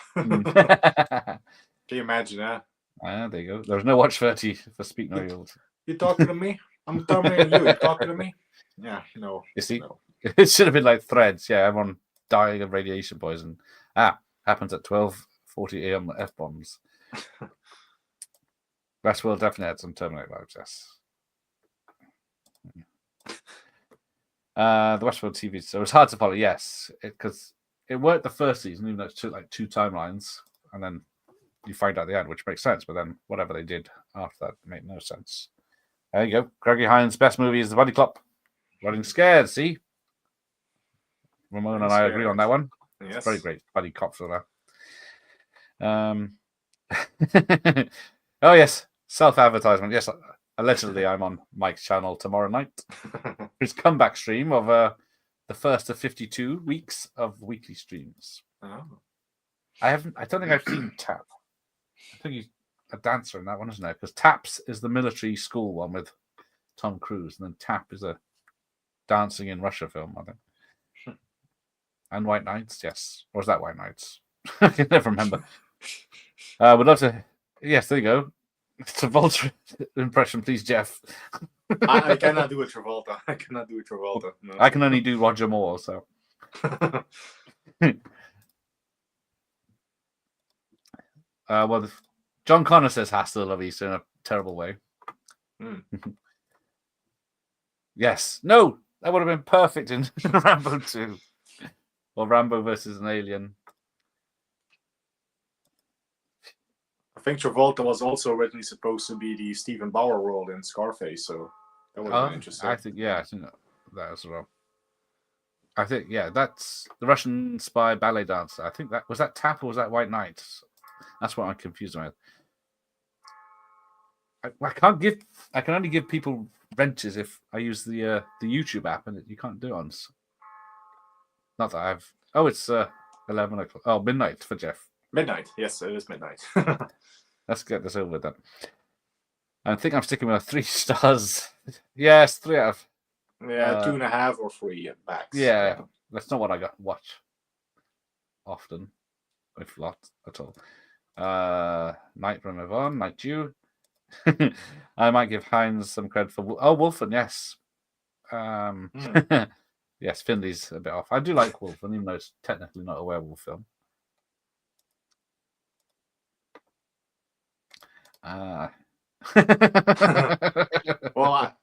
Can you imagine that? There you go. There's no watch 30 for Speak No Evil. You talking to me? I'm talking to you. You talking to me? Yeah, no. You see, no. It should have been like Threads. Yeah, everyone dying of radiation poison. Happens at 12:40 a.m. F bombs. Westworld definitely had some Terminator vibes. Yes. The Westworld TV, so it's hard to follow. Yes, because it worked the first season, even though it's 2 timelines, and then you find out at the end, which makes sense. But then whatever they did after that made no sense. There you go. Gregory Hines' best movie is The Buddy Cop. Running Scared. See, Ramon and I agree on that one. Yes. It's very great. Buddy Cop for that. Oh yes, self-advertisement. Yes, allegedly I'm on Mike's channel tomorrow night. His comeback stream of the first of 52 weeks of weekly streams. Oh. I don't think I've seen Tap. I think he's a dancer in that one, isn't there? Because Taps is the military school one with Tom Cruise, and then Tap is a dancing in Russia film, I think. And White Knights, yes. Or is that White Knights? I can never remember. Would love to. Yes, there you go. Travolta impression, please, Jeff. I cannot do a Travolta. I cannot do a Travolta. No. I can only do Roger Moore, so. Well, John Connor says "Hasta la vista" in a terrible way. Yes, no, that would have been perfect in Rambo 2 or Rambo versus an alien. I think Travolta was also originally supposed to be the Stephen Bauer role in Scarface, so that would have been interesting. I think that as well. I think that's the Russian spy ballet dancer. I think that was that Tap or was that White Knight? That's what I'm confused with. I can only give people wrenches if I use the YouTube app, and you can't do it on. Not that I've. Oh, it's 11 o'clock. Oh, midnight for Jeff. Midnight. Yes, it is midnight. Let's get this over with then. I think I'm sticking with 3 stars. Yes, 3 out of. Yeah, 2.5 or 3 at max. Yeah, that's not what I watch often, if not at all. Night from Yvonne, Night Dew. I might give Hines some credit for Wolfen, yes. Yes, Finley's a bit off. I do like Wolfen, even though it's technically not a werewolf film. Well,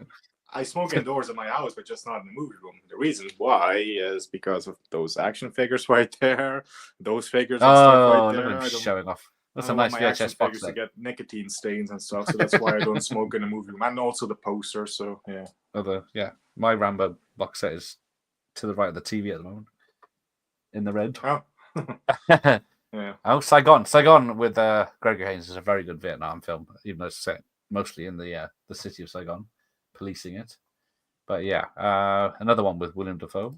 I smoke indoors in my house, but just not in the movie room. The reason why is because of those action figures right there, those figures and stuff right there. Look at him showing off. That's I a don't nice want my action VHS box figures to set. get nicotine stains and stuff, so that's why I don't smoke in the movie room. And also the poster, so yeah. My Rambo box set is to the right of the TV at the moment, in the red. Oh, yeah. Oh, Saigon with Gregory Haynes is a very good Vietnam film, even though it's set mostly in the city of Saigon, policing it. But yeah, another one with William Dafoe.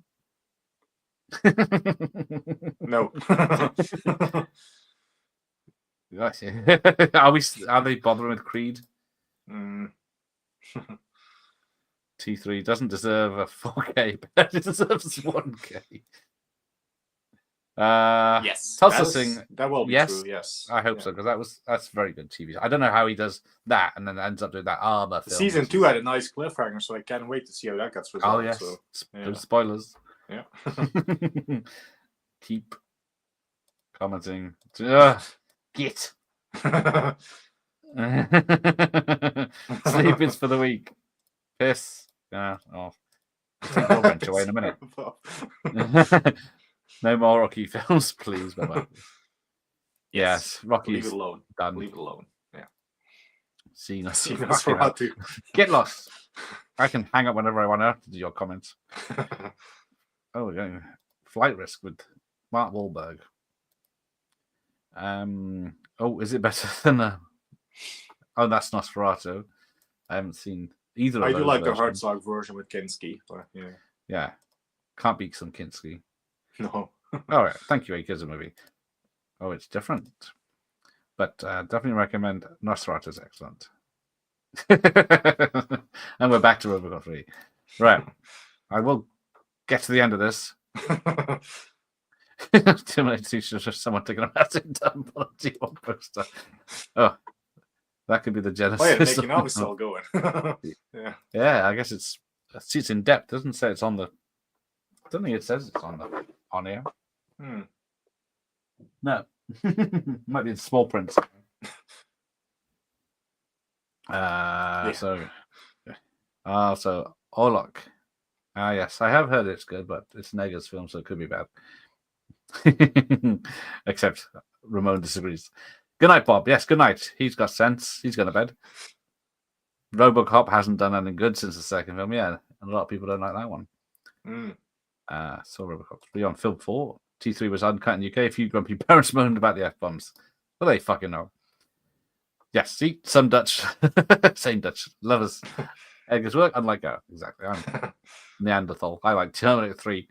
No. Are they bothering with Creed? T3 doesn't deserve a 4K, but it deserves 1K. Yes, Tulsa Sing. That will be yes, true. Yes, I hope so, because that's very good TV. I don't know how he does that and then ends up doing that Armor film. Season 2 had a nice cliffhanger, so I can't wait to see how that gets resolved. Oh yes, so, spoilers. Yeah. Keep commenting. Git. Sleep-ins for the week. Piss. Yeah. Oh. Take your wrench away in a minute. No more Rocky films, please. Bye-bye. Yes, Rocky. Leave it alone. Done. Leave it alone. Yeah. See Nosferatu. Get lost. I can hang up whenever I want after your comments. Oh, we're going Flight Risk with Mark Wahlberg. Oh, is it better than a? Oh, that's Nosferatu. I haven't seen either. I of do those like the versions. Herzog version with Kinski, but yeah. Yeah, can't beat some Kinski. No. All right, thank you, Akers movie. Oh, it's different, but definitely recommend Nosferatu is excellent. And we're back to Robocop 3. Right, I will get to the end of this. Terminator 2 should just someone taking a massive dump on a T1 poster. Oh, that could be the genesis. Oh yeah, making out is still going. Yeah, I guess it's in depth. It doesn't say it's on the. I don't think it says it's on here. No, might be in small print. So Orlok. Yes, I have heard it's good, but it's Nega's film, so it could be bad. Except Ramon disagrees. Good night, Bob. Yes, good night. He's got sense. He's going to bed. Robocop hasn't done anything good since the second film. Yeah, and a lot of people don't like that one. So Robocop 3 on film 4. T3 was uncut in the UK. A few grumpy parents moaned about the F-bombs. Well, they fucking know. Yes, see, some Dutch, same Dutch lovers. Edgar's work, unlike her. Exactly. I'm Neanderthal. I like Terminator 3.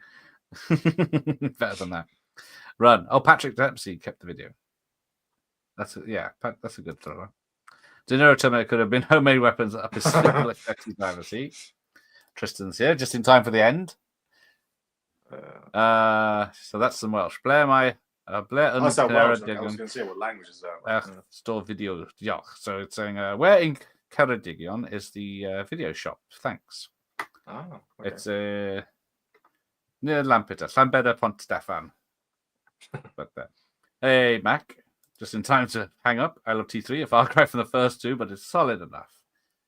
Better than that. Run. Oh, Patrick Dempsey kept the video. That's a good thriller. De Niro Terminator could have been homemade weapons up his simple effective privacy. Tristan's here, just in time for the end. So that's some Welsh. Blair Oh, and is that Clara Welsh? I was Digon. going to say, what language is that? Store video. Yeah. So it's saying, where in Ceredigion is the video shop? Thanks. Oh, okay. It's near Lampeter, Llanbeda Pont Stefan. But hey, Mac, just in time to hang up. I love T3, a far cry from the first two, but it's solid enough.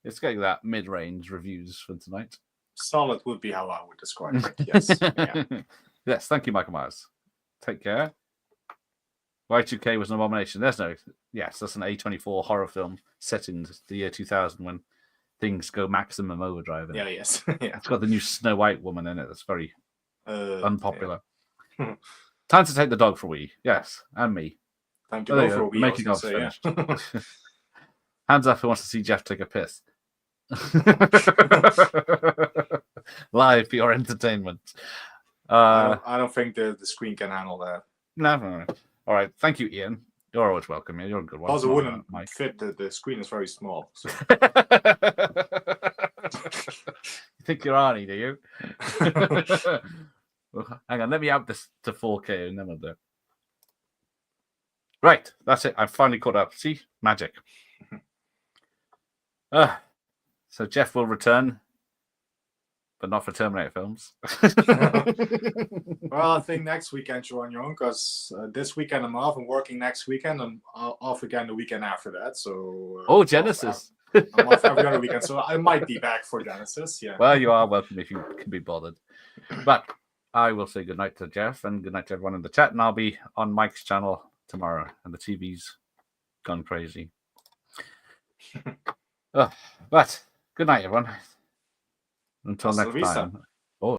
It's getting that mid-range reviews for tonight. Solid would be how I would describe it. Yes. Yeah. Yes, thank you, Michael Myers. Take care. Y2K was an abomination. That's an A24 horror film set in the year 2000 when things go maximum overdrive. Yeah, yes. Yeah. It's got the new Snow White woman in it. That's very unpopular. Yeah. Time to take the dog for a wee. Yes, and me. Time to go for a wee. Making of finished. Hands up who wants to see Jeff take a piss. Live for your entertainment. I don't think the screen can handle that. No. All right. Thank you, Ian. You're always welcome. You're a good one. Also, wouldn't fit. The screen is very small. So. You think you're Arnie, do you? Well, hang on. Let me up this to 4K and then we'll do it. Right. That's it. I've finally caught up. See? Magic. So Jeff will return, but not for Terminator films. Well, I think next weekend you're on your own because this weekend I'm off. I'm working next weekend. I'm off again the weekend after that. So Genesis. I'm off every other weekend, so I might be back for Genesis. Yeah. Well, you are welcome if you can be bothered. But I will say goodnight to Jeff and goodnight to everyone in the chat, and I'll be on Mike's channel tomorrow, and the TV's gone crazy. But good night, everyone. Until Hasta next la vista. time.